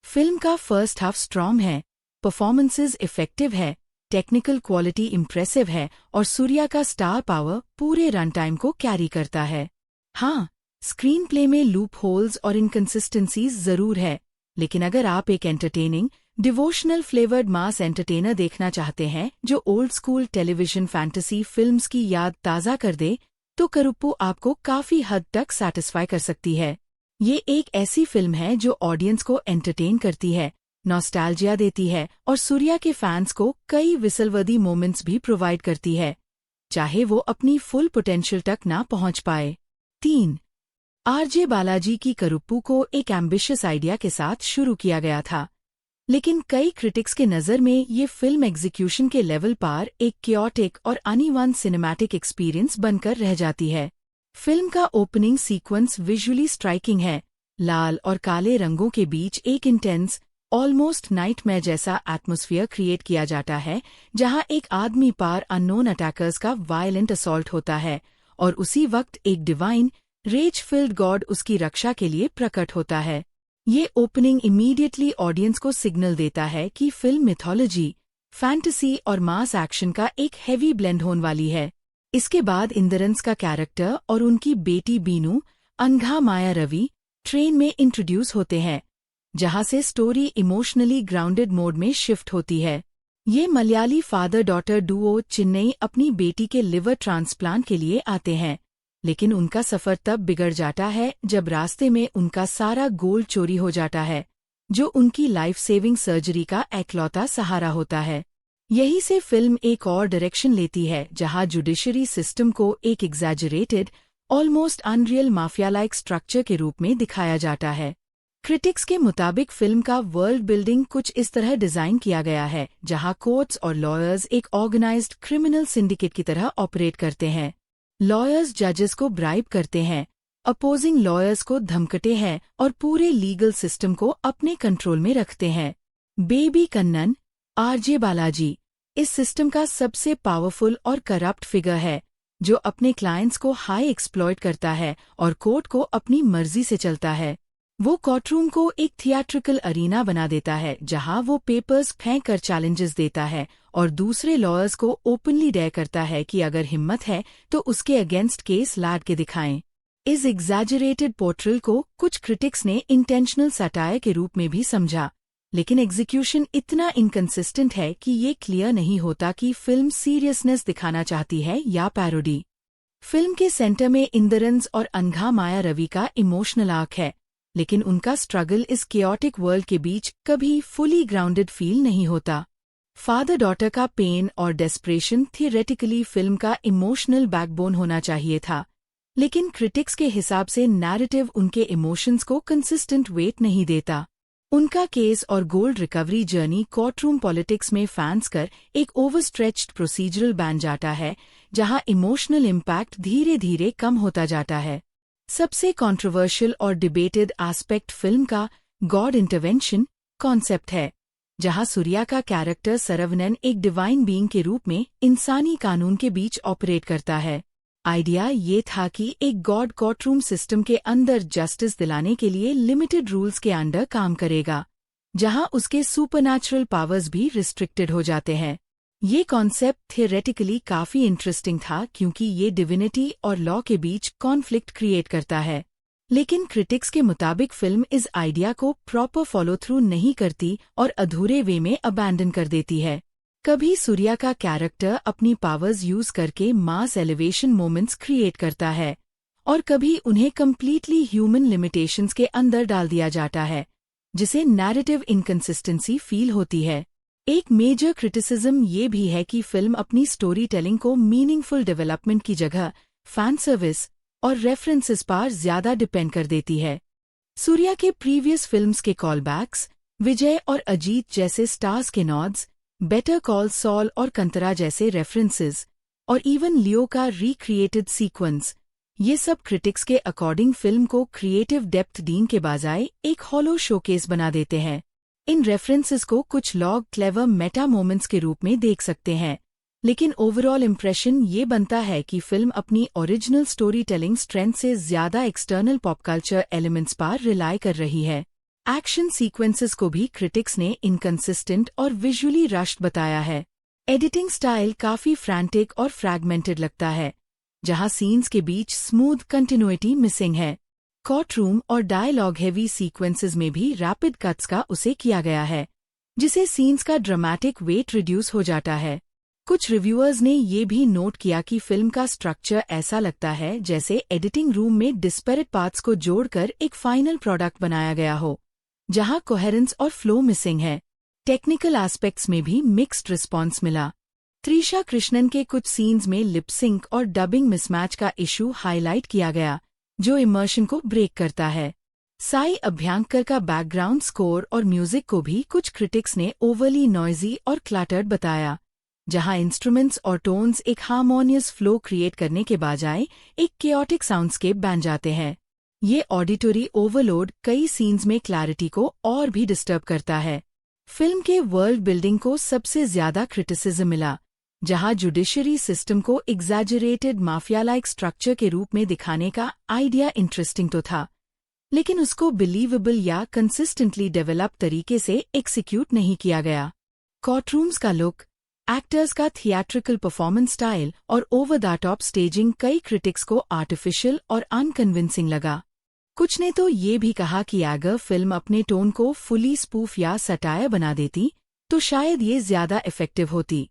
फिल्म का फर्स्ट हाफ स्ट्रॉन्ग है, परफॉर्मेंसेज इफेक्टिव है, टेक्निकल क्वालिटी इम्प्रेसिव है और सूर्या का स्टार पावर पूरे रन टाइम को कैरी करता है। हाँ, स्क्रीन प्ले में लूप होल्स और इनकंसिस्टेंसीज जरूर है, लेकिन अगर आप एक एंटरटेनिंग डिवोशनल फ्लेवर्ड मास एंटरटेनर देखना चाहते हैं जो old school television fantasy films की याद ताज़ा कर दे, तो करुप्पू आपको काफी हद तक सैटिस्फाई कर सकती है। ये एक ऐसी फिल्म है जो ऑडियंस को एंटरटेन करती है, नॉस्टैल्जिया देती है और सूर्या के फैंस को कई विसलवर्दी मोमेंट्स भी प्रोवाइड करती है, चाहे वो अपनी फुल पोटेंशियल तक ना पहुंच पाए। 3. आरजे बालाजी की करुप्पू को एक एम्बिशियस आइडिया के साथ शुरू किया गया था, लेकिन कई क्रिटिक्स के नज़र में ये फिल्म एग्जीक्यूशन के लेवल पर एक क्योटिक और अनइवन सिनेमैटिक एक्सपीरियंस बनकर रह जाती है। फिल्म का ओपनिंग सीक्वेंस विजुअली स्ट्राइकिंग है। लाल और काले रंगों के बीच एक इंटेंस, ऑलमोस्ट नाइटमेयर जैसा एटमॉस्फेयर क्रिएट किया जाता है, जहां एक आदमी पर अननोन अटैकर्स का वायलेंट असॉल्ट होता है और उसी वक्त एक डिवाइन, रेज फिल्ड गॉड उसकी रक्षा के लिए प्रकट होता है। ये ओपनिंग इमीडिएटली ऑडियंस को सिग्नल देता है कि फिल्म मिथोलॉजी, फैंटेसी और मास एक्शन का एक हैवी ब्लेंड होने वाली है। इसके बाद इंद्रंस का कैरेक्टर और उनकी बेटी बीनू, अनघा माया रवि, ट्रेन में इंट्रोड्यूस होते हैं, जहां से स्टोरी इमोशनली ग्राउंडेड मोड में शिफ्ट होती है। ये Malayali father daughter Duo Chennai अपनी बेटी के लिवर ट्रांसप्लांट के लिए आते हैं, लेकिन उनका सफर तब बिगड़ जाता है जब रास्ते में उनका सारा गोल्ड चोरी हो जाता है, जो उनकी लाइफ सेविंग सर्जरी का एकलौता सहारा होता है। यही से फिल्म एक और डायरेक्शन लेती है, जहां जुडिशरी सिस्टम को एक exaggerated, almost unreal mafia like structure के रूप में दिखाया जाता है। क्रिटिक्स के मुताबिक फिल्म का वर्ल्ड बिल्डिंग कुछ इस तरह डिजाइन किया गया है, जहां कोर्ट्स और लॉयर्स एक ऑर्गेनाइज्ड क्रिमिनल सिंडिकेट की तरह ऑपरेट करते हैं। लॉयर्स जजेस को ब्राइब करते हैं, अपोजिंग लॉयर्स को धमकते हैं और पूरे लीगल सिस्टम को अपने कंट्रोल में रखते हैं। बेबी कन्नन, आरजे बालाजी, इस सिस्टम का सबसे पावरफुल और करप्ट फिगर है, जो अपने क्लाइंट्स को हाई एक्सप्लॉइट करता है और कोर्ट को अपनी मर्जी से चलता है। वो कोर्टरूम को एक थिएट्रिकल अरीना बना देता है, जहां वो पेपर्स फेंक कर चैलेंजेस देता है और दूसरे लॉयर्स को ओपनली डेयर करता है कि अगर हिम्मत है तो उसके अगेंस्ट केस लाद के दिखाएं। इस एग्जैजरेटेड पोर्ट्रेल को कुछ क्रिटिक्स ने इंटेंशनल सटायर के रूप में भी समझा, लेकिन एग्जीक्यूशन इतना इनकंसिस्टेंट है कि ये क्लियर नहीं होता कि फिल्म सीरियसनेस दिखाना चाहती है या पैरोडी। फिल्म के सेंटर में इंद्रंस और अनघा माया रवि का इमोशनल आर्क है, लेकिन उनका स्ट्रगल इस केओटिक वर्ल्ड के बीच कभी फुली ग्राउंडेड फील नहीं होता। फादर डॉटर का पेन और डेस्परेशन थियोरेटिकली फिल्म का इमोशनल बैकबोन होना चाहिए था, लेकिन क्रिटिक्स के हिसाब से नैरेटिव उनके इमोशंस को कंसिस्टेंट वेट नहीं देता। उनका केस और gold recovery journey courtroom politics में फैंस कर एक ओवरस्ट्रेच्ड प्रोसीजरल बन जाता है, जहां इमोशनल इम्पैक्ट धीरे धीरे कम होता जाता है। सबसे कंट्रोवर्शियल और डिबेटेड एस्पेक्ट फिल्म का गॉड इंटरवेंशन कॉन्सेप्ट है, जहां सूर्या का कैरेक्टर सरवनन एक डिवाइन बीइंग के रूप में इंसानी कानून के बीच ऑपरेट करता है। आइडिया ये था कि एक गॉड कोर्टरूम सिस्टम के अंदर जस्टिस दिलाने के लिए लिमिटेड रूल्स के अंडर काम करेगा, जहां उसके सुपरनैचुरल पावर्स भी रिस्ट्रिक्टेड हो जाते हैं। ये कॉन्सेप्ट थियोरेटिकली काफी इंटरेस्टिंग था क्योंकि ये डिविनिटी और लॉ के बीच कॉन्फ्लिक्ट क्रिएट करता है, लेकिन क्रिटिक्स के मुताबिक फिल्म इस आइडिया को प्रॉपर फॉलो थ्रू नहीं करती और अधूरे वे में अबैंडन कर देती है। कभी सूर्या का कैरेक्टर अपनी पावर्स यूज करके मास एलिवेशन मोमेंट्स क्रिएट करता है और कभी उन्हें कम्प्लीटली ह्यूमन लिमिटेशंस के अंदर डाल दिया जाता है, जिसे नैरेटिव इनकंसिस्टेंसी फील होती है। एक मेजर क्रिटिसिज्म ये भी है कि फिल्म अपनी स्टोरी टेलिंग को मीनिंगफुल डेवलपमेंट की जगह फैन सर्विस और रेफरेंसेस पर ज्यादा डिपेंड कर देती है। सूर्या के प्रीवियस फिल्म्स के कॉलबैक्स, विजय और अजीत जैसे स्टार्स के नॉड्स, बेटर कॉल सॉल और कंतरा जैसे रेफरेंसेस, और इवन लियो का रिक्रिएटेड सीक्वेंस, ये सब क्रिटिक्स के अकॉर्डिंग फिल्म को क्रिएटिव डेप्थ देने के बजाय एक हॉलो शोकेस बना देते हैं। इन रेफरेंसेस को कुछ लोग क्लेवर मेटा मोमेंट्स के रूप में देख सकते हैं, लेकिन ओवरऑल इंप्रेशन ये बनता है कि फिल्म अपनी ओरिजिनल स्टोरी टेलिंग स्ट्रेंथ से ज्यादा एक्सटर्नल पॉप कल्चर एलिमेंट्स पर रिलाई कर रही है। एक्शन सीक्वेंसेस को भी क्रिटिक्स ने इनकंसिस्टेंट और विजुअली रश्ड बताया है। एडिटिंग स्टाइल काफी फ्रैंटिक और फ्रैगमेंटेड लगता है, जहां सीन्स के बीच स्मूथ कंटिन्यूटी मिसिंग है। कोर्ट रूम और डायलॉग हेवी सीक्वेंसेस में भी रैपिड कट्स का उसे किया गया है, जिसे सीन्स का ड्रामेटिक वेट रिड्यूस हो जाता है। कुछ रिव्यूअर्स ने ये भी नोट किया कि फिल्म का स्ट्रक्चर ऐसा लगता है जैसे एडिटिंग रूम में डिस्पेरेट पार्ट्स को जोड़कर एक फाइनल प्रोडक्ट बनाया गया हो, जहां कोहेरेंस और फ्लो मिसिंग है। टेक्निकल एस्पेक्ट्स में भी मिक्स्ड रिस्पॉन्स मिला। त्रिशा कृष्णन के कुछ सीन्स में लिपसिंक और डबिंग मिसमैच का इशू हाईलाइट किया गया, जो इमर्शन को ब्रेक करता है। साई अभ्यंकर का बैकग्राउंड स्कोर और म्यूजिक को भी कुछ क्रिटिक्स ने ओवरली नॉइजी और क्लटर्ड बताया, जहां इंस्ट्रूमेंट्स और टोन्स एक हार्मोनियस फ्लो क्रिएट करने के बजाय एक केओटिक साउंडस्केप बन जाते हैं। ये ऑडिटरी ओवरलोड कई सीन्स में क्लैरिटी को और भी डिस्टर्ब करता है। फिल्म के वर्ल्ड बिल्डिंग को सबसे ज्यादा क्रिटिसिज्म मिला, जहां जुडिशरी सिस्टम को एग्जैजरेटेड माफिया लाइक स्ट्रक्चर के रूप में दिखाने का आइडिया इंटरेस्टिंग तो था, लेकिन उसको बिलीवेबल या कंसिस्टेंटली डेवलप तरीके से एक्सिक्यूट नहीं किया गया। कोर्टरूम्स का लुक, एक्टर्स का थिएट्रिकल परफॉर्मेंस स्टाइल और ओवर द टॉप स्टेजिंग कई क्रिटिक्स को आर्टिफिशियल और अनकन्विंसिंग लगा। कुछ ने तो ये भी कहा कि अगर फिल्म अपने टोन को फुली स्पूफ या सटायर बना देती तो शायद ये ज्यादा इफेक्टिव होती।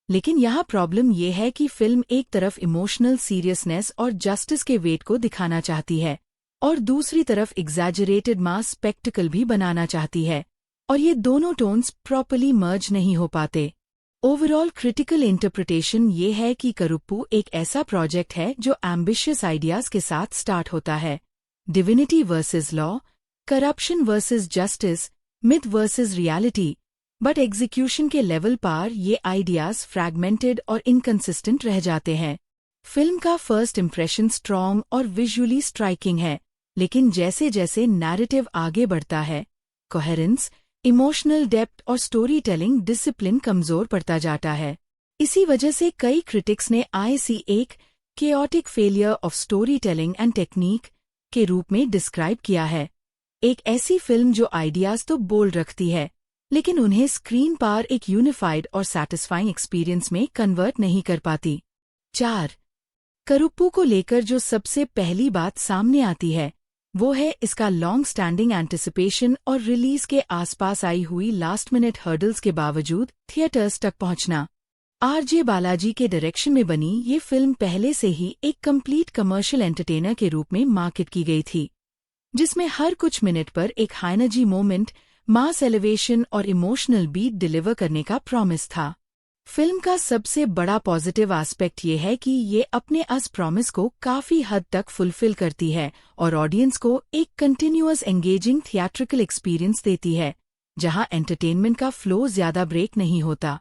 लेकिन यहाँ प्रॉब्लम ये है कि फिल्म एक तरफ इमोशनल सीरियसनेस और जस्टिस के वेट को दिखाना चाहती है, और दूसरी तरफ एग्जैजरेटेड मास स्पेक्टिकल भी बनाना चाहती है, और ये दोनों टोन्स प्रॉपर्ली मर्ज नहीं हो पाते। ओवरऑल क्रिटिकल इंटरप्रिटेशन ये है कि करुप्पू एक ऐसा प्रोजेक्ट है जो एम्बिशियस आइडियाज के साथ स्टार्ट होता है, divinity versus law, corruption versus justice, myth versus reality, but execution के लेवल पर ये आइडियाज फ्रैगमेंटेड और इनकंसिस्टेंट रह जाते हैं। फिल्म का फर्स्ट इंप्रेशन स्ट्रॉन्ग और विजुअली स्ट्राइकिंग है, लेकिन जैसे जैसे नैरेटिव आगे बढ़ता है, कोहेरेंस, इमोशनल डेप्थ और स्टोरी टेलिंग डिसिप्लिन कमजोर पड़ता जाता है। इसी वजह से कई क्रिटिक्स ने इसे एक chaotic failure of story telling and technique के रूप में डिस्क्राइब किया है। एक ऐसी फिल्म जो आइडियाज तो बोल्ड रखती है, लेकिन उन्हें स्क्रीन पर एक यूनिफाइड और सैटिस्फाइंग एक्सपीरियंस में कन्वर्ट नहीं कर पाती। 4. करुप्पू को लेकर जो सबसे पहली बात सामने आती है वो है इसका लॉन्ग स्टैंडिंग एंटिसिपेशन और रिलीज के आसपास आई हुई लास्ट मिनट हर्डल्स के बावजूद थिएटर्स तक पहुंचना। आरजे बालाजी के डायरेक्शन में बनी ये फिल्म पहले से ही एक कंप्लीट कमर्शियल एंटरटेनर के रूप में मार्केट की गई थी, जिसमें हर कुछ मिनट पर एक हाई एनर्जी मोमेंट, मास एलिवेशन और इमोशनल बीट डिलीवर करने का प्रॉमिस था। फिल्म का सबसे बड़ा पॉजिटिव एस्पेक्ट ये है कि ये अपने अस प्रॉमिस को काफी हद तक फुलफिल करती है और ऑडियंस को एक कंटिन्यूअस एंगेजिंग थिएट्रिकल एक्सपीरियंस देती है, जहां एंटरटेनमेंट का फ्लो ज्यादा ब्रेक नहीं होता।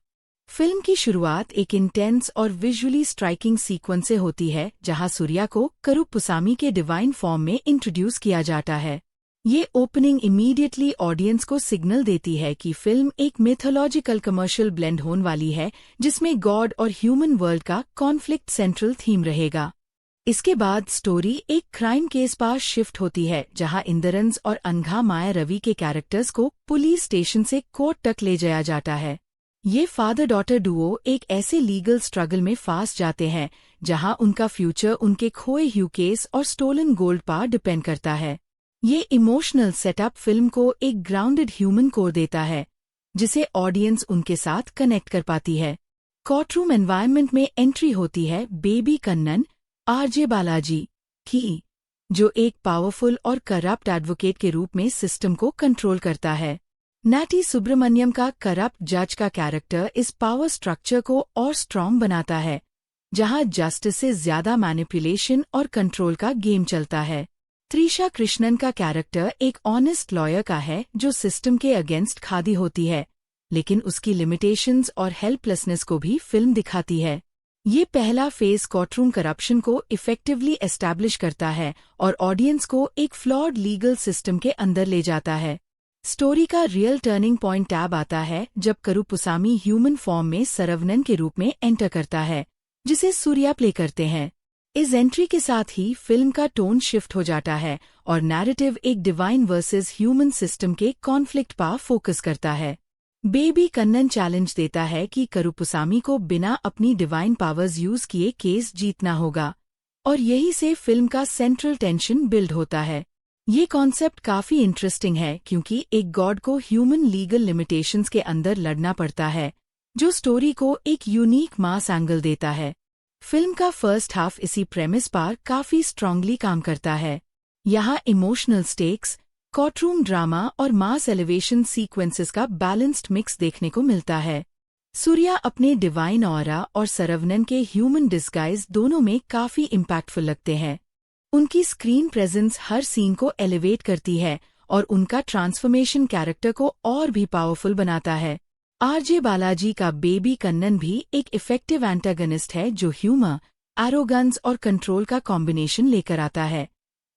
फिल्म की शुरुआत एक इंटेंस और विजुअली स्ट्राइकिंग सीक्वेंस से होती है, जहां सूर्या को करुप्पुसामी के डिवाइन फॉर्म में इंट्रोड्यूस किया जाता है। ये ओपनिंग इमीडिएटली ऑडियंस को सिग्नल देती है कि फिल्म एक मिथोलॉजिकल कमर्शियल ब्लेंड होने वाली है, जिसमें गॉड और ह्यूमन वर्ल्ड का कॉन्फ्लिक्ट सेंट्रल थीम रहेगा। इसके बाद स्टोरी एक क्राइम केस पर शिफ्ट होती है, जहां इंद्रंस और अनघा माया रवि के कैरेक्टर्स को पुलिस स्टेशन से कोर्ट तक ले जाया जाता है। ये फादर डॉटर डुओ एक ऐसे लीगल स्ट्रगल में फंस जाते हैं जहां उनका फ्यूचर उनके खोए ह्यू केस और स्टोलन गोल्ड पर डिपेंड करता है। ये इमोशनल सेटअप फिल्म को एक ग्राउंडेड ह्यूमन कोर देता है, जिसे ऑडियंस उनके साथ कनेक्ट कर पाती है। कोर्टरूम एनवायरनमेंट में एंट्री होती है बेबी कन्नन, आरजे बालाजी की, जो एक पावरफुल और करप्ट एडवोकेट के रूप में सिस्टम को कंट्रोल करता है। नैटी सुब्रमण्यम का करप्ट जज का कैरेक्टर इस पावर स्ट्रक्चर को और स्ट्रॉन्ग बनाता है, जहां जस्टिस से ज्यादा मैनिपुलेशन और कंट्रोल का गेम चलता है। त्रिशा कृष्णन का कैरेक्टर एक ऑनेस्ट लॉयर का है जो सिस्टम के अगेंस्ट खड़ी होती है, लेकिन उसकी लिमिटेशंस और हेल्पलेसनेस को भी फिल्म दिखाती है। ये पहला फेज कोर्टरूम करप्शन को इफेक्टिवली एस्टैब्लिश करता है और ऑडियंस को एक फ्लॉड लीगल सिस्टम के अंदर ले जाता है। स्टोरी का रियल टर्निंग पॉइंट टैब आता है जब करुपुसामी ह्यूमन फॉर्म में सरवनन के रूप में एंटर करता है, जिसे सूर्या प्ले करते हैं। इस एंट्री के साथ ही फिल्म का टोन शिफ्ट हो जाता है और नैरेटिव एक डिवाइन वर्सेस ह्यूमन सिस्टम के कॉन्फ्लिक्ट पर फोकस करता है। बेबी कन्नन चैलेंज देता है कि करुपुसामी को बिना अपनी डिवाइन पावर्स यूज किए केस जीतना होगा, और यही से फिल्म का सेंट्रल टेंशन बिल्ड होता है। ये कॉन्सेप्ट काफी इंटरेस्टिंग है क्योंकि एक गॉड को ह्यूमन लीगल लिमिटेशंस के अंदर लड़ना पड़ता है, जो स्टोरी को एक यूनिक मास एंगल देता है। फिल्म का फर्स्ट हाफ इसी प्रेमिस पर काफी स्ट्रांगली काम करता है। यहाँ इमोशनल स्टेक्स, कोर्टरूम ड्रामा और मास एलिवेशन सीक्वेंसेस का बैलेंस्ड मिक्स देखने को मिलता है। सूर्या अपने डिवाइन ऑरा और सरवनन के ह्यूमन डिस्गाइज दोनों में काफी इम्पैक्टफुल लगते हैं। उनकी स्क्रीन प्रेजेंस हर सीन को एलिवेट करती है और उनका ट्रांसफॉर्मेशन कैरेक्टर को और भी पावरफुल बनाता है। आरजे बालाजी का बेबी कन्नन भी एक इफेक्टिव एंटागनिस्ट है जो ह्यूमर, एरोगेंस और कंट्रोल का कॉम्बिनेशन लेकर आता है,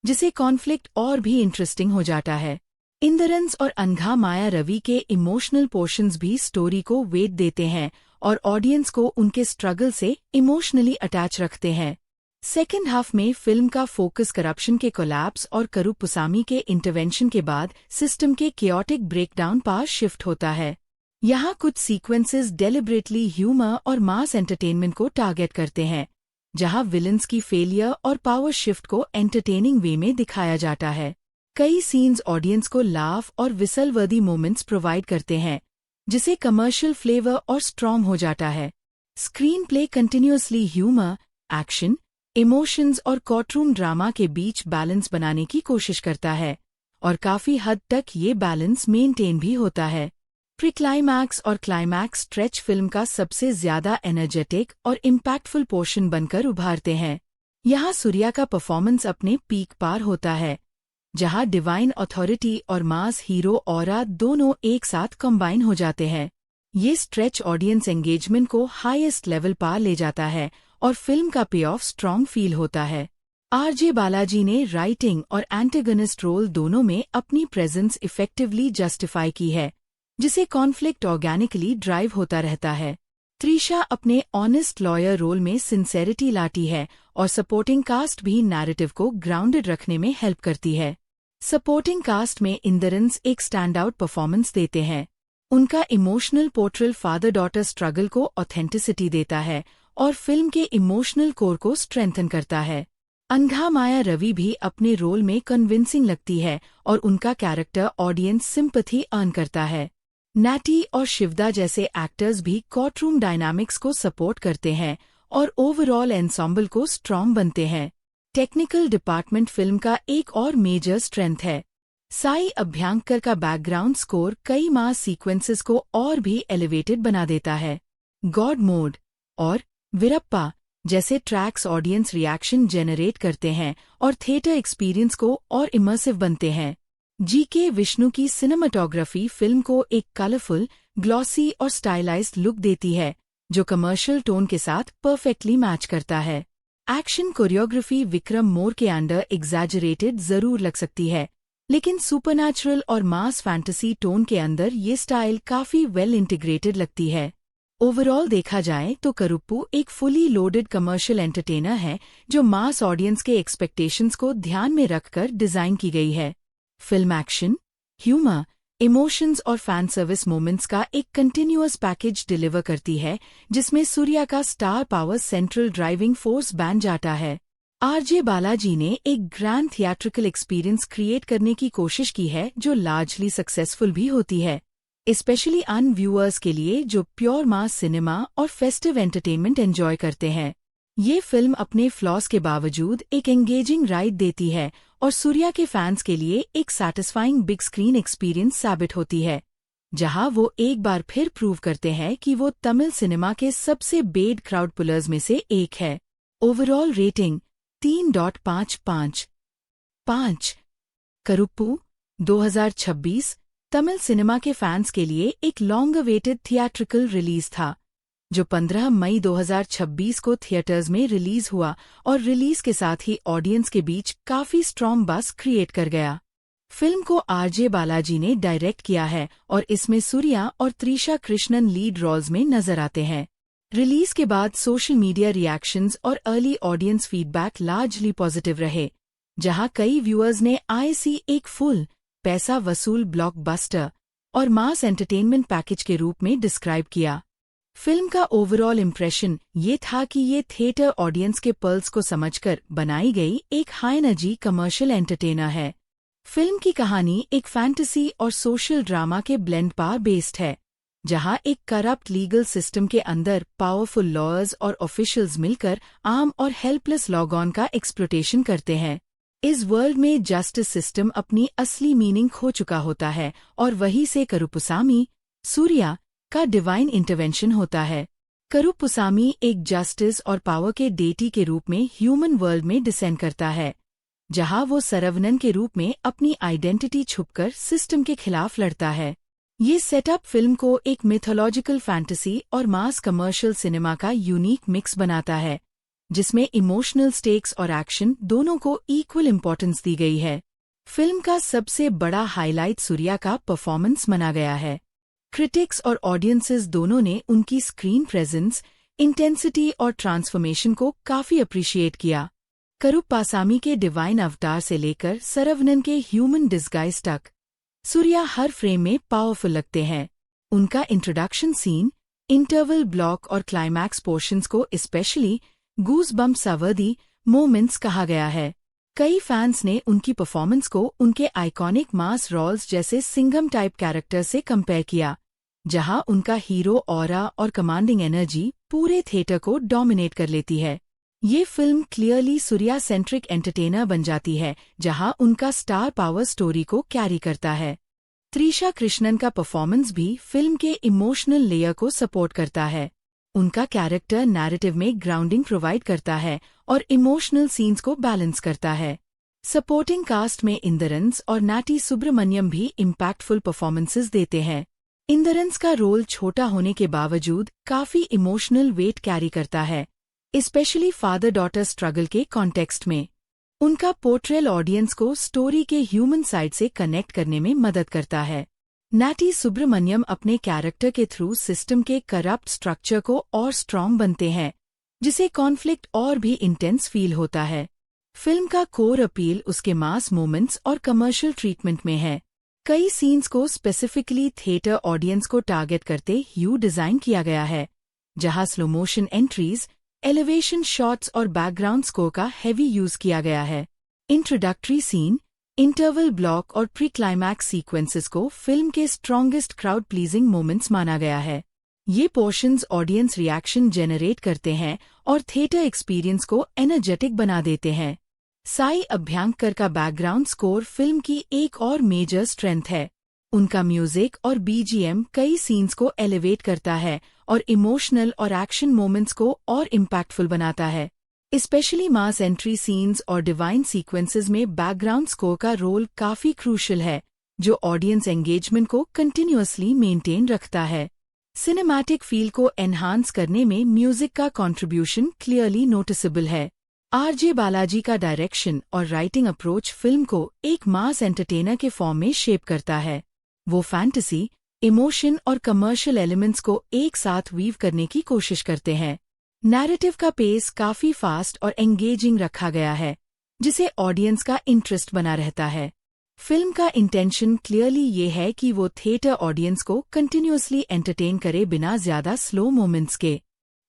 जिसे कॉन्फ्लिक्ट और भी इंटरेस्टिंग हो जाता है। इंद्रंस और अनघा माया रवि के इमोशनल पोर्शंस भी स्टोरी को वेट देते हैं और ऑडियंस को उनके स्ट्रगल से इमोशनली अटैच रखते हैं। सेकेंड हाफ में फिल्म का फोकस करप्शन के कोलैप्स और करुपुसामी के इंटरवेंशन के बाद सिस्टम के केओटिक ब्रेकडाउन पर शिफ्ट होता है। यहाँ कुछ सीक्वेंसेस डेलिब्रेटली ह्यूमर और मास एंटरटेनमेंट को टारगेट करते हैं, जहाँ विलन्स की फेलियर और पावर शिफ्ट को एंटरटेनिंग वे में दिखाया जाता है। कई सीन्स ऑडियंस को लाफ और विसल वर्दी मोमेंट्स प्रोवाइड करते हैं, जिसे कमर्शियल फ्लेवर और स्ट्रॉन्ग हो जाता है। Screen play continuously humour, action, emotions और कोर्टरूम ड्रामा के बीच बैलेंस बनाने की कोशिश करता है, और काफी हद तक ये बैलेंस मेंटेन भी होता है। प्री क्लाइमैक्स और क्लाइमैक्स स्ट्रेच फिल्म का सबसे ज्यादा एनर्जेटिक और इम्पैक्टफुल पोर्शन बनकर उभारते हैं। यहाँ सूर्या का परफॉर्मेंस अपने पीक पार होता है, जहाँ डिवाइन अथॉरिटी और मास हीरो ऑरा दोनों एक साथ कंबाइन हो जाते हैं। ये स्ट्रेच ऑडियंस एंगेजमेंट को हाईएस्ट लेवल पर ले जाता है और फिल्म का पे ऑफ स्ट्रॉन्ग फील होता है। आरजे बालाजी ने राइटिंग और एंटेगनिस्ट रोल दोनों में अपनी प्रेजेंस इफेक्टिवली जस्टिफाई की है, जिसे कॉन्फ्लिक्ट ऑर्गेनिकली ड्राइव होता रहता है। त्रिशा अपने ऑनेस्ट लॉयर रोल में सिंसेरिटी लाती है और सपोर्टिंग कास्ट भी नैरेटिव को ग्राउंडेड रखने में हेल्प करती है। सपोर्टिंग कास्ट में इंद्रंस एक स्टैंड आउट परफॉर्मेंस देते हैं। उनका emotional portrayal father daughter struggle को ऑथेंटिसिटी देता है और फिल्म के इमोशनल कोर को स्ट्रेंथन करता है। अनघा माया रवि भी अपने रोल में कन्विंसिंग लगती है और उनका कैरेक्टर ऑडियंस सिंपैथी अर्न करता है। नैटी और शिवदा जैसे एक्टर्स भी कोर्टरूम डायनामिक्स को सपोर्ट करते हैं और ओवरऑल एंसेंबल को स्ट्रॉन्ग बनते हैं। टेक्निकल डिपार्टमेंट फिल्म का एक और मेजर स्ट्रेंथ है। साई अभ्यंकर का बैकग्राउंड स्कोर कई मास सीक्वेंसेस को और भी एलिवेटेड बना देता है। गॉड मोड और वीरप्पा जैसे ट्रैक्स ऑडियंस रिएक्शन जेनरेट करते हैं और थिएटर एक्सपीरियंस को और इमर्सिव बनते हैं। जीके विष्णु की सिनेमाटोग्राफी फिल्म को एक कलरफुल, ग्लॉसी और स्टाइलाइज्ड लुक देती है, जो कमर्शियल टोन के साथ परफेक्टली मैच करता है। एक्शन कोरियोग्राफी विक्रम मोर के अंडर एग्जैजरेटेड जरूर लग सकती है, लेकिन सुपरनैचुरल और मास फैंटेसी टोन के अंदर ये स्टाइल काफी वेल इंटीग्रेटेड लगती है। ओवरऑल देखा जाए तो करुप्पू एक फुली लोडेड कमर्शियल एंटरटेनर है जो मास ऑडियंस के एक्सपेक्टेशंस को ध्यान में रखकर डिजाइन की गई है। फिल्म एक्शन, ह्यूमर, इमोशंस और फैन सर्विस मोमेंट्स का एक कंटिन्यूअस पैकेज डिलीवर करती है, जिसमें सूर्या का star power central driving force बन जाता है। आरजे बालाजी ने एक ग्रैंड थिएट्रिकल एक्सपीरियंस क्रिएट करने की कोशिश की है जो लार्जली सक्सेसफुल भी होती है, स्पेशली अन व्यूअर्स के लिए जो प्योर मास सिनेमा और फेस्टिव एंटरटेनमेंट एंजॉय करते हैं। ये फिल्म अपने फ्लॉज के बावजूद एक एंगेजिंग राइड देती है और सूर्या के फैंस के लिए एक सैटिस्फाइंग बिग स्क्रीन एक्सपीरियंस साबित होती है। जहां वो एक बार फिर प्रूव करते हैं कि वो तमिल सिनेमा के सबसे बेड क्राउड पुलर्स में से एक है। Overall rating 3.55 5। करुप्पू 2026 तमिल सिनेमा के फैंस के लिए एक लॉन्ग अवेटेड थिएट्रिकल रिलीज था, जो 15 मई 2026 को थिएटर्स में रिलीज हुआ और रिलीज के साथ ही ऑडियंस के बीच काफी स्ट्रॉन्ग बस क्रिएट कर गया। फिल्म को आरजे बालाजी ने डायरेक्ट किया है और इसमें सूर्या और त्रिशा कृष्णन लीड रोल्स में नजर आते हैं। रिलीज के बाद सोशल मीडिया रिएक्शंस और early audience feedback largely positive रहे, जहां कई व्यूअर्स ने आईसी एक फुल पैसा वसूल ब्लॉकबस्टर और मास एंटरटेनमेंट पैकेज के रूप में डिस्क्राइब किया। फिल्म का ओवरऑल इम्प्रेशन ये था कि ये थिएटर ऑडियंस के पल्स को समझकर बनाई गई एक हाई एनर्जी कमर्शियल एंटरटेनर है। फिल्म की कहानी एक फैंटेसी और सोशल ड्रामा के ब्लेंड पर बेस्ड है, जहां एक करप्ट लीगल सिस्टम के अंदर पावरफुल लॉयर्स और ऑफिशियल्स मिलकर आम और हेल्पलेस लॉग ऑन का एक्सप्लॉयटेशन करते हैं। इस वर्ल्ड में जस्टिस सिस्टम अपनी असली मीनिंग खो चुका होता है और वहीं से करुपुसामी सूर्या का डिवाइन इंटरवेंशन होता है। करुपुसामी एक जस्टिस और पावर के डेटी के रूप में ह्यूमन वर्ल्ड में डिसेंड करता है, जहां वो सरवनन के रूप में अपनी आइडेंटिटी छुपकर सिस्टम के खिलाफ लड़ता है। ये सेटअप फिल्म को एक मिथोलॉजिकल फैंटेसी और मास कमर्शियल सिनेमा का यूनिक मिक्स बनाता है, जिसमें इमोशनल स्टेक्स और एक्शन दोनों को इक्वल इम्पोर्टेंस दी गई है। फिल्म का सबसे बड़ा हाईलाइट सूर्या का परफॉर्मेंस माना गया है। क्रिटिक्स और ऑडियंसेस दोनों ने उनकी स्क्रीन प्रेजेंस, इंटेंसिटी और ट्रांसफॉर्मेशन को काफी अप्रिशिएट किया। करुप्पासामी के डिवाइन अवतार से लेकर सरवनन के ह्यूमन डिस्गाइज तक सूर्या हर फ्रेम में पावरफुल लगते हैं। उनका इंट्रोडक्शन सीन, इंटरवल ब्लॉक और क्लाइमैक्स पोर्शंस को स्पेशली गूज़बम्प सावर्दी मोमेंट्स कहा गया है। कई फैंस ने उनकी परफॉर्मेंस को उनके आइकॉनिक मास रोल्स जैसे सिंघम टाइप कैरेक्टर से कंपेयर किया, जहां उनका हीरो ऑरा और कमांडिंग एनर्जी पूरे थिएटर को डोमिनेट कर लेती है। ये film clearly Surya centric entertainer बन जाती है, जहां उनका स्टार पावर स्टोरी को कैरी करता है। त्रिशा कृष्णन का परफॉर्मेंस भी फिल्म के इमोशनल लेयर को सपोर्ट करता है। उनका कैरेक्टर नैरेटिव में ग्राउंडिंग प्रोवाइड करता है और इमोशनल सीन्स को बैलेंस करता है। सपोर्टिंग कास्ट में इंद्रंस और नाटी सुब्रमण्यम भी इम्पैक्टफुल परफॉर्मेंसेस देते हैं। इंद्रंस का रोल छोटा होने के बावजूद काफी इमोशनल वेट कैरी करता है, स्पेशली फादर डॉटर स्ट्रगल के कॉन्टेक्स्ट में। उनका पोर्ट्रेल ऑडियंस को स्टोरी के ह्यूमन साइड से कनेक्ट करने में मदद करता है। नाटी सुब्रमण्यम अपने कैरेक्टर के थ्रू सिस्टम के करप्ट स्ट्रक्चर को और स्ट्रॉन्ग बनते हैं, जिसे कॉन्फ्लिक्ट और भी इंटेंस फील होता है। फिल्म का कोर अपील उसके मास मोमेंट्स और कमर्शियल ट्रीटमेंट में है। कई सीन्स को स्पेसिफिकली थिएटर ऑडियंस को टारगेट करते ह्यू डिजाइन किया गया है, जहां slow motion entries, elevation shots और बैकग्राउंड स्कोर का हेवी यूज किया गया है। इंट्रोडक्टरी सीन, इंटरवल ब्लॉक और प्री क्लाइमैक्स सीक्वेंसेस को फिल्म के स्ट्रॉन्गेस्ट क्राउड प्लीजिंग मोमेंट्स माना गया है। ये पोर्शंस ऑडियंस रिएक्शन जेनरेट करते हैं और थिएटर एक्सपीरियंस को एनर्जेटिक बना देते हैं। साई अभ्यंकर का बैकग्राउंड स्कोर फिल्म की एक और मेजर स्ट्रेंथ है। उनका म्यूजिक और बीजीएम कई सीन्स को एलिवेट करता है और इमोशनल और एक्शन मोमेंट्स को और इम्पैक्टफुल बनाता है। स्पेशली मास एंट्री सीन्स और डिवाइन सीक्वेंसेस में बैकग्राउंड स्कोर का रोल काफी क्रूशियल है, जो ऑडियंस एंगेजमेंट को कंटिन्यूअसली मेंटेन रखता है। सिनेमैटिक फील को एनहांस करने में म्यूजिक का कंट्रीब्यूशन क्लियरली नोटिसेबल है। आरजे बालाजी का डायरेक्शन और राइटिंग अप्रोच फिल्म को एक मास एंटरटेनर के फॉर्म में शेप करता है। वो फैंटेसी, इमोशन और कमर्शियल एलिमेंट्स को एक साथ वीव करने की कोशिश करते हैं। नैरेटिव का पेस काफी फास्ट और एंगेजिंग रखा गया है, जिसे ऑडियंस का इंटरेस्ट बना रहता है। फिल्म का इंटेंशन क्लियरली ये है कि वो थिएटर ऑडियंस को कंटिन्यूअसली एंटरटेन करे बिना ज्यादा स्लो मोमेंट्स के।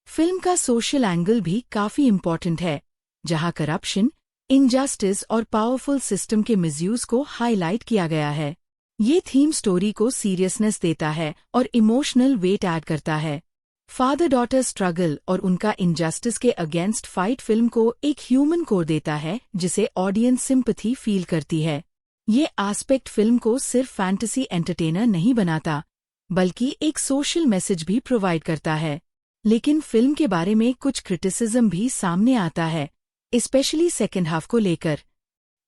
फिल्म का सोशल एंगल भी काफी इम्पोर्टेंट है, जहां करप्शन, इनजस्टिस और पावरफुल सिस्टम के मिसयूज को हाईलाइट किया गया है। ये थीम स्टोरी को सीरियसनेस देता है और इमोशनल वेट ऐड करता है। फादर डॉटर स्ट्रगल और उनका इनजस्टिस के अगेंस्ट फाइट फिल्म को एक ह्यूमन कोर देता है, जिसे ऑडियंस सिंपैथी फील करती है। ये एस्पेक्ट फिल्म को सिर्फ फैंटेसी एंटरटेनर नहीं बनाता, बल्कि एक सोशल मैसेज भी प्रोवाइड करता है। लेकिन फिल्म के बारे में कुछ क्रिटिसिज्म भी सामने आता है, स्पेशली सेकेंड हाफ को लेकर।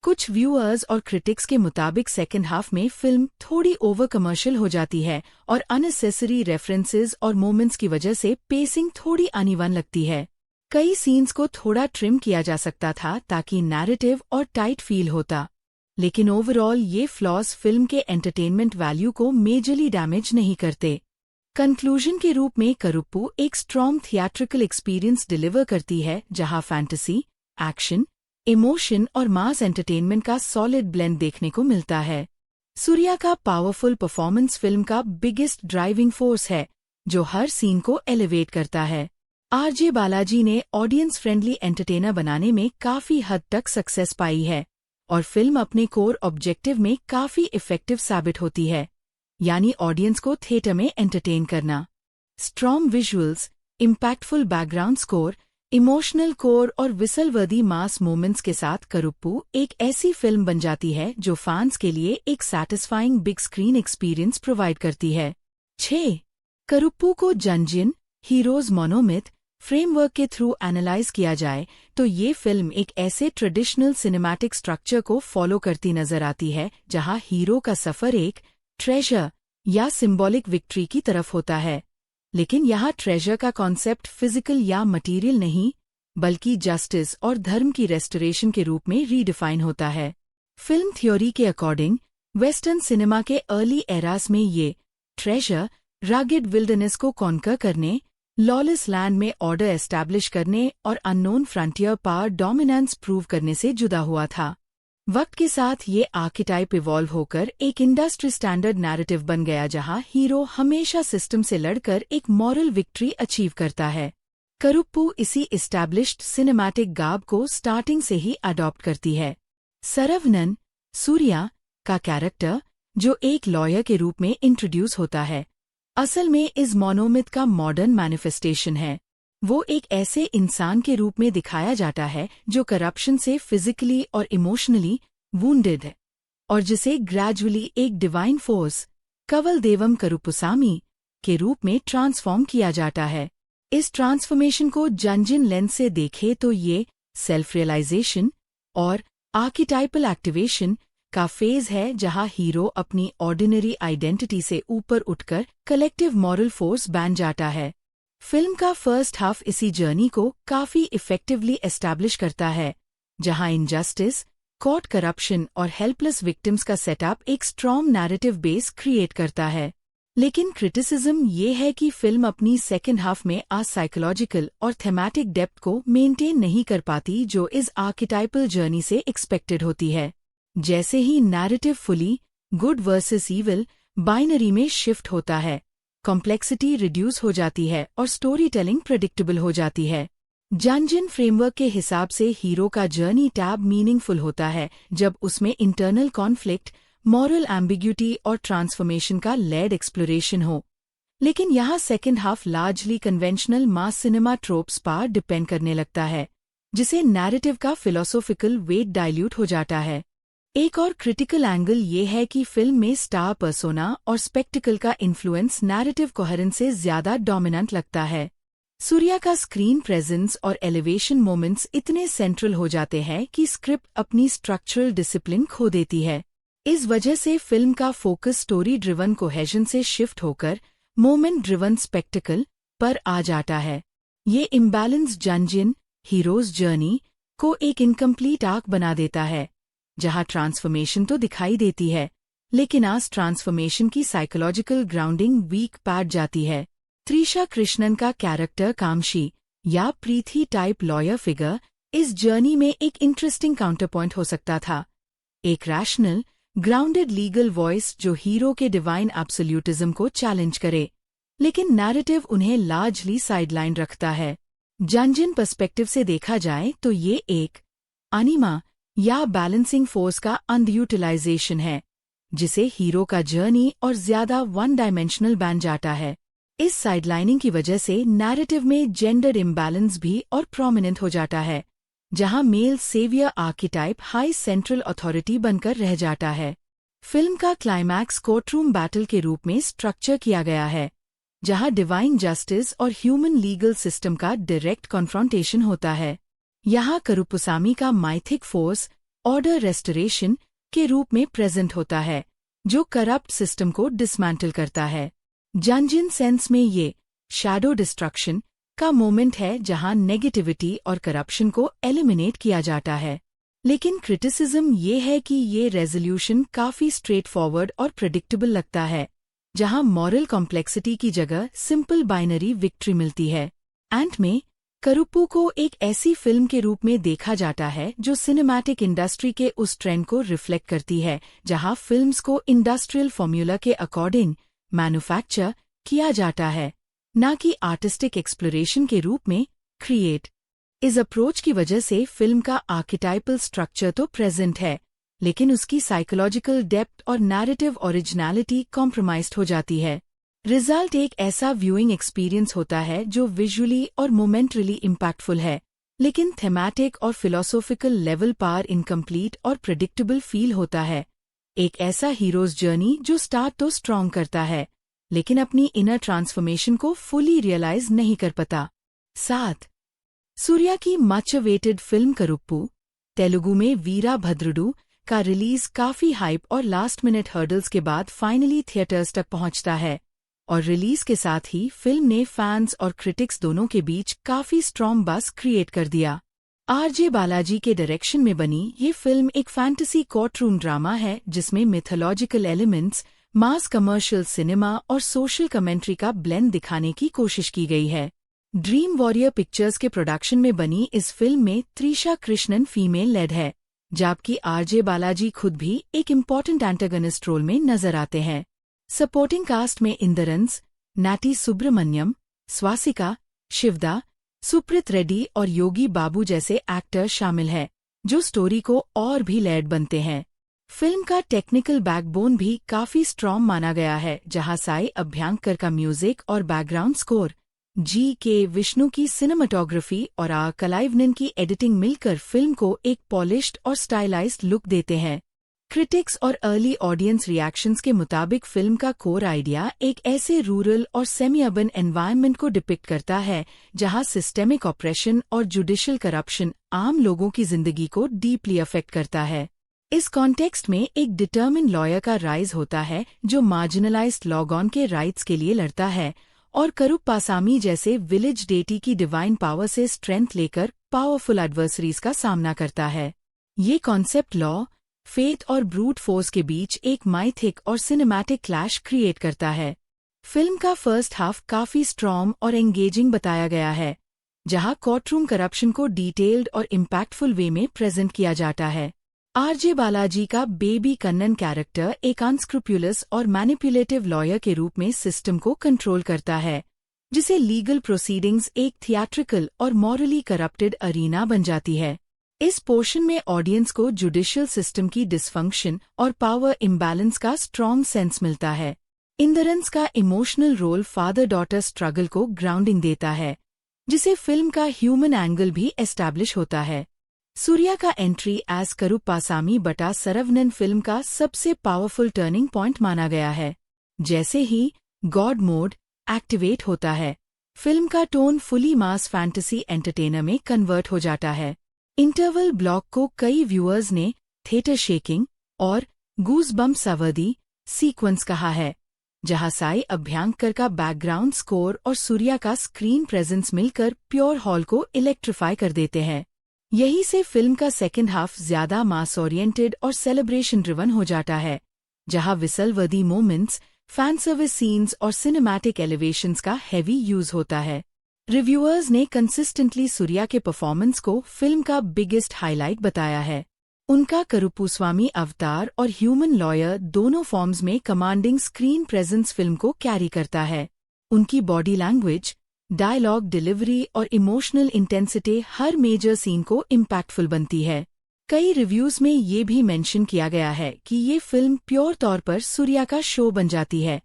कुछ व्यूअर्स और क्रिटिक्स के मुताबिक सेकेंड हाफ में फिल्म थोड़ी ओवर कमर्शियल हो जाती है और अननेसेसरी रेफरेंसेस और मोमेंट्स की वजह से पेसिंग थोड़ी अनइवन लगती है। कई सीन्स को थोड़ा ट्रिम किया जा सकता था ताकि नैरेटिव और टाइट फील होता, लेकिन ओवरऑल ये फ्लॉज फिल्म के एंटरटेनमेंट वैल्यू को मेजरली डैमेज नहीं करते। कंक्लूजन के रूप में करुप्पू एक स्ट्रॉन्ग थिएट्रिकल एक्सपीरियंस डिलीवर करती है, जहां फैंटेसी, एक्शन, इमोशन और मास एंटरटेनमेंट का सॉलिड ब्लेंड देखने को मिलता है। सूर्या का पावरफुल परफॉर्मेंस फिल्म का बिगेस्ट ड्राइविंग फोर्स है, जो हर सीन को एलिवेट करता है। आरजे बालाजी ने ऑडियंस फ्रेंडली एंटरटेनर बनाने में काफी हद तक सक्सेस पाई है और फिल्म अपने कोर ऑब्जेक्टिव में काफी इफेक्टिव साबित होती है, यानी ऑडियंस को थिएटर में एंटरटेन करना। Strong visuals, impactful background score, emotional core और विसल-वर्दी मास मोमेंट्स के साथ करुप्पू एक ऐसी फिल्म बन जाती है जो फैंस के लिए एक satisfying big screen experience provide करती है। 6. करुप्पू को जंजिन हीरोज मोनोमिथ फ्रेमवर्क के थ्रू एनालाइज किया जाए तो ये फिल्म एक ऐसे ट्रेडिशनल सिनेमैटिक स्ट्रक्चर को फॉलो करती नजर आती है, जहां हीरो का सफर एक ट्रेजर या सिंबॉलिक विक्ट्री की तरफ होता है। लेकिन यहाँ ट्रेजर का कॉन्सेप्ट फिजिकल या मटेरियल नहीं, बल्कि जस्टिस और धर्म की रेस्टोरेशन के रूप में रीडिफाइन होता है। फिल्म थ्योरी के अकॉर्डिंग वेस्टर्न सिनेमा के अर्ली एरास में ये ट्रेजर रगेड विल्डरनेस को कॉन्कर करने, लॉलेस लैंड में ऑर्डर एस्टैब्लिश करने और unknown frontier power dominance prove करने से जुदा हुआ था। वक्त के साथ ये आर्किटाइप इवॉल्व होकर एक इंडस्ट्री स्टैंडर्ड नैरेटिव बन गया, जहां हीरो हमेशा सिस्टम से लड़कर एक मॉरल विक्ट्री अचीव करता है। करुप्पू इसी इस्टैब्लिश्ड सिनेमैटिक गाब को स्टार्टिंग से ही अडॉप्ट करती है। सरवनन, सूर्या का कैरेक्टर, जो एक लॉयर के रूप में इंट्रोड्यूस होता है, असल में इस मोनोमिथ का मॉडर्न मैनिफेस्टेशन है। वो एक ऐसे इंसान के रूप में दिखाया जाता है जो करप्शन से फिजिकली और इमोशनली वूंडेड है और जिसे ग्रेजुअली एक डिवाइन फोर्स कवल देवम करुपुसामी के रूप में ट्रांसफॉर्म किया जाता है। इस ट्रांसफॉर्मेशन को जंजिन लेंस से देखे तो ये सेल्फ रियलाइजेशन और आर्किटाइपल एक्टिवेशन का फेज है, जहां हीरो अपनी ऑर्डिनरी आइडेंटिटी से ऊपर उठकर कलेक्टिव मॉरल फोर्स बन जाता है। फिल्म का फर्स्ट हाफ इसी जर्नी को काफी इफेक्टिवली एस्टैब्लिश करता है, जहां इनजस्टिस, कोर्ट करप्शन और हेल्पलेस विक्टिम्स का सेटअप एक स्ट्रॉन्ग नैरेटिव बेस क्रिएट करता है। लेकिन क्रिटिसिज्म ये है कि फिल्म अपनी सेकेंड हाफ में साइकोलॉजिकल और थेमैटिक डेप्थ को मेंटेन नहीं कर पाती, जो इस आर्किटाइपल जर्नी से एक्सपेक्टेड होती है। जैसे ही narrative fully good versus evil binary में शिफ्ट होता है, कॉम्प्लेक्सिटी रिड्यूस हो जाती है और स्टोरी टेलिंग प्रेडिक्टेबल हो जाती है। जंजिन फ्रेमवर्क के हिसाब से हीरो का जर्नी टैब मीनिंगफुल होता है जब उसमें इंटरनल कॉन्फ्लिक्ट, मॉरल एम्बिग्यूटी और ट्रांसफॉर्मेशन का लेड एक्सप्लोरेशन हो। लेकिन यहाँ सेकेंड हाफ लार्जली कन्वेंशनल मास सिनेमा ट्रोप्स पर डिपेंड करने लगता है, जिसे नैरेटिव का फिलोसोफिकल वेट डाइल्यूट हो जाता है। एक और क्रिटिकल एंगल ये है कि फिल्म में स्टार पर्सोना और स्पेक्टिकल का इन्फ्लुएंस नैरेटिव कोहेरेंस से ज्यादा डोमिनेंट लगता है। सूर्या का स्क्रीन प्रेजेंस और एलिवेशन मोमेंट्स इतने सेंट्रल हो जाते हैं कि स्क्रिप्ट अपनी स्ट्रक्चरल डिसिप्लिन खो देती है। इस वजह से फिल्म का फोकस स्टोरी ड्रिवन कोहेजन से शिफ्ट होकर मोमेंट ड्रिवन स्पेक्टिकल पर आ जाता है। ये इम्बैलेंस जंजिन हीरोज जर्नी को एक इनकम्प्लीट आर्क बना देता है, जहां ट्रांसफॉर्मेशन तो दिखाई देती है, लेकिन आज ट्रांसफॉर्मेशन की साइकोलॉजिकल ग्राउंडिंग वीक पड़ जाती है। त्रिशा कृष्णन का कैरेक्टर कामशी या प्रीति टाइप लॉयर फिगर इस जर्नी में एक इंटरेस्टिंग काउंटरपॉइंट हो सकता था। एक रैशनल, ग्राउंडेड लीगल वॉइस जो हीरो के डिवाइन एब्सोल्यूटिज्म को चैलेंज करे, लेकिन नैरेटिव उन्हें लार्जली साइडलाइन रखता है। जंजिन पर्सपेक्टिव से देखा जाए तो ये एक अनिमा या बैलेंसिंग फोर्स का अंडरयूटिलाइजेशन है, जिसे हीरो का जर्नी और ज्यादा वन डायमेंशनल बन जाता है। इस साइडलाइनिंग की वजह से नैरेटिव में जेंडर इम्बैलेंस भी और प्रोमिनेंट हो जाता है, जहां male saviour archetype high central authority बनकर रह जाता है। फिल्म का क्लाइमैक्स कोर्टरूम बैटल के रूप में स्ट्रक्चर किया गया है, जहां डिवाइन जस्टिस और ह्यूमन लीगल सिस्टम का डायरेक्ट कॉन्फ्रंटेशन होता है। यहाँ करुपुसामी का माइथिक फोर्स ऑर्डर रेस्टोरेशन के रूप में प्रेजेंट होता है, जो करप्ट सिस्टम को डिसमेंटल करता है। जंजिन सेंस में ये शैडो डिस्ट्रक्शन का मोमेंट है जहां नेगेटिविटी और करप्शन को एलिमिनेट किया जाता है। लेकिन क्रिटिसिज्म ये है कि ये रेजोल्यूशन काफी स्ट्रेट फॉरवर्ड और प्रेडिक्टेबल लगता है, जहां मॉरल कॉम्प्लेक्सिटी की जगह सिंपल बाइनरी विक्ट्री मिलती है। एंट में करुप्पू को एक ऐसी फिल्म के रूप में देखा जाता है जो सिनेमैटिक इंडस्ट्री के उस ट्रेंड को रिफ्लेक्ट करती है जहां फिल्म्स को इंडस्ट्रियल फॉर्मूला के अकॉर्डिंग मैन्युफैक्चर किया जाता है, न कि आर्टिस्टिक एक्सप्लोरेशन के रूप में क्रिएट। इस अप्रोच की वजह से फिल्म का आर्किटाइपल स्ट्रक्चर तो प्रेजेंट है, लेकिन उसकी साइकोलॉजिकल डेप्थ और नैरेटिव ओरिजिनलिटी कॉम्प्रोमाइज्ड हो जाती है। रिजल्ट एक ऐसा व्यूइंग एक्सपीरियंस होता है जो विजुअली और मोमेंटरली इम्पैक्टफुल है, लेकिन थेमैटिक और फिलोसॉफिकल लेवल पर इनकम्प्लीट और प्रेडिक्टेबल फील होता है। एक ऐसा हीरोज जर्नी जो स्टार्ट तो स्ट्रॉन्ग करता है, लेकिन अपनी इनर ट्रांसफॉर्मेशन को फुली रियलाइज नहीं कर पाता। 7. सूर्या की मच अवेटेड फिल्म करुप्पू, तेलुगु में वीरा भद्रुडु का रिलीज काफी हाइप और लास्ट मिनट हर्डल्स के बाद फाइनली थिएटर्स तक पहुंचता है, और रिलीज के साथ ही फिल्म ने फैंस और क्रिटिक्स दोनों के बीच काफी स्ट्रॉन्ग बस क्रिएट कर दिया। आरजे बालाजी के डायरेक्शन में बनी ये फिल्म एक फैंटेसी कोर्टरूम ड्रामा है जिसमें मिथोलॉजिकल एलिमेंट्स, मास कमर्शियल सिनेमा और सोशल कमेंट्री का ब्लेंड दिखाने की कोशिश की गई है। ड्रीम वॉरियर पिक्चर्स के प्रोडक्शन में बनी इस फिल्म में त्रिशा कृष्णन फीमेल लेड है, जबकि आरजे बालाजी खुद भी एक इम्पॉर्टेंट एंटागनिस्ट रोल में नजर आते हैं। सपोर्टिंग कास्ट में इंद्रंस, नाटी सुब्रमण्यम, स्वासिका, शिवदा, सुप्रीत रेड्डी और योगी बाबू जैसे एक्टर शामिल हैं, जो स्टोरी को और भी लेड बनते हैं। फिल्म का टेक्निकल बैकबोन भी काफी स्ट्रॉन्ग माना गया है, जहां साई अभ्यंकर का म्यूजिक और बैकग्राउंड स्कोर, जी.के. विष्णु की सिनेमाटोग्राफी और आर कलाइवनन की एडिटिंग मिलकर फिल्म को एक पॉलिश्ड और स्टाइलाइज्ड लुक देते हैं। क्रिटिक्स और अर्ली ऑडियंस रिएक्शंस के मुताबिक फिल्म का कोर आइडिया एक ऐसे रूरल और सेमी अर्बन एनवायरनमेंट को डिपिक्ट करता है जहां सिस्टेमिक ऑपरेशन और जुडिशियल करप्शन आम लोगों की जिंदगी को डीपली अफेक्ट करता है। इस कॉन्टेक्स्ट में एक डिटर्मिन लॉयर का राइज होता है जो मार्जिनलाइज्ड लॉगॉन के राइट्स के लिए लड़ता है और करुप्पासामी जैसे विलेज डेटी की डिवाइन पावर से स्ट्रेंथ लेकर पावरफुल एडवर्सरीज का सामना करता है। ये कॉन्सेप्ट लॉ, फेथ और ब्रूट फोर्स के बीच एक माइथिक और सिनेमैटिक क्लैश क्रिएट करता है। फिल्म का फर्स्ट हाफ काफी स्ट्रॉन्ग और एंगेजिंग बताया गया है, जहां कोर्टरूम करप्शन को डिटेल्ड और इम्पैक्टफुल वे में प्रेजेंट किया जाता है। आरजे बालाजी का बेबी कन्नन कैरेक्टर एक अनस्क्रूपुलस और मैनिपुलेटिव लॉयर के रूप में सिस्टम को कंट्रोल करता है, जिसे लीगल प्रोसीडिंग्स एक थिएट्रिकल और मॉरली करप्टेड अरीना बन जाती है। इस पोर्शन में ऑडियंस को जुडिशियल सिस्टम की डिसफंक्शन और पावर इम्बैलेंस का स्ट्रॉन्ग सेंस मिलता है। इंद्रंस का emotional role father daughter struggle को ग्राउंडिंग देता है, जिसे फिल्म का ह्यूमन एंगल भी एस्टैब्लिश होता है। सूर्या का एंट्री एज करुप्पासामी बटा सरवनन फिल्म का सबसे पावरफुल टर्निंग पॉइंट माना गया है। जैसे ही गॉड मोड एक्टिवेट होता है, फिल्म का टोन फुली मास फैंटेसी एंटरटेनर में कन्वर्ट हो जाता है। इंटरवल ब्लॉक को कई व्यूअर्स ने थिएटर शेकिंग और गूज़बम्प सावर्दी सीक्वेंस कहा है, जहां साई अभ्यंकर का बैकग्राउंड स्कोर और सूर्या का स्क्रीन प्रेजेंस मिलकर प्योर हॉल को इलेक्ट्रीफाई कर देते हैं। यही से फिल्म का सेकेंड हाफ ज्यादा मास ओरिएंटेड और सेलिब्रेशन ड्रिवन हो जाता है, जहां विसलवर्दी मोमेंट्स, फैन सर्विस सीन्स और सिनेमैटिक एलिवेशंस का हैवी यूज होता है। रिव्यूअर्स ने कंसिस्टेंटली सूर्या के परफॉर्मेंस को फिल्म का बिगेस्ट हाईलाइट बताया है। उनका करुप्पुस्वामी अवतार और ह्यूमन लॉयर दोनों फॉर्म्स में कमांडिंग स्क्रीन प्रेजेंस फिल्म को कैरी करता है। उनकी बॉडी लैंग्वेज, डायलॉग डिलीवरी और इमोशनल इंटेंसिटी हर मेजर सीन को इम्पैक्टफुल बनती है। कई रिव्यूज में ये भी मेंशन किया गया है कि ये फिल्म प्योर तौर पर सूर्या का शो बन जाती है,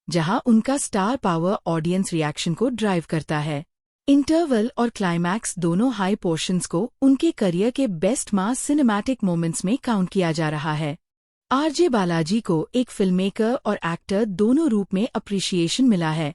जहां उनका स्टार पावर ऑडियंस रिएक्शन को ड्राइव करता है। इंटरवल और क्लाइमैक्स दोनों हाई पोर्शंस को उनके करियर के बेस्ट मास सिनेमैटिक मोमेंट्स में काउंट किया जा रहा है। आरजे बालाजी को एक फिल्ममेकर और एक्टर दोनों रूप में अप्रिशिएशन मिला है,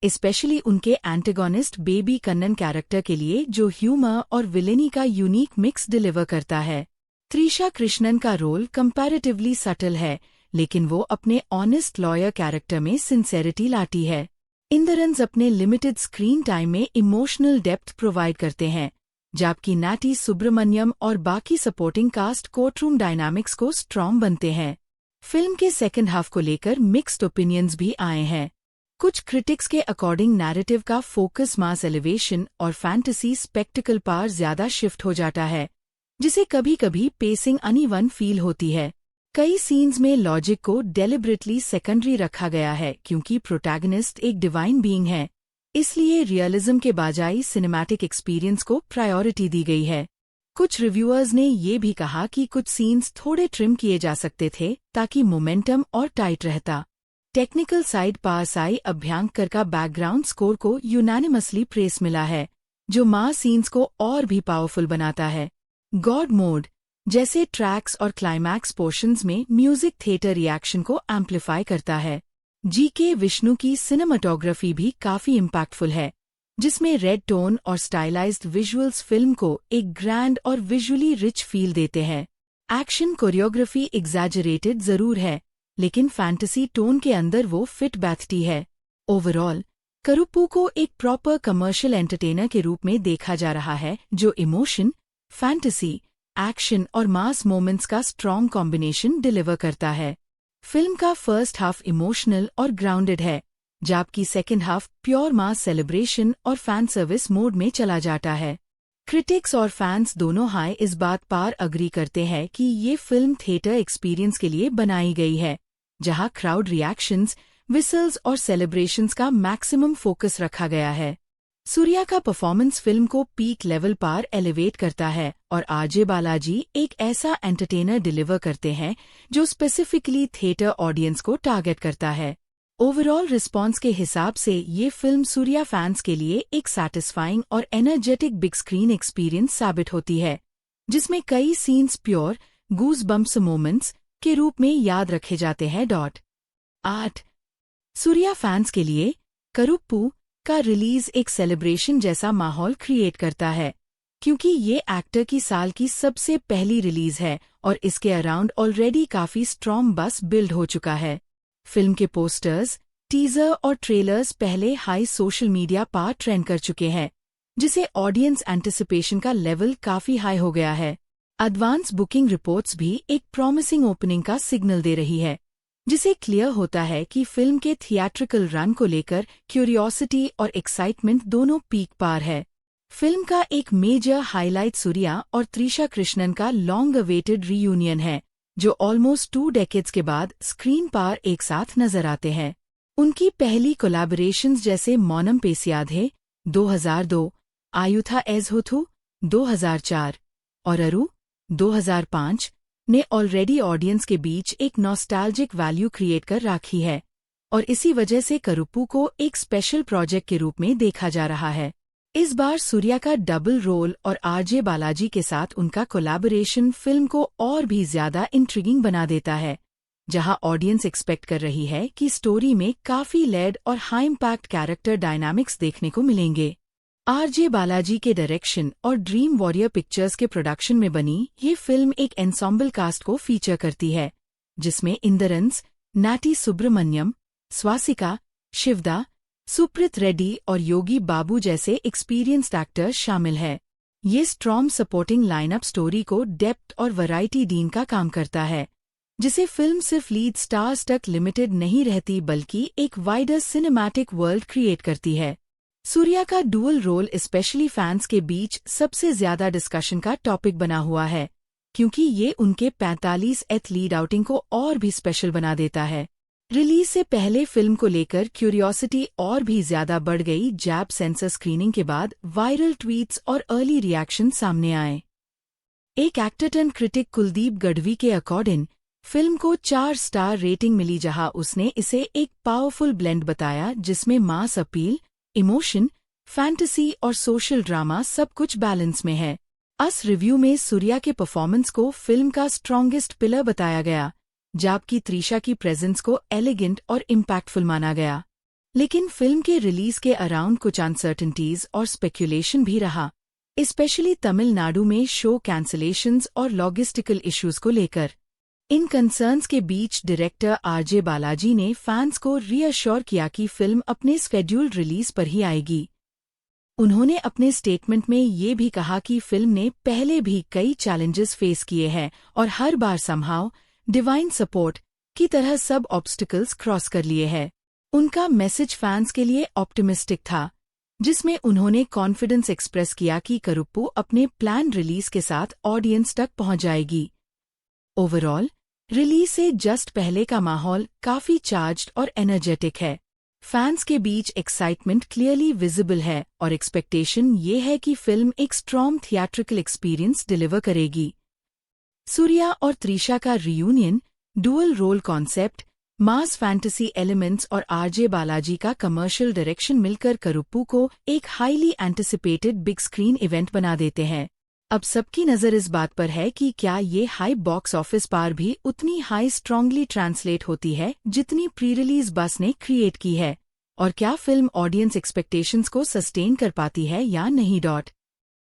स्पेशली उनके एंटेगोनिस्ट बेबी कन्नन कैरेक्टर के लिए जो ह्यूमर और विलेनी का यूनिक मिक्स डिलीवर करता है। त्रिशा कृष्णन का रोल कंपैरेटिवली सटल है, लेकिन वो अपने ऑनेस्ट लॉयर कैरेक्टर में सिंसेरिटी लाती है। इंद्रंस अपने लिमिटेड स्क्रीन टाइम में इमोशनल डेप्थ प्रोवाइड करते हैं, जबकि नैटी सुब्रमण्यम और बाकी सपोर्टिंग कास्ट कोर्टरूम डायनामिक्स को स्ट्रॉन्ग बनते हैं। फिल्म के सेकंड हाफ को लेकर मिक्स्ड ओपिनियंस भी आए हैं। कुछ क्रिटिक्स के अकॉर्डिंग नैरेटिव का फोकस मास एलिवेशन और फैंटेसी स्पेक्टिकल पर ज्यादा शिफ्ट हो जाता है, जिसे कभी कभी पेसिंग अनइवन फील होती है। कई सीन्स में लॉजिक को डेलिबरेटली सेकेंडरी रखा गया है क्योंकि प्रोटैगनिस्ट एक डिवाइन बीइंग है, इसलिए रियलिज्म के बजाय सिनेमैटिक एक्सपीरियंस को प्रायोरिटी दी गई है। कुछ रिव्यूअर्स ने ये भी कहा कि कुछ सीन्स थोड़े ट्रिम किए जा सकते थे ताकि मोमेंटम और टाइट रहता। टेक्निकल साइड पारसाई अभ्यंकर का बैकग्राउंड स्कोर को यूनानिमसली प्रेस मिला है, जो मास सीन्स को और भी पावरफुल बनाता है। गॉड मोड जैसे ट्रैक्स और क्लाइमैक्स पोर्शंस में म्यूजिक थिएटर रिएक्शन को एम्पलीफाई करता है। जीके विष्णु की सिनेमाटोग्राफी भी काफी इम्पैक्टफुल है, जिसमें रेड टोन और स्टाइलाइज्ड विजुअल्स फिल्म को एक ग्रैंड और विजुअली रिच फील देते हैं। एक्शन कोरियोग्राफी एग्जैजरेटेड जरूर है, लेकिन फैंटेसी टोन के अंदर वो फिट बैठती है। ओवरऑल करुप्पू को एक प्रॉपर कमर्शियल एंटरटेनर के रूप में देखा जा रहा है, जो इमोशन, फैंटेसी, एक्शन और मास मोमेंट्स का स्ट्रॉन्ग कॉम्बिनेशन डिलीवर करता है। फिल्म का फर्स्ट हाफ इमोशनल और ग्राउंडेड है, जबकि सेकंड हाफ प्योर मास सेलिब्रेशन और फैन सर्विस मोड में चला जाता है। क्रिटिक्स और फैंस दोनों हाई इस बात पर अग्री करते हैं कि ये फिल्म थिएटर एक्सपीरियंस के लिए बनाई गई है, जहां क्राउड रिएक्शंस, विसल्स और सेलिब्रेशंस का मैक्सिमम फोकस रखा गया है। सूर्या का परफॉर्मेंस फिल्म को पीक लेवल पर एलिवेट करता है और आरजे बालाजी एक ऐसा एंटरटेनर डिलीवर करते हैं जो स्पेसिफिकली थिएटर ऑडियंस को टारगेट करता है। ओवरऑल रिस्पॉन्स के हिसाब से ये फिल्म सूर्या फैंस के लिए एक सैटिस्फाइंग और एनर्जेटिक बिग स्क्रीन एक्सपीरियंस साबित होती है, जिसमें कई सीन्स प्योर गूज बम्प्स मोमेंट्स के रूप में याद रखे जाते हैं। 8 सूर्या फैंस के लिए करुप्पू का रिलीज एक सेलिब्रेशन जैसा माहौल क्रिएट करता है, क्योंकि ये एक्टर की साल की सबसे पहली रिलीज है और इसके अराउंड ऑलरेडी काफी स्ट्रॉन्ग बस बिल्ड हो चुका है। फिल्म के पोस्टर्स, टीजर और ट्रेलर्स पहले हाई सोशल मीडिया पर ट्रेंड कर चुके हैं, जिसे ऑडियंस एंटिसिपेशन का लेवल काफी हाई हो गया है। एडवांस बुकिंग रिपोर्ट्स भी एक प्रॉमिसिंग ओपनिंग का सिग्नल दे रही है, जिसे क्लियर होता है कि फिल्म के थिएट्रिकल रन को लेकर क्यूरियोसिटी और एक्साइटमेंट दोनों पीक पार है। फिल्म का एक मेजर हाईलाइट सूर्या और त्रिशा कृष्णन का लॉन्ग अवेटेड रीयूनियन है, जो ऑलमोस्ट 2 डेकेड्स के बाद स्क्रीन पर एक साथ नजर आते हैं। उनकी पहली कोलैबोरेशंस जैसे मौनम पेसियाधे 2002, आयुथा एजहुथु 2004 और अरु 2005 ने ऑलरेडी ऑडियंस के बीच एक नॉस्टैल्जिक वैल्यू क्रिएट कर रखी है और इसी वजह से करुप्पू को एक स्पेशल प्रोजेक्ट के रूप में देखा जा रहा है। इस बार सूर्या का डबल रोल और आरजे बालाजी के साथ उनका कोलैबोरेशन फिल्म को और भी ज्यादा इंट्रिगिंग बना देता है, जहां ऑडियंस एक्सपेक्ट कर रही है कि स्टोरी में काफी लेड और हाई इम्पैक्ट कैरेक्टर डायनामिक्स देखने को मिलेंगे। आरजे बालाजी के डायरेक्शन और ड्रीम वॉरियर पिक्चर्स के प्रोडक्शन में बनी ये फिल्म एक एंसॉम्बल कास्ट को फीचर करती है, जिसमें इंद्रंस, नैटी सुब्रमण्यम, स्वासिका, शिवदा, सुप्रीत रेड्डी और योगी बाबू जैसे एक्सपीरियंस्ड एक्टर्स शामिल है। ये स्ट्रॉन्ग सपोर्टिंग लाइनअप स्टोरी को डेप्थ और वैरायटी डीन का काम करता है, जिसे फिल्म सिर्फ लीड स्टार्स तक लिमिटेड नहीं रहती बल्कि एक वाइडर सिनेमैटिक वर्ल्ड क्रिएट करती है। सूर्या का डुअल रोल स्पेशली फैंस के बीच सबसे ज्यादा डिस्कशन का टॉपिक बना हुआ है, क्योंकि ये उनके 45th लीड आउटिंग को और भी स्पेशल बना देता है। रिलीज से पहले फिल्म को लेकर क्यूरियोसिटी और भी ज्यादा बढ़ गई जब सेंसर स्क्रीनिंग के बाद वायरल ट्वीट्स और अर्ली रिएक्शन सामने आए। एक actor turn critic Kuldeep Gadhvi के अकॉर्डिंग फिल्म को 4 स्टार रेटिंग मिली, जहां उसने इसे एक पावरफुल ब्लेंड बताया जिसमें मास अपील, इमोशन, फैंटेसी और सोशल ड्रामा सब कुछ बैलेंस में है। अस रिव्यू में सूर्या के परफॉर्मेंस को फिल्म का स्ट्रॉन्गेस्ट पिलर बताया गया, जबकि त्रिशा की प्रेजेंस को एलिगेंट और इम्पैक्टफुल माना गया। लेकिन फिल्म के रिलीज के अराउंड कुछ अनसर्टेनिटीज और स्पेकुलेशन भी रहा, स्पेशली तमिलनाडु में शो कैंसलेशंस और लॉजिस्टिकल इश्यूज को लेकर। इन कंसर्न्स के बीच डायरेक्टर आरजे बालाजी ने फैंस को रीअश्योर किया कि फिल्म अपने स्केड्यूल्ड रिलीज पर ही आएगी। उन्होंने अपने स्टेटमेंट में ये भी कहा कि फिल्म ने पहले भी कई चैलेंजेस फेस किए हैं और हर बार समहाउ डिवाइन सपोर्ट की तरह सब ऑब्स्टिकल्स क्रॉस कर लिए हैं। उनका मैसेज फैंस के लिए ऑप्टिमिस्टिक था, जिसमें उन्होंने कॉन्फिडेंस एक्सप्रेस किया कि करुप्पू अपने प्लान रिलीज के साथ ऑडियंस तक पहुंच जाएगी। ओवरऑल रिलीज से जस्ट पहले का माहौल काफी चार्ज्ड और एनर्जेटिक है। फैंस के बीच एक्साइटमेंट क्लियरली विजिबल है और एक्सपेक्टेशन ये है कि फिल्म एक स्ट्रॉन्ग थिएट्रिकल एक्सपीरियंस डिलीवर करेगी। सूर्या और त्रिशा का रियूनियन, डुअल रोल कॉन्सेप्ट, मास फैंटेसी एलिमेंट्स और आरजे बालाजी का कमर्शियल डायरेक्शन मिलकर करुप्पू को एक highly anticipated big screen event बना देते हैं। अब सबकी नज़र इस बात पर है कि क्या ये हाई बॉक्स ऑफिस पार भी उतनी हाई स्ट्रांगली ट्रांसलेट होती है जितनी प्री रिलीज बस ने क्रिएट की है, और क्या फिल्म ऑडियंस एक्सपेक्टेशंस को सस्टेन कर पाती है या नहीं।